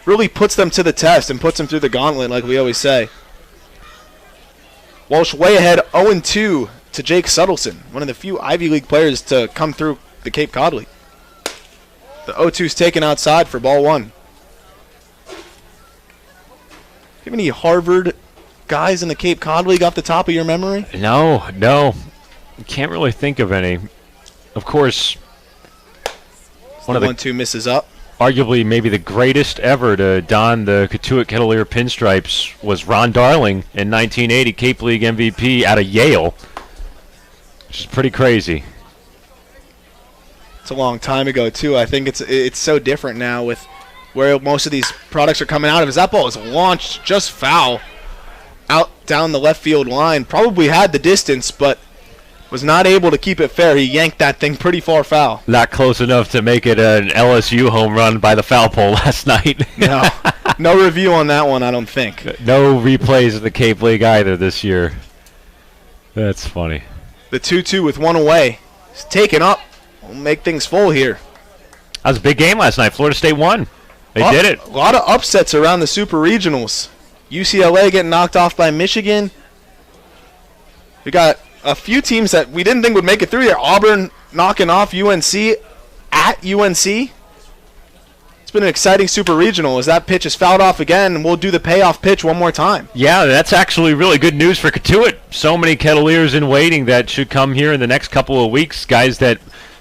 Really puts them to the test and puts them through the gauntlet, like we always say. Walsh way ahead, 0-2 to Jake Suddelson, one of the few Ivy League players to come through the Cape Cod League. The 0-2's taken outside for ball one. Do you have any Harvard guys in the Cape Cod League off the top of your memory? No. Can't really think of any. Of course, one of the 1-2 misses up. Arguably maybe the greatest ever to don the Cotuit Kettleer pinstripes was Ron Darling in 1980, Cape League MVP out of Yale, which is pretty crazy. It's a long time ago, too. I think it's so different now with where most of these products are coming out of. As that ball is launched just foul out down the left field line. Probably had the distance, but was not able to keep it fair. He yanked that thing pretty far foul. Not close enough to make it an LSU home run by the foul pole last night. No review on that one, I don't think. No replays of the Cape League either this year. That's funny. The 2-2 with one away. It's taken up. We'll make things full here. That was a big game last night. Florida State won. They did it. A lot of upsets around the Super Regionals. UCLA getting knocked off by Michigan. We got a few teams that we didn't think would make it through here. Auburn knocking off UNC at UNC. It's been an exciting Super Regional as that pitch is fouled off again, and we'll do the payoff pitch one more time. Yeah, that's actually really good news for Cotuit. So many Kettleers in waiting that should come here in the next couple of weeks. Guys that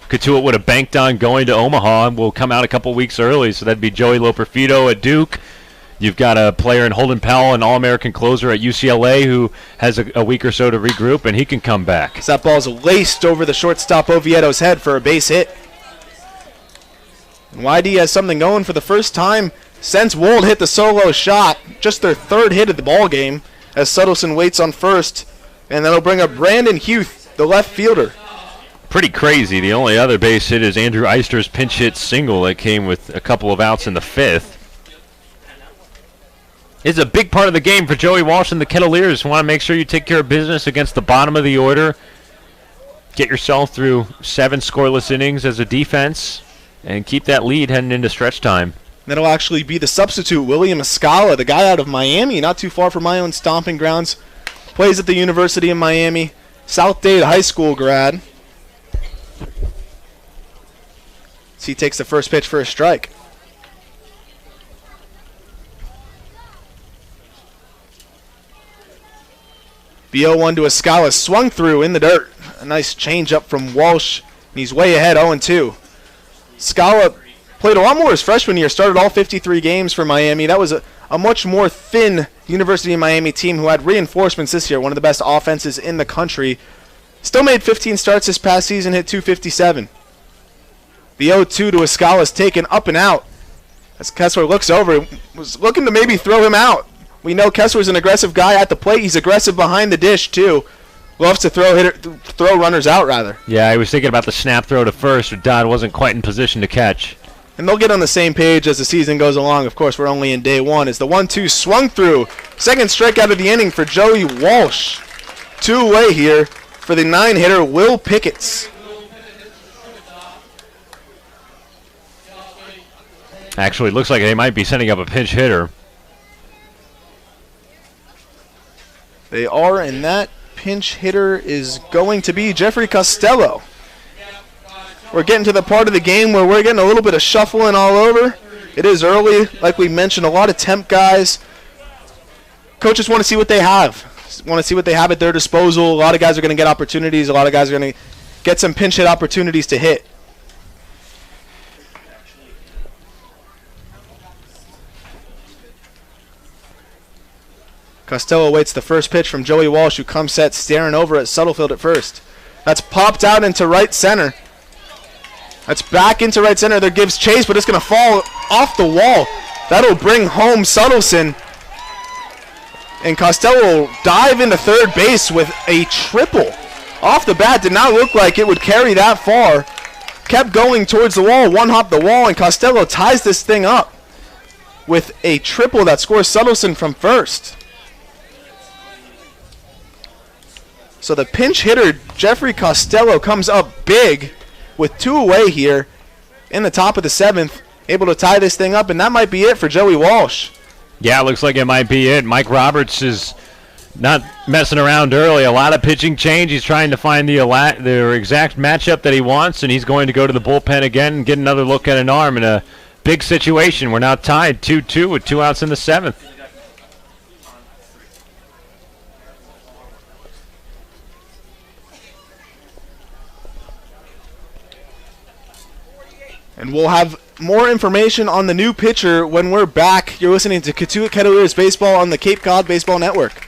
Cotuit would have banked on going to Omaha and will come out a couple weeks early. So that'd be Joey Loperfido at Duke. You've got a player in Holden Powell, an All-American closer at UCLA, who has a week or so to regroup, and he can come back. That ball's laced over the shortstop Ovieto's head for a base hit. And YD has something going for the first time since Wold hit the solo shot. Just their third hit of the ball game as Suddelson waits on first. And that'll bring up Brandon Hueth, the left fielder. Pretty crazy. The only other base hit is Andrew Eister's pinch hit single that came with a couple of outs in the fifth. It's a big part of the game for Joey Walsh and the Kettleers. Want to make sure you take care of business against the bottom of the order. Get yourself through 7 scoreless innings as a defense and keep that lead heading into stretch time. That'll actually be the substitute, William Escala, the guy out of Miami, not too far from my own stomping grounds. Plays at the University of Miami. South Dade High School grad. So he takes the first pitch for a strike. The 0-1 to Escala, swung through in the dirt. A nice changeup from Walsh, and he's way ahead, 0-2. Scala played a lot more his freshman year, started all 53 games for Miami. That was a much more thin University of Miami team who had reinforcements this year, one of the best offenses in the country. Still made 15 starts this past season, hit .257. The 0-2 to Escala is taken up and out. As Kessler looks over, was looking to maybe throw him out. We know Kessler's an aggressive guy at the plate. He's aggressive behind the dish, too. Loves to throw runners out, rather. Yeah, I was thinking about the snap throw to first, but Dodd wasn't quite in position to catch. And they'll get on the same page as the season goes along. Of course, we're only in day one. As the 1-2 swung through. Second strikeout of the inning for Joey Walsh. 2-away here for the 9-hitter Will Picketts. Actually, it looks like they might be sending up a pinch hitter. They are, and that pinch hitter is going to be Jeffrey Costello. We're getting to the part of the game where we're getting a little bit of shuffling all over. It is early, like we mentioned, a lot of temp guys. Coaches want to see what they have. Want to see what they have at their disposal. A lot of guys are going to get opportunities. A lot of guys are going to get some pinch hit opportunities to hit. Costello awaits the first pitch from Joey Walsh, who comes set staring over at Stuttlefield at first. That's popped out into right center. That's back into right center. There gives chase, but it's going to fall off the wall. That'll bring home Suddelson. And Costello will dive into third base with a triple. Off the bat, did not look like it would carry that far. Kept going towards the wall, one-hop the wall, and Costello ties this thing up with a triple that scores Suddelson from first. So the pinch hitter, Jeffrey Costello, comes up big with 2 away here in the top of the 7th, able to tie this thing up, and that might be it for Joey Walsh. Yeah, it looks like it might be it. Mike Roberts is not messing around early. A lot of pitching change. He's trying to find the exact matchup that he wants, and he's going to go to the bullpen again and get another look at an arm in a big situation. We're now tied 2-2 with 2 outs in the 7th. And we'll have more information on the new pitcher when we're back. You're listening to Cotuit Kettleers Baseball on the Cape Cod Baseball Network.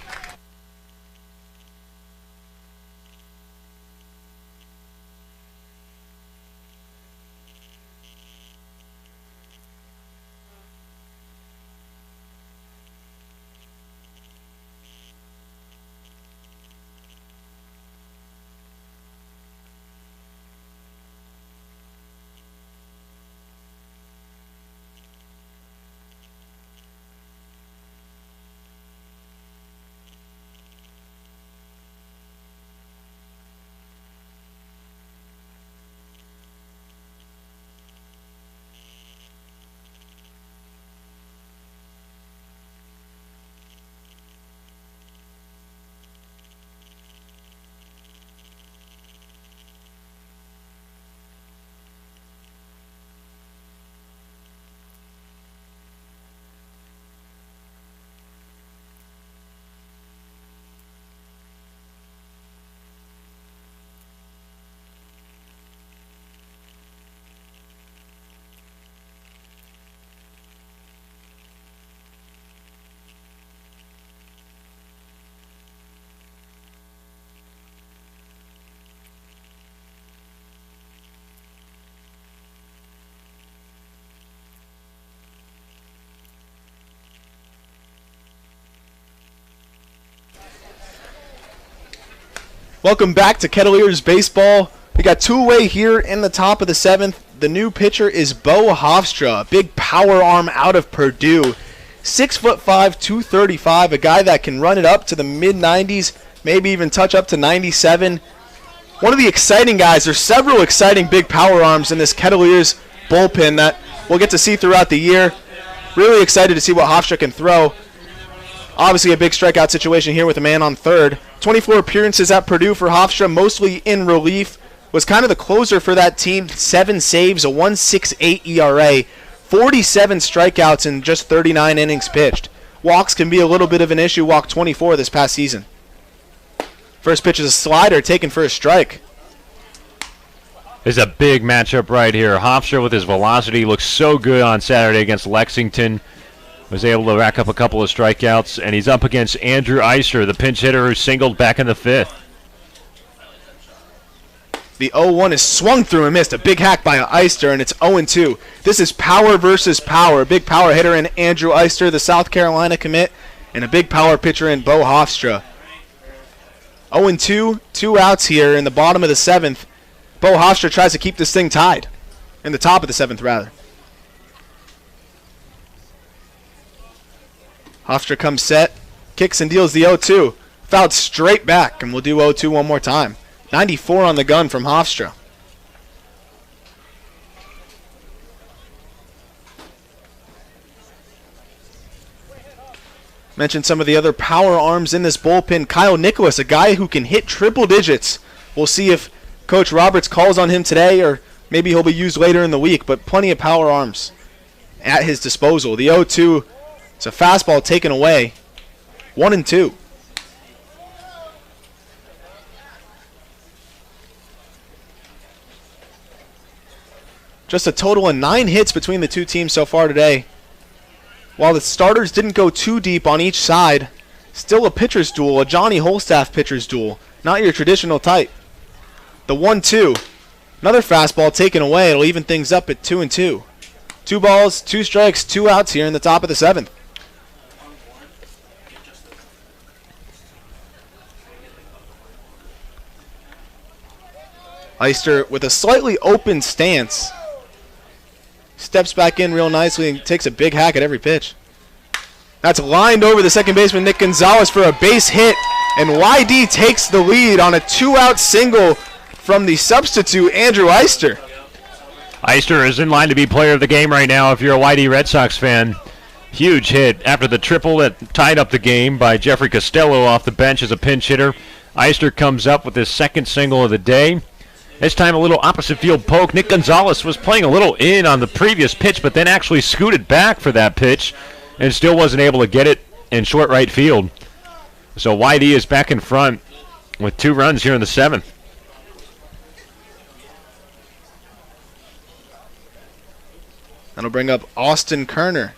Welcome back to Kettleers Baseball. We got 2 away here in the top of the 7th. The new pitcher is Bo Hofstra, a big power arm out of Purdue. 6'5", 235, a guy that can run it up to the mid-90s, maybe even touch up to 97. One of the exciting guys. There's several exciting big power arms in this Kettleers bullpen that we'll get to see throughout the year. Really excited to see what Hofstra can throw. Obviously a big strikeout situation here with a man on third. 24 appearances at Purdue for Hofstra, mostly in relief. Was kind of the closer for that team. 7 saves, a 1.68 ERA, 47 strikeouts in just 39 innings pitched. Walks can be a little bit of an issue. Walked 24 this past season. First pitch is a slider taken for a strike. This is a big matchup right here. Hofstra with his velocity looks so good on Saturday against Lexington. Was able to rack up a couple of strikeouts, and he's up against Andrew Eister, the pinch hitter who singled back in the 5th. The 0-1 is swung through and missed. A big hack by Eister, and it's 0-2. This is power versus power. A big power hitter in Andrew Eister, the South Carolina commit, and a big power pitcher in Bo Hofstra. 0-2, 2 outs here in the bottom of the 7th. Bo Hofstra tries to keep this thing tied. In the top of the 7th, rather. Hofstra comes set, kicks and deals the 0-2. Fouled straight back, and we'll do 0-2 one more time. 94 on the gun from Hofstra. Mentioned some of the other power arms in this bullpen. Kyle Nicholas, a guy who can hit triple digits. We'll see if Coach Roberts calls on him today, or maybe he'll be used later in the week, but plenty of power arms at his disposal. The 0-2, it's a fastball taken away. 1-2. Just a total of 9 hits between the two teams so far today. While the starters didn't go too deep on each side, still a pitcher's duel, a Johnny Holstaff pitcher's duel. Not your traditional type. The 1-2, another fastball taken away. It'll even things up at 2-2. 2 balls, 2 strikes, 2 outs here in the top of the 7th. Eister with a slightly open stance. Steps back in real nicely and takes a big hack at every pitch. That's lined over the second baseman, Nick Gonzalez, for a base hit. And YD takes the lead on a 2-out single from the substitute, Andrew Eister. Eister is in line to be player of the game right now if you're a YD Red Sox fan. Huge hit after the triple that tied up the game by Jeffrey Costello off the bench as a pinch hitter. Eister comes up with his second single of the day. This time a little opposite field poke. Nick Gonzalez was playing a little in on the previous pitch, but then actually scooted back for that pitch and still wasn't able to get it in short right field. So YD is back in front with 2 runs here in the 7th. That'll bring up Austin Kerner.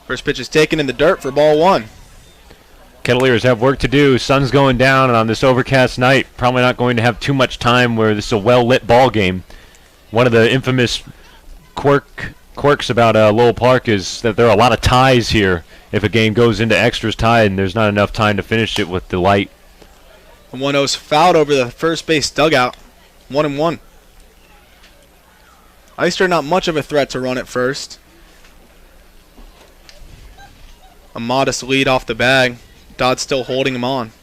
First pitch is taken in the dirt for ball 1. Kettleers have work to do. Sun's going down, and on this overcast night, probably not going to have too much time where this is a well-lit ball game. One of the infamous quirks about Lowell Park is that there are a lot of ties here. If a game goes into extras tied and there's not enough time to finish it with the light. 1-0's fouled over the first base dugout. 1-1. Eister not much of a threat to run at first. A modest lead off the bag. Dodd still holding him on.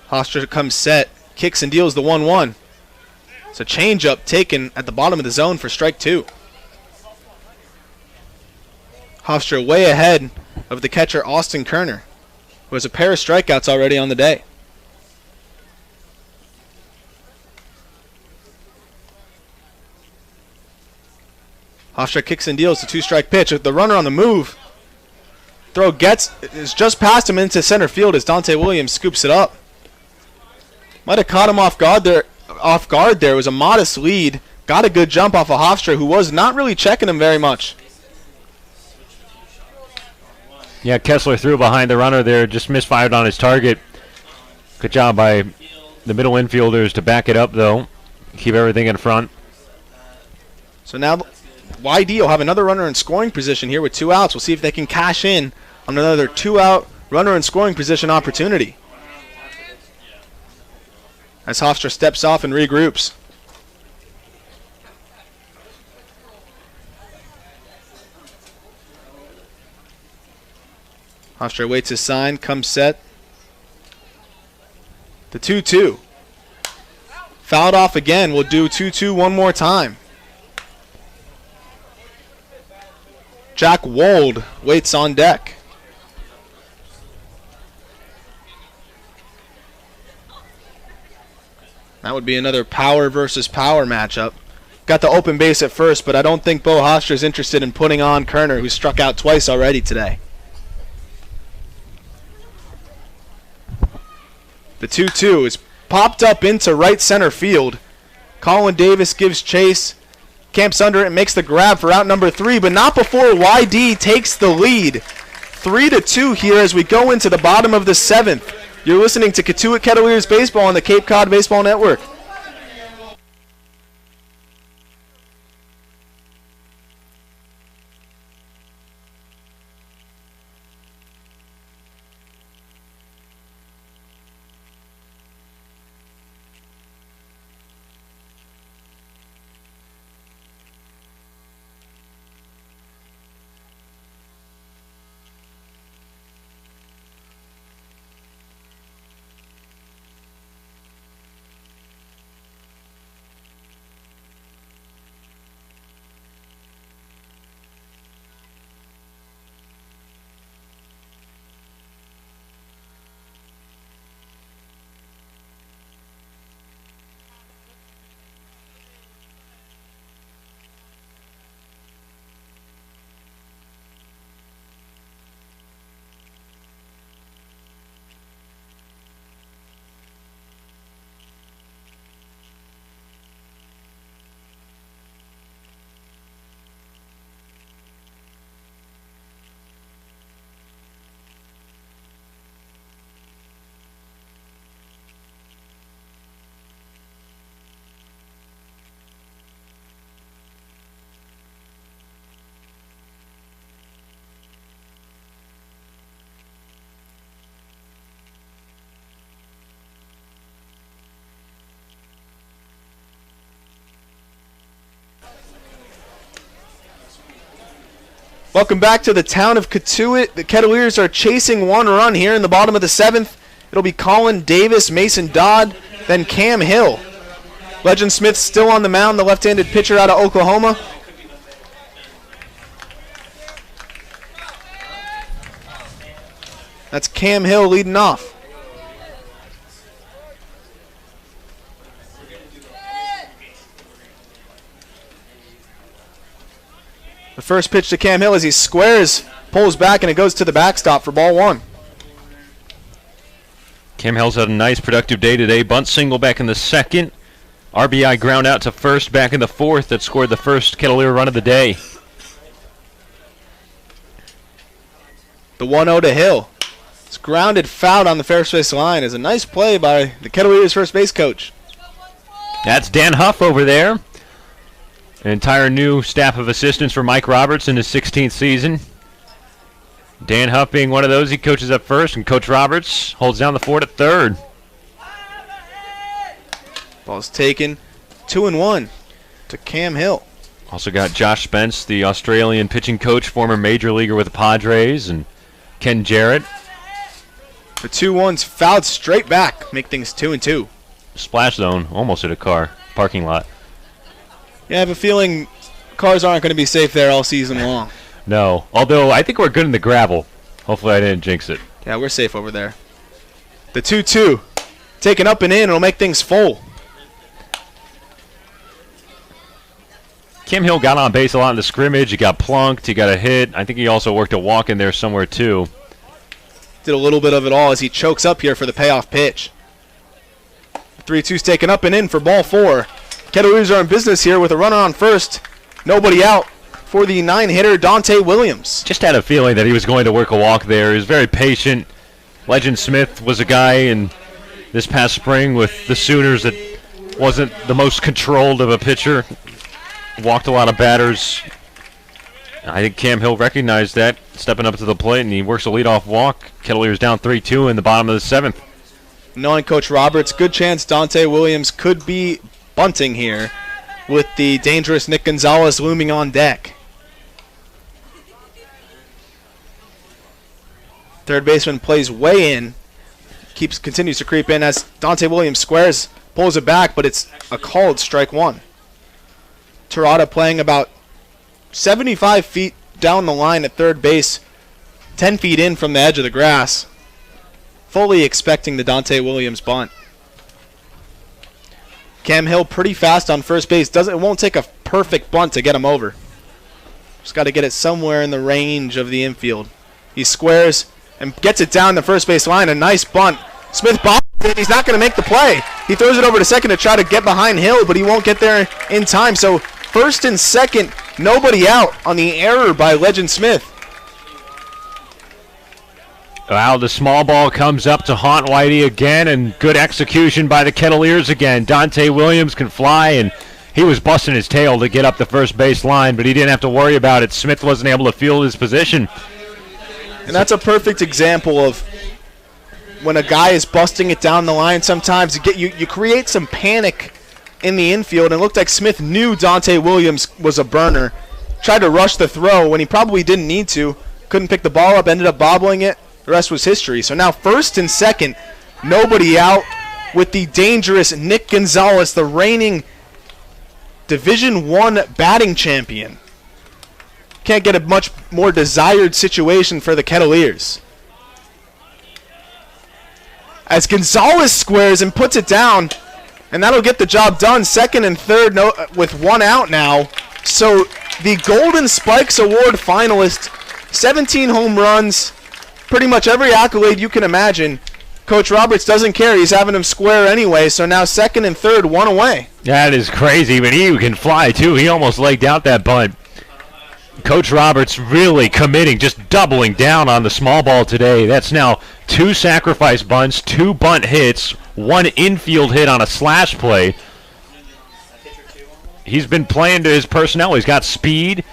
Hofstra comes set, kicks and deals the 1-1. It's a changeup taken at the bottom of the zone for strike 2. Hofstra way ahead of the catcher Austin Kerner, who has a pair of strikeouts already on the day. Hofstra kicks and deals the 2-strike pitch. The runner on the move. Throw is just past him into center field as Dante Williams scoops it up. Might have caught him off guard there. It was a modest lead. Got a good jump off of Hofstra, who was not really checking him very much. Yeah, Kessler threw behind the runner there, just misfired on his target. Good job by the middle infielders to back it up, though. Keep everything in front. So now YD will have another runner in scoring position here with 2 outs. We'll see if they can cash in on another 2-out runner in scoring position opportunity. As Hofstra steps off and regroups. Hofstra waits his sign, comes set. The 2-2. Fouled off again. We'll do 2-2 one more time. Jack Wold waits on deck. That would be another power versus power matchup. Got the open base at first, but I don't think Bo Hofstra is interested in putting on Kerner, who struck out twice already today. The 2-2 is popped up into right center field. Colin Davis gives chase. camps under it and makes the grab for out number 3, but not before YD takes the lead. 3-2 here as we go into the bottom of the 7th. You're listening to Cotuit Kettleers Baseball on the Cape Cod Baseball Network. Welcome back to the town of Cotuit. The Kettleers are chasing one run here in the bottom of the 7th. It'll be Colin Davis, Mason Dodd, then Cam Hill. Legend Smith still on the mound, the left-handed pitcher out of Oklahoma. That's Cam Hill leading off. The first pitch to Cam Hill as he squares, pulls back, and it goes to the backstop for ball 1. Cam Hill's had a nice productive day today. Bunt single back in the 2nd. RBI ground out to first back in the 4th that scored the first Kettleer run of the day. The 1-0 to Hill. It's grounded foul on the first base line. Is a nice play by the Kettleers first base coach. That's Dan Huff over there. An entire new staff of assistants for Mike Roberts in his 16th season. Dan Huff being one of those. He coaches up first, and Coach Roberts holds down the fort at 3rd. Ball's taken. 2-1 to Cam Hill. Also got Josh Spence, the Australian pitching coach, former major leaguer with the Padres, and Ken Jarrett. The 2-1's fouled straight back, make things 2-2. Splash zone, almost hit a car, parking lot. Yeah, I have a feeling cars aren't going to be safe there all season long. No, although I think we're good in the gravel. Hopefully I didn't jinx it. Yeah, we're safe over there. The 2-2, taken up and in, it'll make things full. Cam Hill got on base a lot in the scrimmage. He got plunked. He got a hit. I think he also worked a walk in there somewhere too. Did a little bit of it all as he chokes up here for the payoff pitch. 3-2's taken up and in for ball 4. Kettleers are in business here with a runner on first. Nobody out for the 9-hitter Dante Williams. Just had a feeling that he was going to work a walk there. He was very patient. Legend Smith was a guy in this past spring with the Sooners that wasn't the most controlled of a pitcher. Walked a lot of batters. I think Cam Hill recognized that, stepping up to the plate, and he works a leadoff walk. Kettleers down 3-2 in the bottom of the 7th. Knowing Coach Roberts, good chance Dante Williams could be bunting here with the dangerous Nick Gonzalez looming on deck. Third baseman plays way in, continues to creep in as Dante Williams squares, pulls it back, but it's a called strike 1. Terada playing about 75 feet down the line at third base, 10 feet in from the edge of the grass, fully expecting the Dante Williams bunt. Cam Hill pretty fast on first base. It won't take a perfect bunt to get him over. Just got to get it somewhere in the range of the infield. He squares and gets it down the first base line. A nice bunt. Smith bobs it. He's not going to make the play. He throws it over to second to try to get behind Hill, but he won't get there in time. So First and second, nobody out on the error by Legend Smith. Well, the small ball comes up to haunt Whitey again, and good execution by the Kettleers again. Dante Williams can fly, and he was busting his tail to get up the first base line, but he didn't have to worry about it. Smith wasn't able to field his position. And that's a perfect example of when a guy is busting it down the line. Sometimes you create some panic in the infield, and it looked like Smith knew Dante Williams was a burner. Tried to rush the throw when he probably didn't need to. Couldn't pick the ball up, ended up bobbling it. The rest was history. So now first and second, nobody out with the dangerous Nick Gonzalez, the reigning Division I batting champion. Can't get a much more desired situation for the Kettleers. As Gonzalez squares and puts it down, and that'll get the job done. Second and third with one out now. So the Golden Spikes Award finalist, 17 home runs, pretty much every accolade you can imagine. Coach Roberts doesn't care. He's having him square anyway. So now second and third, one away. That is crazy, but he can fly too. He almost legged out that bunt. Coach Roberts really committing, just doubling down on the small ball today. That's now 2 sacrifice bunts, 2 bunt hits, 1 infield hit on a slash play. He's been playing to his personnel. He's got speed,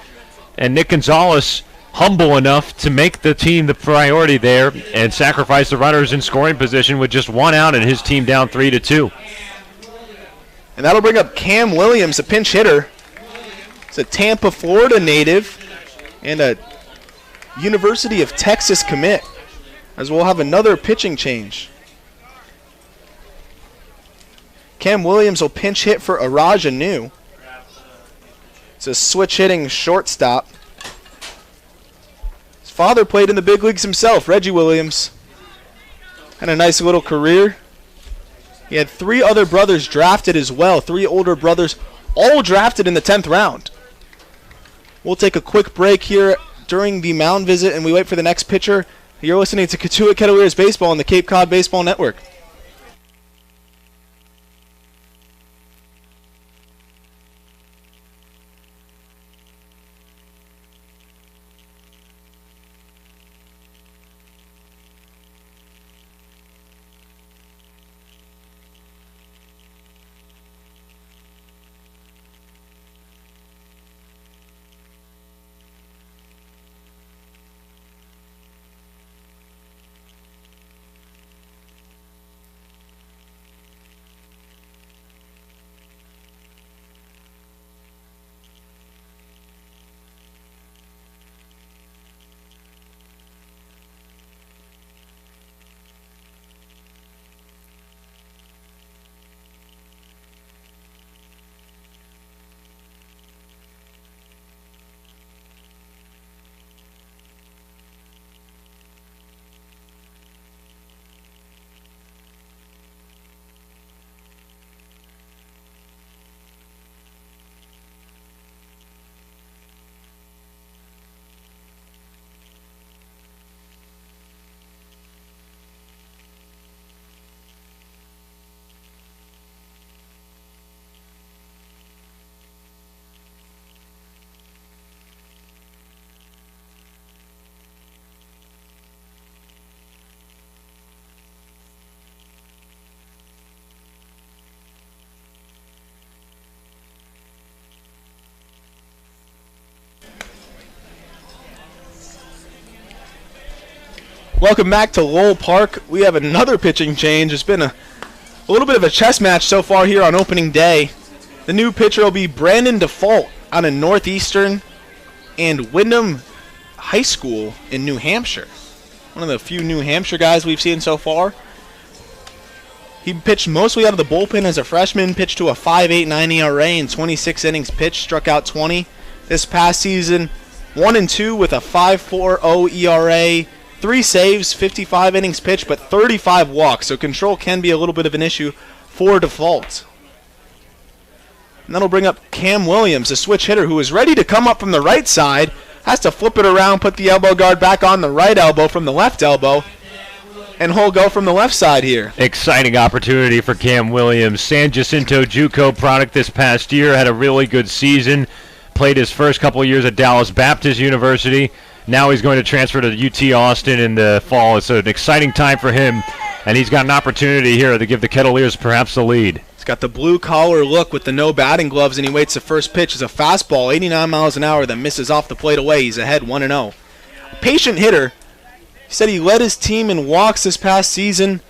and Nick Gonzalez humble enough to make the team the priority there and sacrifice the runners in scoring position with just 1 out and his team down 3-2. And that'll bring up Cam Williams, a pinch hitter. He's a Tampa, Florida native and a University of Texas commit, as we'll have another pitching change. Cam Williams will pinch hit for Araj Anu. It's a switch hitting shortstop. His father played in the big leagues himself, Reggie Williams. Had a nice little career. He had 3 other brothers drafted as well, 3 older brothers, all drafted in the 10th round. We'll take a quick break here during the mound visit, and we wait for the next pitcher. You're listening to Cotuit Kettleers Baseball on the Cape Cod Baseball Network. Welcome back to Lowell Park. We have another pitching change. It's been a little bit of a chess match so far here on opening day. The new pitcher will be Brandon Default out of Northeastern and Wyndham High School in New Hampshire. One of the few New Hampshire guys we've seen so far. He pitched mostly out of the bullpen as a freshman, pitched to a 5.89 ERA in 26 innings pitched, struck out 20. This past season, 1-2 with a 5.40 ERA, 3 saves, 55 innings pitched, but 35 walks, so control can be a little bit of an issue for Default. And that'll bring up Cam Williams, a switch hitter who is ready to come up from the right side, has to flip it around, put the elbow guard back on the right elbow from the left elbow, and he'll go from the left side here. Exciting opportunity for Cam Williams. San Jacinto JUCO product this past year, had a really good season. Played his first couple of years at Dallas Baptist University. Now he's going to transfer to UT Austin in the fall. It's an exciting time for him, and he's got an opportunity here to give the Kettleers perhaps the lead. He's got the blue-collar look with the no batting gloves, and he waits the first pitch. It's a fastball, 89 miles an hour, that misses off the plate away. He's ahead 1-0. Patient hitter. He said he led his team in walks this past season.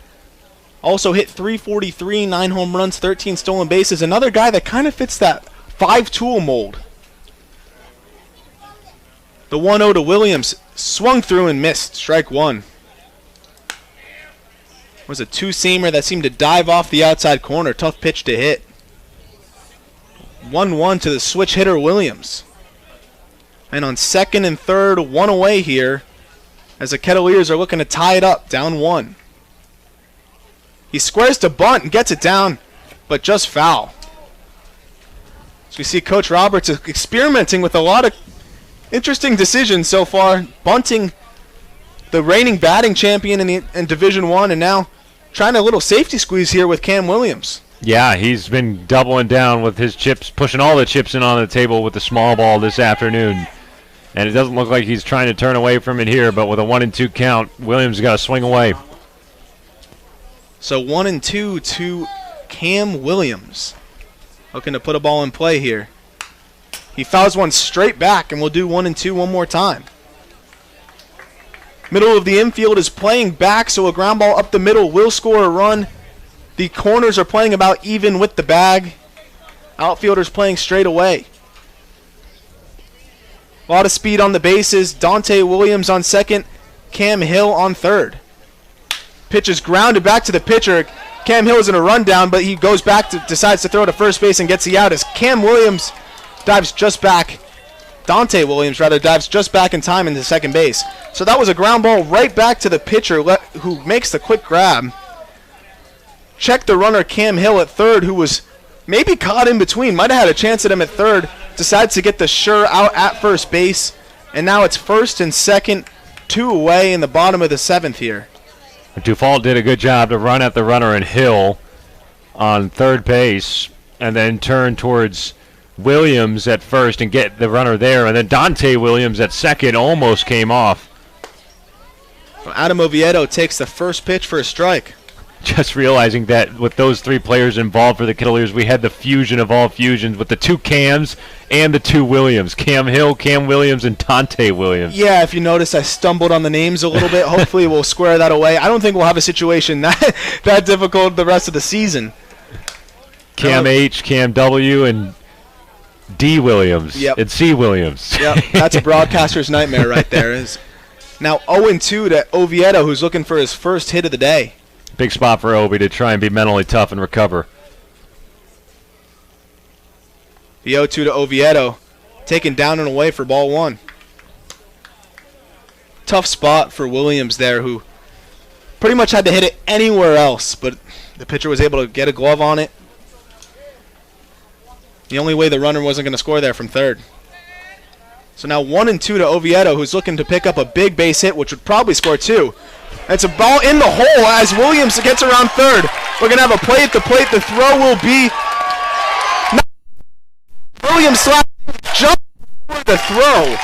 Also hit .343, 9 home runs, 13 stolen bases. Another guy that kind of fits that five-tool mold. The 1-0 to Williams, swung through and missed. Strike one. Was a two-seamer that seemed to dive off the outside corner. Tough pitch to hit. 1-1 to the switch hitter Williams. And on second and third, one away here, as the Kettleers are looking to tie it up, down one. He squares to bunt and gets it down, but just foul. So we see Coach Roberts experimenting with a lot of interesting decisions so far, bunting the reigning batting champion in Division I, and now trying a little safety squeeze here with Cam Williams. Yeah, he's been doubling down with his chips, pushing all the chips in on the table with the small ball this afternoon. And it doesn't look like he's trying to turn away from it here, but with a 1-2 count, Williams got to swing away. So 1-2 to Cam Williams. Looking to put a ball in play here. He fouls one straight back, and we'll do 1-2 one more time. Middle of the infield is playing back, so a ground ball up the middle will score a run. The corners are playing about even with the bag. Outfielders playing straight away. A lot of speed on the bases. Dante Williams on second. Cam Hill on third. Pitch is grounded back to the pitcher. Cam Hill is in a rundown, but he goes back, decides to throw to first base and gets the out as Cam Williams dives just back. Dante Williams, rather, dives just back in time into second base. So that was a ground ball right back to the pitcher who makes the quick grab. Check the runner Cam Hill at third, who was maybe caught in between. Might have had a chance at him at third. Decides to get the sure out at first base. And now it's first and second, two away in the bottom of the seventh here. Dufault did a good job to run at the runner and Hill on third base and then turn towards Williams at first and get the runner there. And then Dante Williams at second almost came off. Adam Oviedo takes the first pitch for a strike. Just realizing that with those three players involved for the Kettleers, we had the fusion of all fusions with the two Cams and the two Williams. Cam Hill, Cam Williams, and Dante Williams. Yeah, if you notice, I stumbled on the names a little bit. Hopefully we'll square that away. I don't think we'll have a situation that difficult the rest of the season. Cam H, Cam W, and D Williams. Yep. And C Williams. Yep, that's a broadcaster's nightmare right there. Now 0-2 to Oviedo, who's looking for his first hit of the day. Big spot for Obi to try and be mentally tough and recover. The 0-2 to Oviedo, taken down and away for ball one. Tough spot for Williams there, who pretty much had to hit it anywhere else, but the pitcher was able to get a glove on it. The only way the runner wasn't going to score there from third. So now 1-2 to Oviedo, who's looking to pick up a big base hit, which would probably score two. It's a ball in the hole as Williams gets around third. We're going to have a play at the plate. The throw will be... Williams slaps jump for the throw.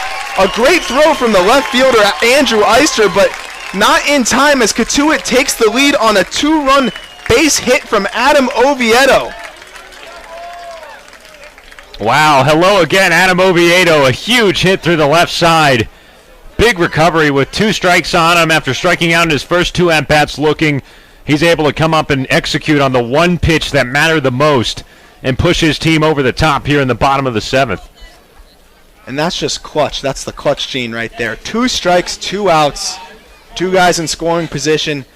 A great throw from the left fielder, Andrew Eister, but not in time as Cotuit takes the lead on a two-run base hit from Adam Oviedo. Wow, hello again, Adam Oviedo. A huge hit through the left side. Big recovery with two strikes on him after striking out in his first two at-bats looking. He's able to come up and execute on the one pitch that mattered the most and push his team over the top here in the bottom of the seventh. And that's just clutch. That's the clutch gene right there. 2 strikes, 2 outs, 2 guys in scoring position.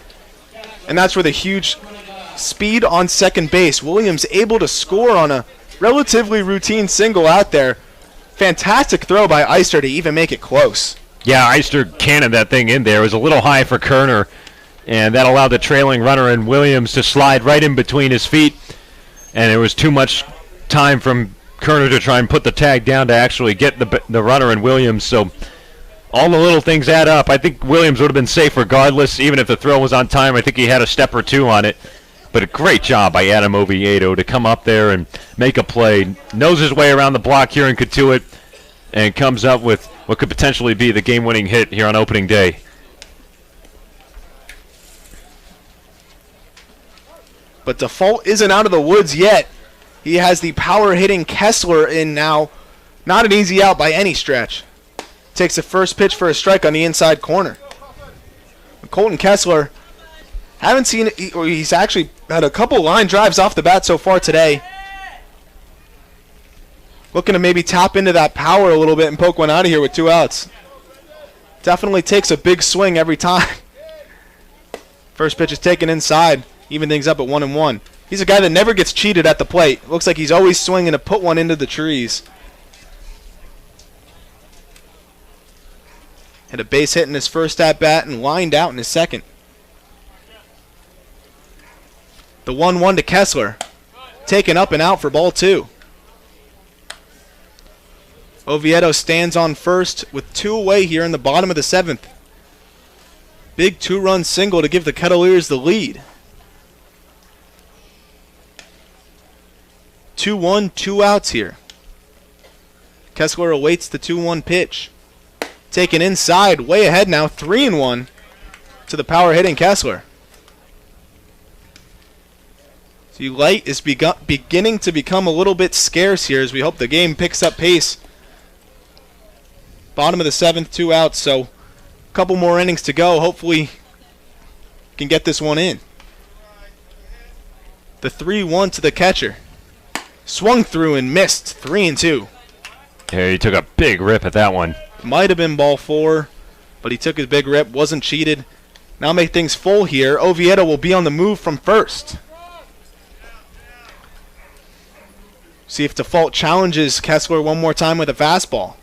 And that's where the huge speed on second base. Williams able to score on a relatively routine single out there. Fantastic throw by Eister to even make it close. Yeah, Eister cannoned that thing in there. It was a little high for Kerner, and that allowed the trailing runner and Williams to slide right in between his feet. And there was too much time from Kerner to try and put the tag down to actually get the runner and Williams. So all the little things add up. I think Williams would have been safe regardless, even if the throw was on time. I think he had a step or two on it. But a great job by Adam Oviedo to come up there and make a play. Knows his way around the block here in Cotuit and comes up with what could potentially be the game-winning hit here on opening day. But Default isn't out of the woods yet. He has the power-hitting Kessler in now. Not an easy out by any stretch. Takes the first pitch for a strike on the inside corner. Colton Kessler, haven't seen it. He's actually had a couple line drives off the bat so far today. Looking to maybe tap into that power a little bit and poke one out of here with 2 outs. Definitely takes a big swing every time. First pitch is taken inside. Even things up at 1-1. He's a guy that never gets cheated at the plate. Looks like he's always swinging to put one into the trees. Had a base hit in his first at-bat and lined out in his second. The 1-1 to Kessler. Taken up and out for ball 2. Oviedo stands on first with 2 away here in the bottom of the 7th. Big 2-run single to give the Kettleers the lead. 2-1, 2 outs here. Kessler awaits the 2-1 pitch. Taken inside, way ahead now, 3-1 to the power-hitting Kessler. See, light is beginning to become a little bit scarce here as we hope the game picks up pace. Bottom of the 7th, 2 outs, so a couple more innings to go. Hopefully can get this one in. The 3-1 to the catcher. Swung through and missed, 3-2. Yeah, he took a big rip at that one. Might have been ball 4, but he took his big rip, wasn't cheated. Now make things full here. Oviedo will be on the move from first. See if Default challenges Kessler one more time with a fastball.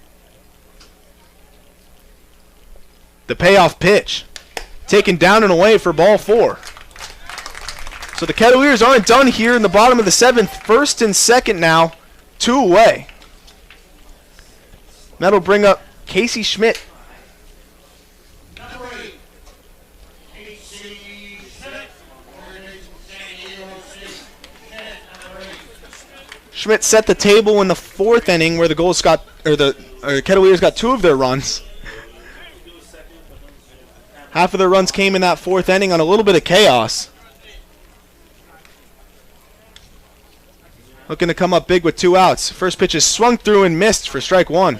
The payoff pitch. Taken down and away for ball 4. So the Kettleers aren't done here in the bottom of the 7th. First and second now, 2 away. That'll bring up Casey Schmidt. Schmidt set the table in the 4th inning where the Kettleers got 2 of their runs. Half of their runs came in that 4th inning on a little bit of chaos. Looking to come up big with 2 outs. First pitch is swung through and missed for strike 1.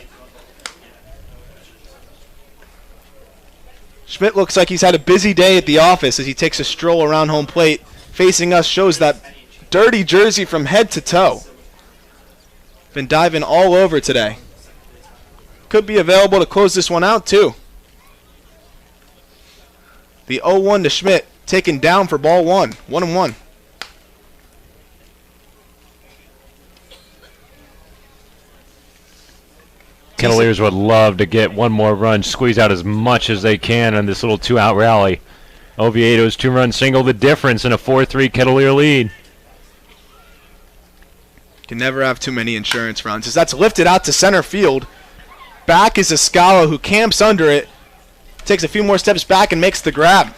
Schmidt looks like he's had a busy day at the office as he takes a stroll around home plate. Facing us shows that dirty jersey from head to toe. Been diving all over today. Could be available to close this one out too. The 0-1 to Schmidt, taken down for ball 1. 1-1. Kettleers would love to get one more run, squeeze out as much as they can on this little 2-out rally. Oviedo's 2-run single, the difference in a 4-3 Kettleer lead. Can never have too many insurance runs as that's lifted out to center field. Back is Escala who camps under it. Takes a few more steps back and makes the grab.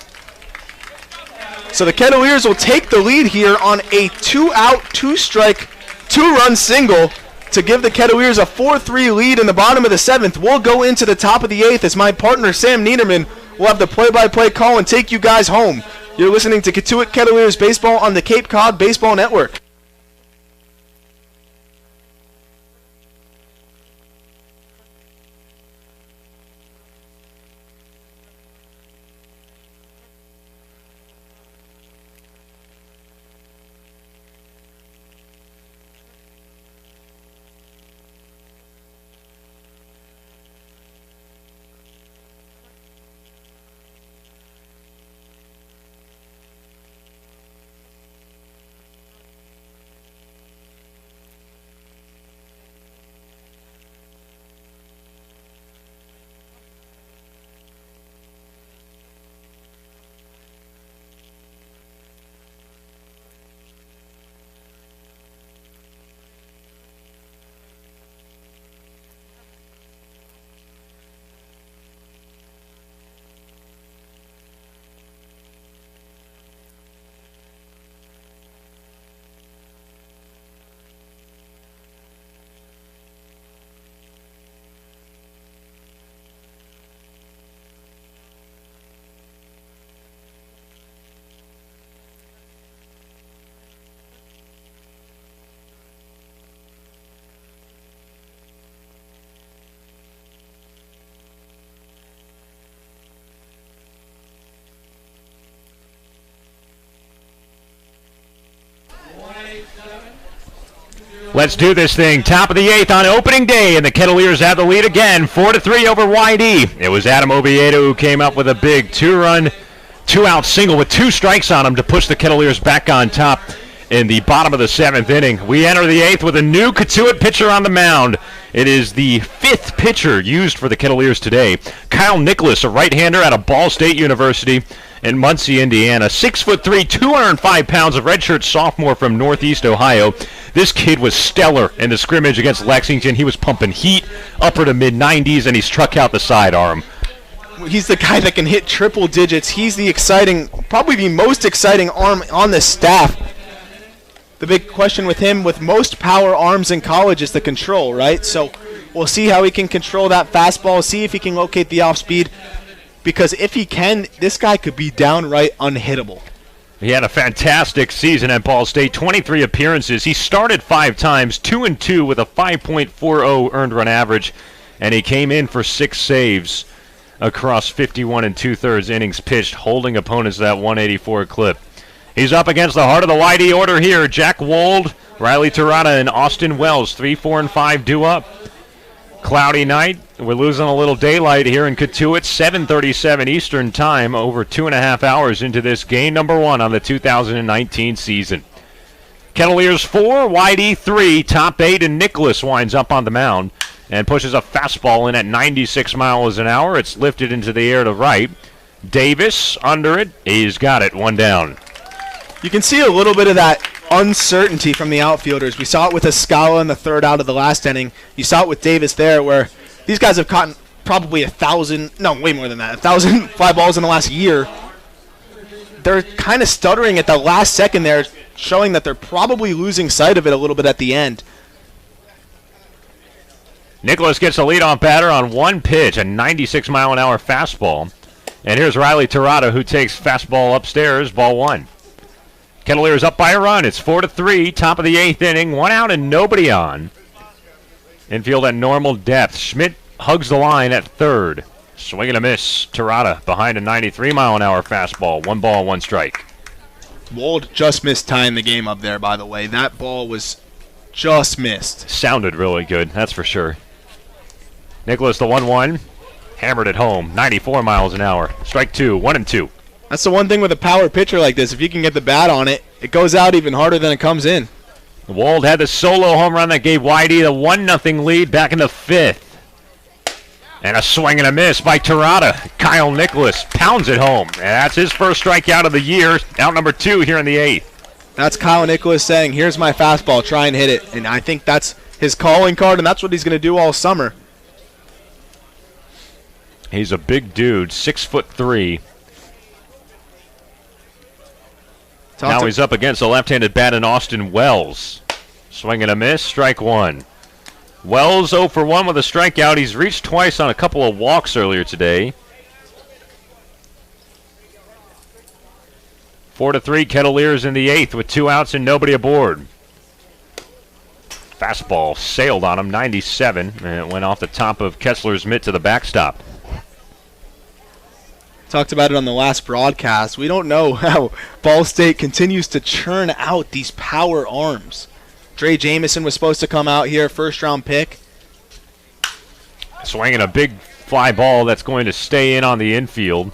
So the Kettleers will take the lead here on a 2-out, 2-strike, 2-run single to give the Kettleers a 4-3 lead in the bottom of the 7th. We'll go into the top of the 8th as my partner Sam Niederman will have the play-by-play call and take you guys home. You're listening to Cotuit Kettleers Baseball on the Cape Cod Baseball Network. Let's do this thing. Top of the 8th on opening day, and the Kettleers have the lead again, 4-3 over YD. It was Adam Oviedo who came up with a big 2-run, 2-out single with 2 strikes on him to push the Kettleers back on top in the bottom of the 7th inning. We enter the 8th with a new Cotuit pitcher on the mound. It is the 5th pitcher used for the Kettleers today. Kyle Nicholas, a right-hander out of Ball State University in Muncie, Indiana. 6'3", 205 pounds of redshirt sophomore from Northeast Ohio. This kid was stellar in the scrimmage against Lexington. He was pumping heat, upper to mid-90s, and he struck out the sidearm. He's the guy that can hit triple digits. He's the exciting, probably the most exciting arm on the staff. The big question with him, with most power arms in college, is the control, right? So we'll see how he can control that fastball, see if he can locate the off-speed, because if he can, this guy could be downright unhittable. He had a fantastic season at Ball State, 23 appearances. He started 5 times, 2-2 with a 5.40 earned run average, and he came in for 6 saves across 51 2/3 innings pitched, holding opponents to that 184 clip. He's up against the heart of the YD order here. Jack Wold, Riley Terada, and Austin Wells. 3, 4, and 5 due up. Cloudy night. We're losing a little daylight here in Cotuit. 7:37 Eastern Time, over 2.5 hours into this game number 1 on the 2019 season. Kettleers 4, YD 3, top 8, and Nicholas winds up on the mound and pushes a fastball in at 96 miles an hour. It's lifted into the air to right. Davis under it. He's got it. 1 down. You can see a little bit of that uncertainty from the outfielders. We saw it with Escala in the 3rd out of the last inning. You saw it with Davis there, where these guys have caught probably 1,000, no, way more than that, 1,000 fly balls in the last year. They're kind of stuttering at the last second there, showing that they're probably losing sight of it a little bit at the end. Nicholas gets the lead-off batter on 1 pitch, a 96-mile-an-hour fastball. And here's Riley Terada, who takes fastball upstairs, ball 1. Kettleers up by a run. It's 4-3, top of the 8th inning, 1 out and nobody on. Infield at normal depth. Schmidt hugs the line at 3rd. Swing and a miss. Terada behind a 93-mile-an-hour fastball. 1 ball, 1 strike. Wold just missed tying the game up there, by the way. That ball was just missed. Sounded really good, that's for sure. Nicholas, the 1-1. Hammered it home. 94 miles an hour. Strike 2, 1-2. That's the one thing with a power pitcher like this. If you can get the bat on it, it goes out even harder than it comes in. Wold had the solo home run that gave YD the 1-0 lead back in the 5th. And a swing and a miss by Terada. Kyle Nicholas pounds it home. And that's his first strikeout of the year. Out number 2 here in the 8th. That's Kyle Nicholas saying, here's my fastball, try and hit it. And I think that's his calling card, and that's what he's going to do all summer. He's a big dude, 6'3". Now he's up against a left-handed bat in Austin Wells. Swing and a miss, strike 1. Wells 0 for 1 with a strikeout. He's reached twice on a couple of walks earlier today. 4-3, Kettleers in the 8th with 2 outs and nobody aboard. Fastball sailed on him, 97, and it went off the top of Kessler's mitt to the backstop. Talked about it on the last broadcast. We don't know how Ball State continues to churn out these power arms. Dre Jamison was supposed to come out here, 1st-round pick. Swinging a big fly ball that's going to stay in on the infield.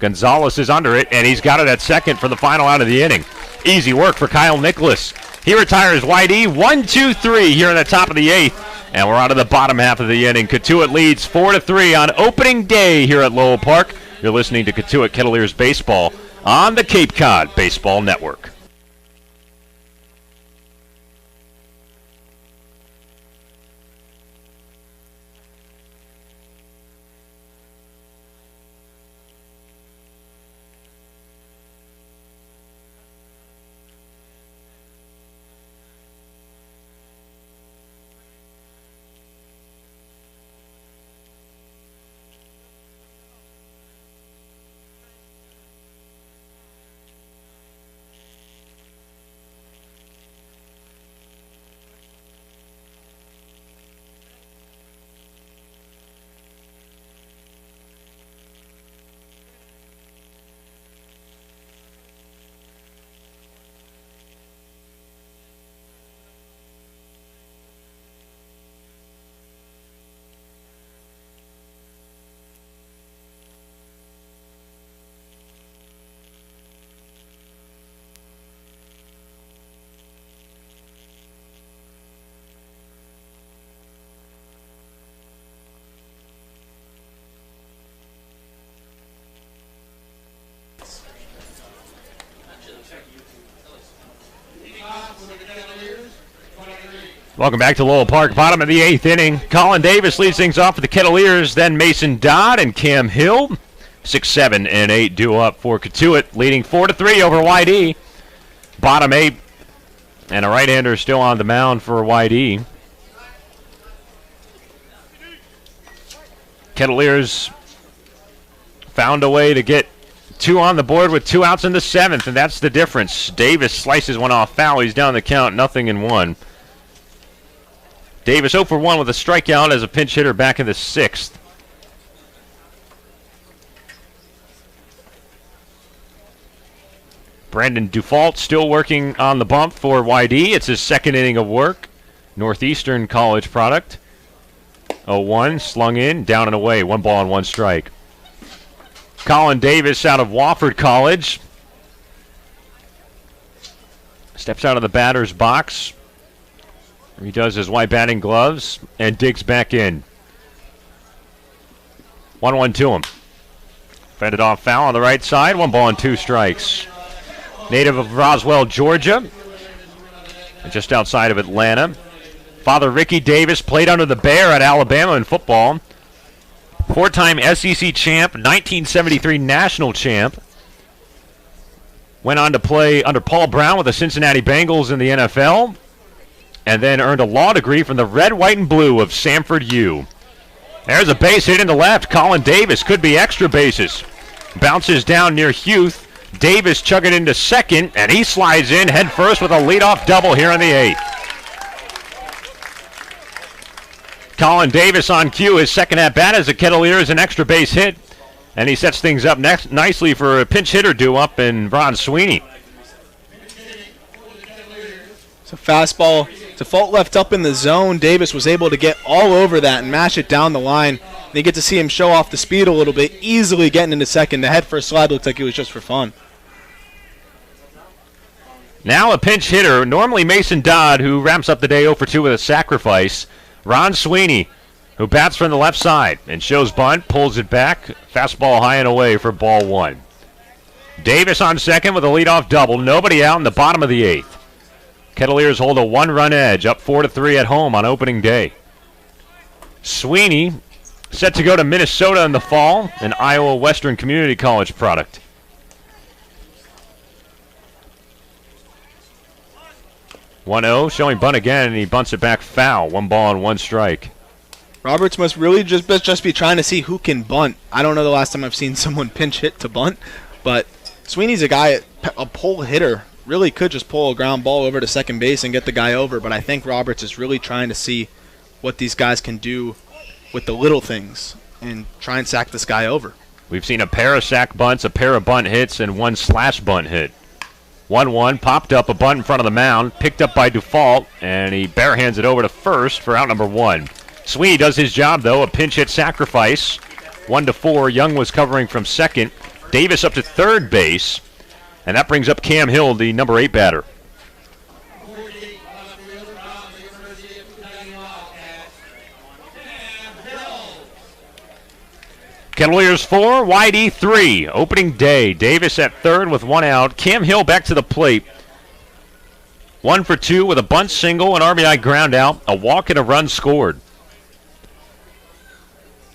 Gonzalez is under it, and he's got it at 2nd for the final out of the inning. Easy work for Kyle Nicholas. He retires YD 1-2-3 here in the top of the 8th, and we're on to the bottom half of the inning. Cotuit leads 4-3 on opening day here at Lowell Park. You're listening to Cotuit Kettleers Baseball on the Cape Cod Baseball Network. Welcome back to Lowell Park. Bottom of the 8th inning. Colin Davis leads things off for the Kettleers. Then Mason Dodd and Cam Hill. 6, 7, and 8 due up for Cotuit, leading 4-3 over YD. Bottom 8. And a right-hander still on the mound for YD. Kettleers found a way to get 2 on the board with 2 outs in the 7th, and that's the difference. Davis slices one off foul. He's down the count, 0-1. Davis 0 for 1 with a strikeout as a pinch hitter back in the 6th. Brandon Dufault still working on the bump for YD. It's his 2nd inning of work. Northeastern College product. 0-1, slung in, down and away. 1 ball and 1 strike. Colin Davis out of Wofford College. Steps out of the batter's box. He does his white batting gloves and digs back in. 1-1 to him. Fended off foul on the right side. 1 ball and 2 strikes. Native of Roswell, Georgia. Just outside of Atlanta. Father Ricky Davis played under the Bear at Alabama in football. 4-time SEC champ, 1973 national champ. Went on to play under Paul Brown with the Cincinnati Bengals in the NFL. And then earned a law degree from the Red, White, and Blue of Samford U. There's a base hit in the left. Colin Davis could be extra bases. Bounces down near Hueth. Davis chugging into second, and he slides in head first with a leadoff double here in the 8th. Colin Davis on cue, his 2nd at-bat as the Kettleers an extra base hit, and he sets things up nicely for a pinch hitter due up in Ron Sweeney. It's a fastball. Default left up in the zone. Davis was able to get all over that and mash it down the line. And you get to see him show off the speed a little bit, easily getting into second. The head first slide looked like it was just for fun. Now a pinch hitter, normally Mason Dodd, who wraps up the day 0 for 2 with a sacrifice. Ron Sweeney, who bats from the left side and shows bunt, pulls it back. Fastball high and away for ball 1. Davis on second with a leadoff double. Nobody out in the bottom of the 8th. Kettleers hold a 1-run edge, up 4-3 at home on opening day. Sweeney set to go to Minnesota in the fall, an Iowa Western Community College product. (1-0), showing bunt again, and he bunts it back foul. 1 ball and 1 strike. Roberts must really just be trying to see who can bunt. I don't know the last time I've seen someone pinch hit to bunt, but Sweeney's a guy, a pull hitter. Really could just pull a ground ball over to second base and get the guy over, but I think Roberts is really trying to see what these guys can do with the little things and try and sack this guy over. We've seen a pair of sack bunts, a pair of bunt hits, and 1 slash bunt hit. 1-1, popped up a bunt in front of the mound, picked up by Dufault, and he barehands it over to first for out number 1. Sweeney does his job, though, a pinch hit sacrifice. 1-4, Young was covering from second. Davis up to third base. And that brings up Cam Hill, the number 8 batter. Kettleers 4, YD 3. Opening day. Davis at third with 1 out. Cam Hill back to the plate. 1 for 2 with a bunt single, an RBI ground out, a walk and a run scored.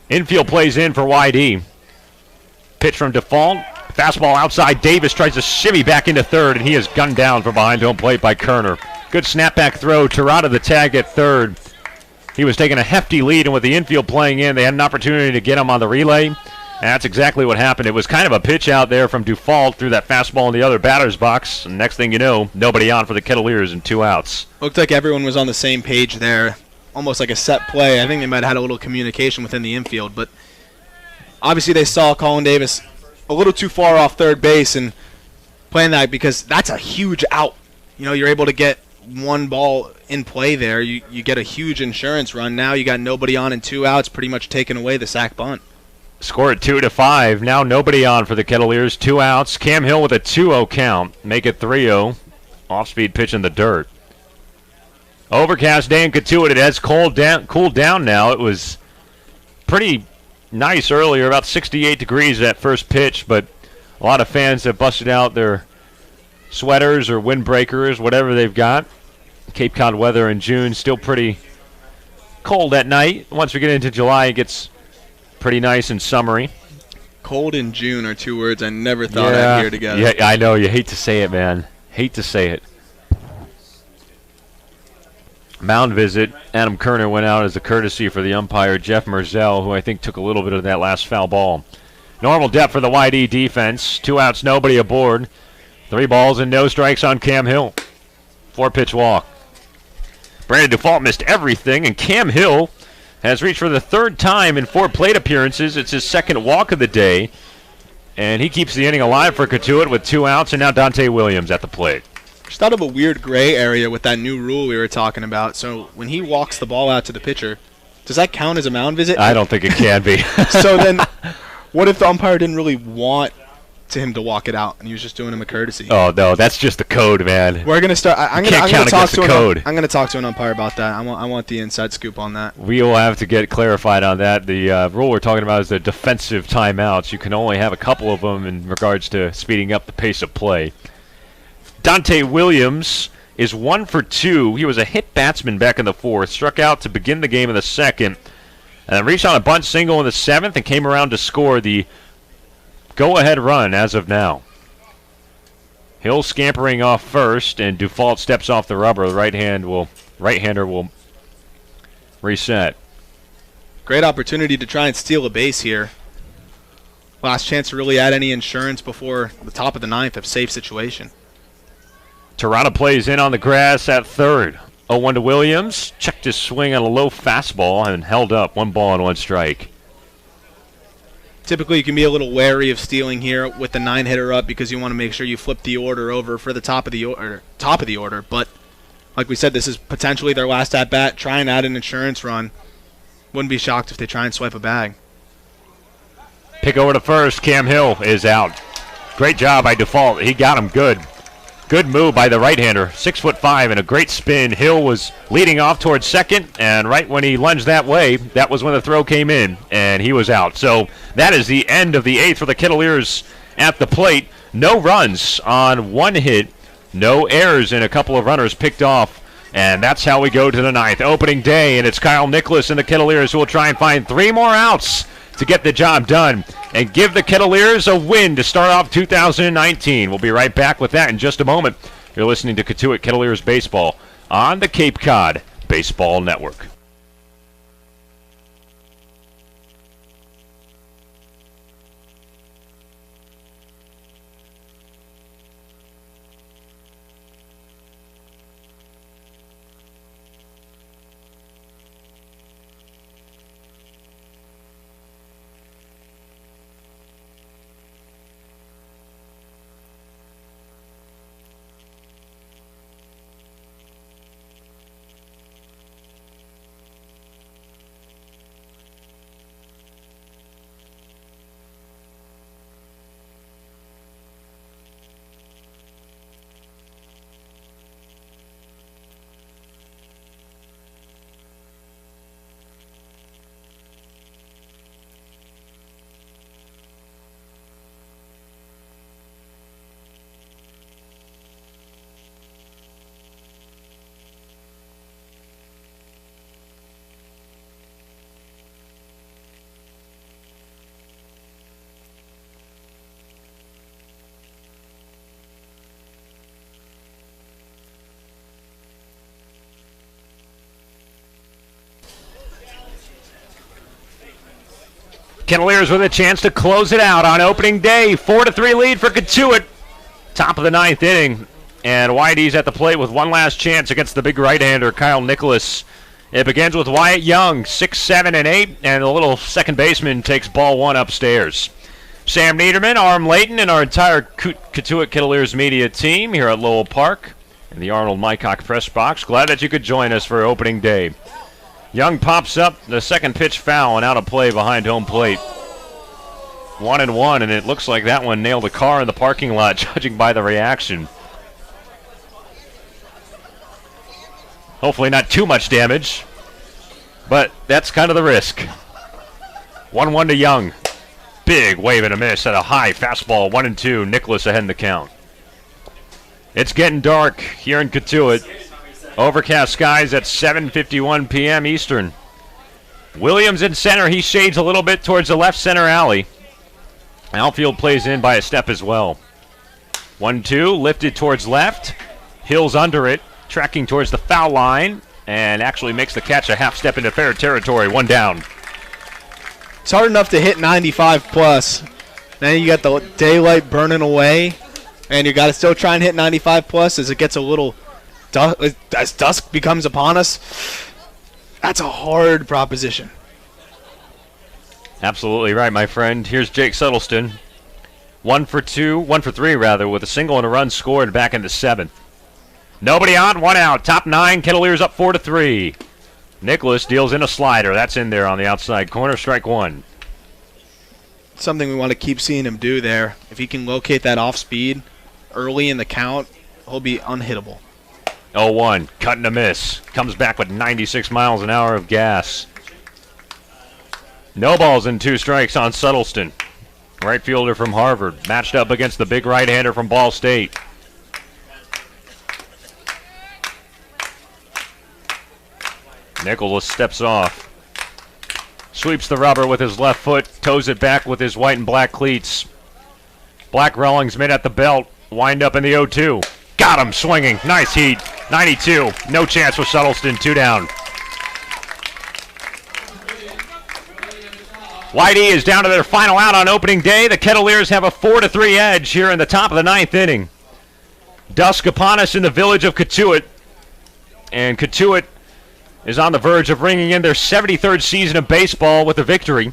Infield plays in for YD. Pitch from Default. Fastball outside. Davis tries to shimmy back into third, and he is gunned down from behind home plate by Kerner. Good snapback throw. Tirada the tag at third. He was taking a hefty lead, and with the infield playing in, they had an opportunity to get him on the relay. And that's exactly what happened. It was kind of a pitch out there from Dufault through that fastball in the other batter's box. And next thing you know, nobody on for the Kettleers and 2 outs. Looked like everyone was on the same page there. Almost like a set play. I think they might have had a little communication within the infield, but obviously they saw Colin Davis a little too far off third base and playing that because that's a huge out. You know, you're able to get 1 ball in play there. You get a huge insurance run. Now you got nobody on and 2 outs, pretty much taking away the sack bunt. Score at 2-5. Now nobody on for the Kettleers. 2 outs. Cam Hill with a 2-0 count. Make it 3-0. Off-speed pitch in the dirt. Overcast day in Cotuit. It has cooled down now. It was pretty nice earlier, about 68 degrees at first pitch, but a lot of fans have busted out their sweaters or windbreakers, whatever they've got. Cape Cod weather in June, still pretty cold at night. Once we get into July, it gets pretty nice and summery. Cold in June are two words I never thought I'd hear together. Yeah, I know. You hate to say it, man. Hate to say it. Mound visit. Adam Kerner went out as a courtesy for the umpire, Jeff Merzell, who I think took a little bit of that last foul ball. Normal depth for the YD defense. 2 outs, nobody aboard. 3 balls and no strikes on Cam Hill. 4-pitch walk. Brandon Default missed everything, and Cam Hill has reached for the 3rd time in 4 plate appearances. It's his 2nd walk of the day, and he keeps the inning alive for Cotuit with 2 outs, and now Dante Williams at the plate. Just thought of a weird gray area with that new rule we were talking about. So when he walks the ball out to the pitcher, does that count as a mound visit? I don't think it can be. So then what if the umpire didn't really want to him to walk it out and he was just doing him a courtesy? Oh, no, that's just the code, man. We're going to start. I'm going to talk to an umpire about that. I want the inside scoop on that. We will have to get clarified on that. The rule we're talking about is the defensive timeouts. You can only have a couple of them in regards to speeding up the pace of play. Dante Williams is 1 for 2. He was a hit batsman back in the 4th, struck out to begin the game in the 2nd, and reached on a bunt single in the 7th and came around to score the go-ahead run as of now. Hill scampering off first, and Default steps off the rubber. The right-hander will reset. Great opportunity to try and steal a base here. Last chance to really add any insurance before the top of the 9th, a safe situation. Tirana plays in on the grass at 3rd. 0-1 to Williams. Checked his swing on a low fastball and held up. 1 ball and 1 strike. Typically, you can be a little wary of stealing here with the 9-hitter up because you want to make sure you flip the order over for the top of the order. But like we said, this is potentially their last at bat. Try and add an insurance run. Wouldn't be shocked if they try and swipe a bag. Pick over to first. Cam Hill is out. Great job by Default. He got him good. Good move by the right-hander, 6'5", and a great spin. Hill was leading off towards second, and right when he lunged that way, that was when the throw came in, and he was out. So that is the end of the 8th for the Kettleers at the plate. No runs on 1 hit, no errors, and a couple of runners picked off, and that's how we go to the 9th. Opening day, and it's Kyle Nicholas and the Kettleers who will try and find 3 more outs to get the job done and give the Kettleers a win to start off 2019. We'll be right back with that in just a moment. You're listening to Cotuit Kettleers Baseball on the Cape Cod Baseball Network. Kettleers with a chance to close it out on opening day. 4-3 lead for Cotuit. Top of the 9th inning. And YD's at the plate with one last chance against the big right-hander, Kyle Nicholas. It begins with Wyatt Young, 6, 7, and 8. And the little second baseman takes ball 1 upstairs. Sam Niederman, Arm Layton, and our entire Cotuit Kettleers media team here at Lowell Park in the Arnold Mycock press box. Glad that you could join us for opening day. Young pops up, the second pitch foul and out of play behind home plate. 1-1, and it looks like that one nailed a car in the parking lot, judging by the reaction. Hopefully not too much damage, but that's kind of the risk. 1-1 to Young. Big wave and a miss at a high fastball, 1-2. Nicholas ahead in the count. It's getting dark here in Cotuit. Overcast skies at 7:51 p.m. Eastern. Williams in center. He shades a little bit towards the left center alley. Outfield plays in by a step as well. 1-2, lifted towards left. Hills under it, tracking towards the foul line, and actually makes the catch a half step into fair territory. One down. It's hard enough to hit 95 plus. Then you got the daylight burning away, and you got to still try and hit 95 plus as it gets a little, as dusk becomes upon us. That's a hard proposition. Absolutely right, my friend. Here's Jake Suddelson. 1 for 3 rather, with a single and a run scored back in the 7th. Nobody on, 1 out. Top 9, Kettleers up 4-3. Nicholas deals in a slider. That's in there on the outside corner. Strike 1. Something we want to keep seeing him do there. If he can locate that off speed early in the count, he'll be unhittable. 0-1, cut and a miss. Comes back with 96 miles an hour of gas. No balls and 2 strikes on Suddelson. Right fielder from Harvard, matched up against the big right-hander from Ball State. Nicholas steps off. Sweeps the rubber with his left foot, toes it back with his white and black cleats. Black Rawlings mid at the belt, wind up in the 0-2. Got him swinging, nice heat. 92, no chance for Suddelson, 2 down. Whitey is down to their final out on opening day. The Kettleers have a 4-3 edge here in the top of the 9th inning. Dusk upon us in the village of Cotuit. And Cotuit is on the verge of ringing in their 73rd season of baseball with a victory.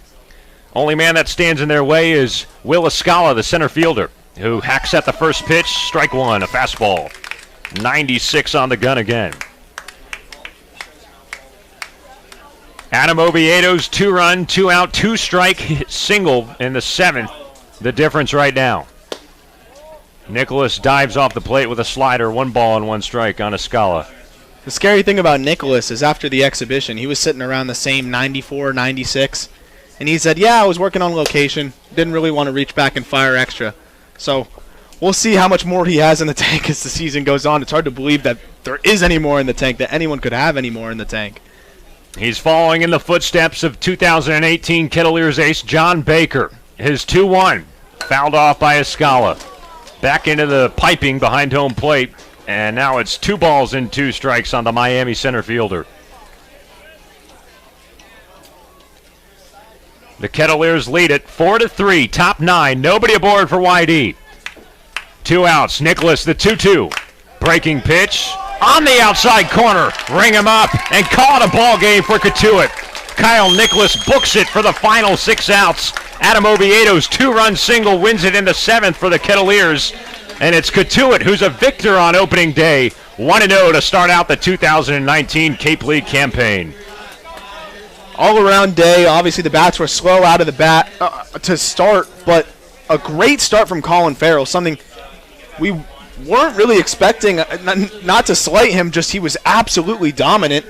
Only man that stands in their way is Will Escala, the center fielder, who hacks at the first pitch. Strike 1, a fastball. 96 on the gun again. Adam Oviedo's 2-run, 2-out, 2-strike single in the 7th. The difference right now. Nicholas dives off the plate with a slider, 1 ball and 1 strike on Escala. The scary thing about Nicholas is after the exhibition, he was sitting around the same 94, 96, and he said, yeah, I was working on location, didn't really want to reach back and fire extra. So we'll see how much more he has in the tank as the season goes on. It's hard to believe that there is any more in the tank, that anyone could have any more in the tank. He's following in the footsteps of 2018 Kettleers ace John Baker. His 2-1, fouled off by Escala. Back into the piping behind home plate, and now it's 2 balls and 2 strikes on the Miami center fielder. The Kettleers lead it 4-3, top 9, nobody aboard for YD. 2 outs, Nicholas the 2-2, breaking pitch. On the outside corner, ring him up, and call it a ball game for Cotuit. Kyle Nicholas books it for the final 6 outs. Adam Oviedo's 2-run single wins it in the 7th for the Kettleers. And it's Cotuit who's a victor on opening day. 1-0 to start out the 2019 Cape League campaign. All-around day. Obviously, the bats were slow out of the bat to start, but a great start from Colin Farrell, something we weren't really expecting, not to slight him, just he was absolutely dominant.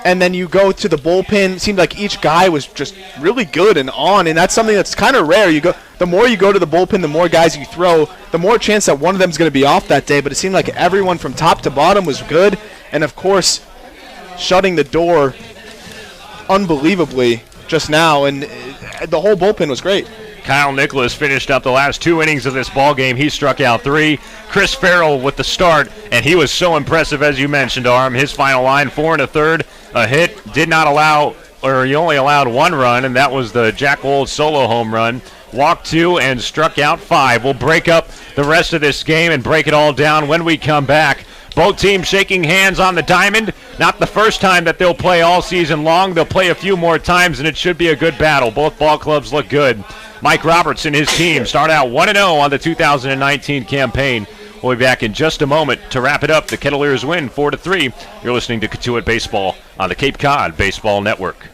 And then you go to the bullpen, it seemed like each guy was just really good and on, and that's something that's kind of rare. The more you go to the bullpen, the more guys you throw, the more chance that one of them is going to be off that day, but it seemed like everyone from top to bottom was good, and of course, shutting the door unbelievably just now, and the whole bullpen was great. Kyle Nicholas finished up the last 2 innings of this ball game. He struck out 3. Chris Farrell with the start, and he was so impressive, as you mentioned, Arm. His final line, 4 1/3, a hit, did not allow, or he only allowed 1 run, and that was the Jack Wold solo home run. Walked 2 and struck out 5. We'll break up the rest of this game and break it all down when we come back. Both teams shaking hands on the diamond. Not the first time that they'll play all season long. They'll play a few more times, and it should be a good battle. Both ball clubs look good. Mike Roberts and his team start out 1-0 on the 2019 campaign. We'll be back in just a moment to wrap it up. The Kettleers win 4-3. You're listening to Cotuit Baseball on the Cape Cod Baseball Network.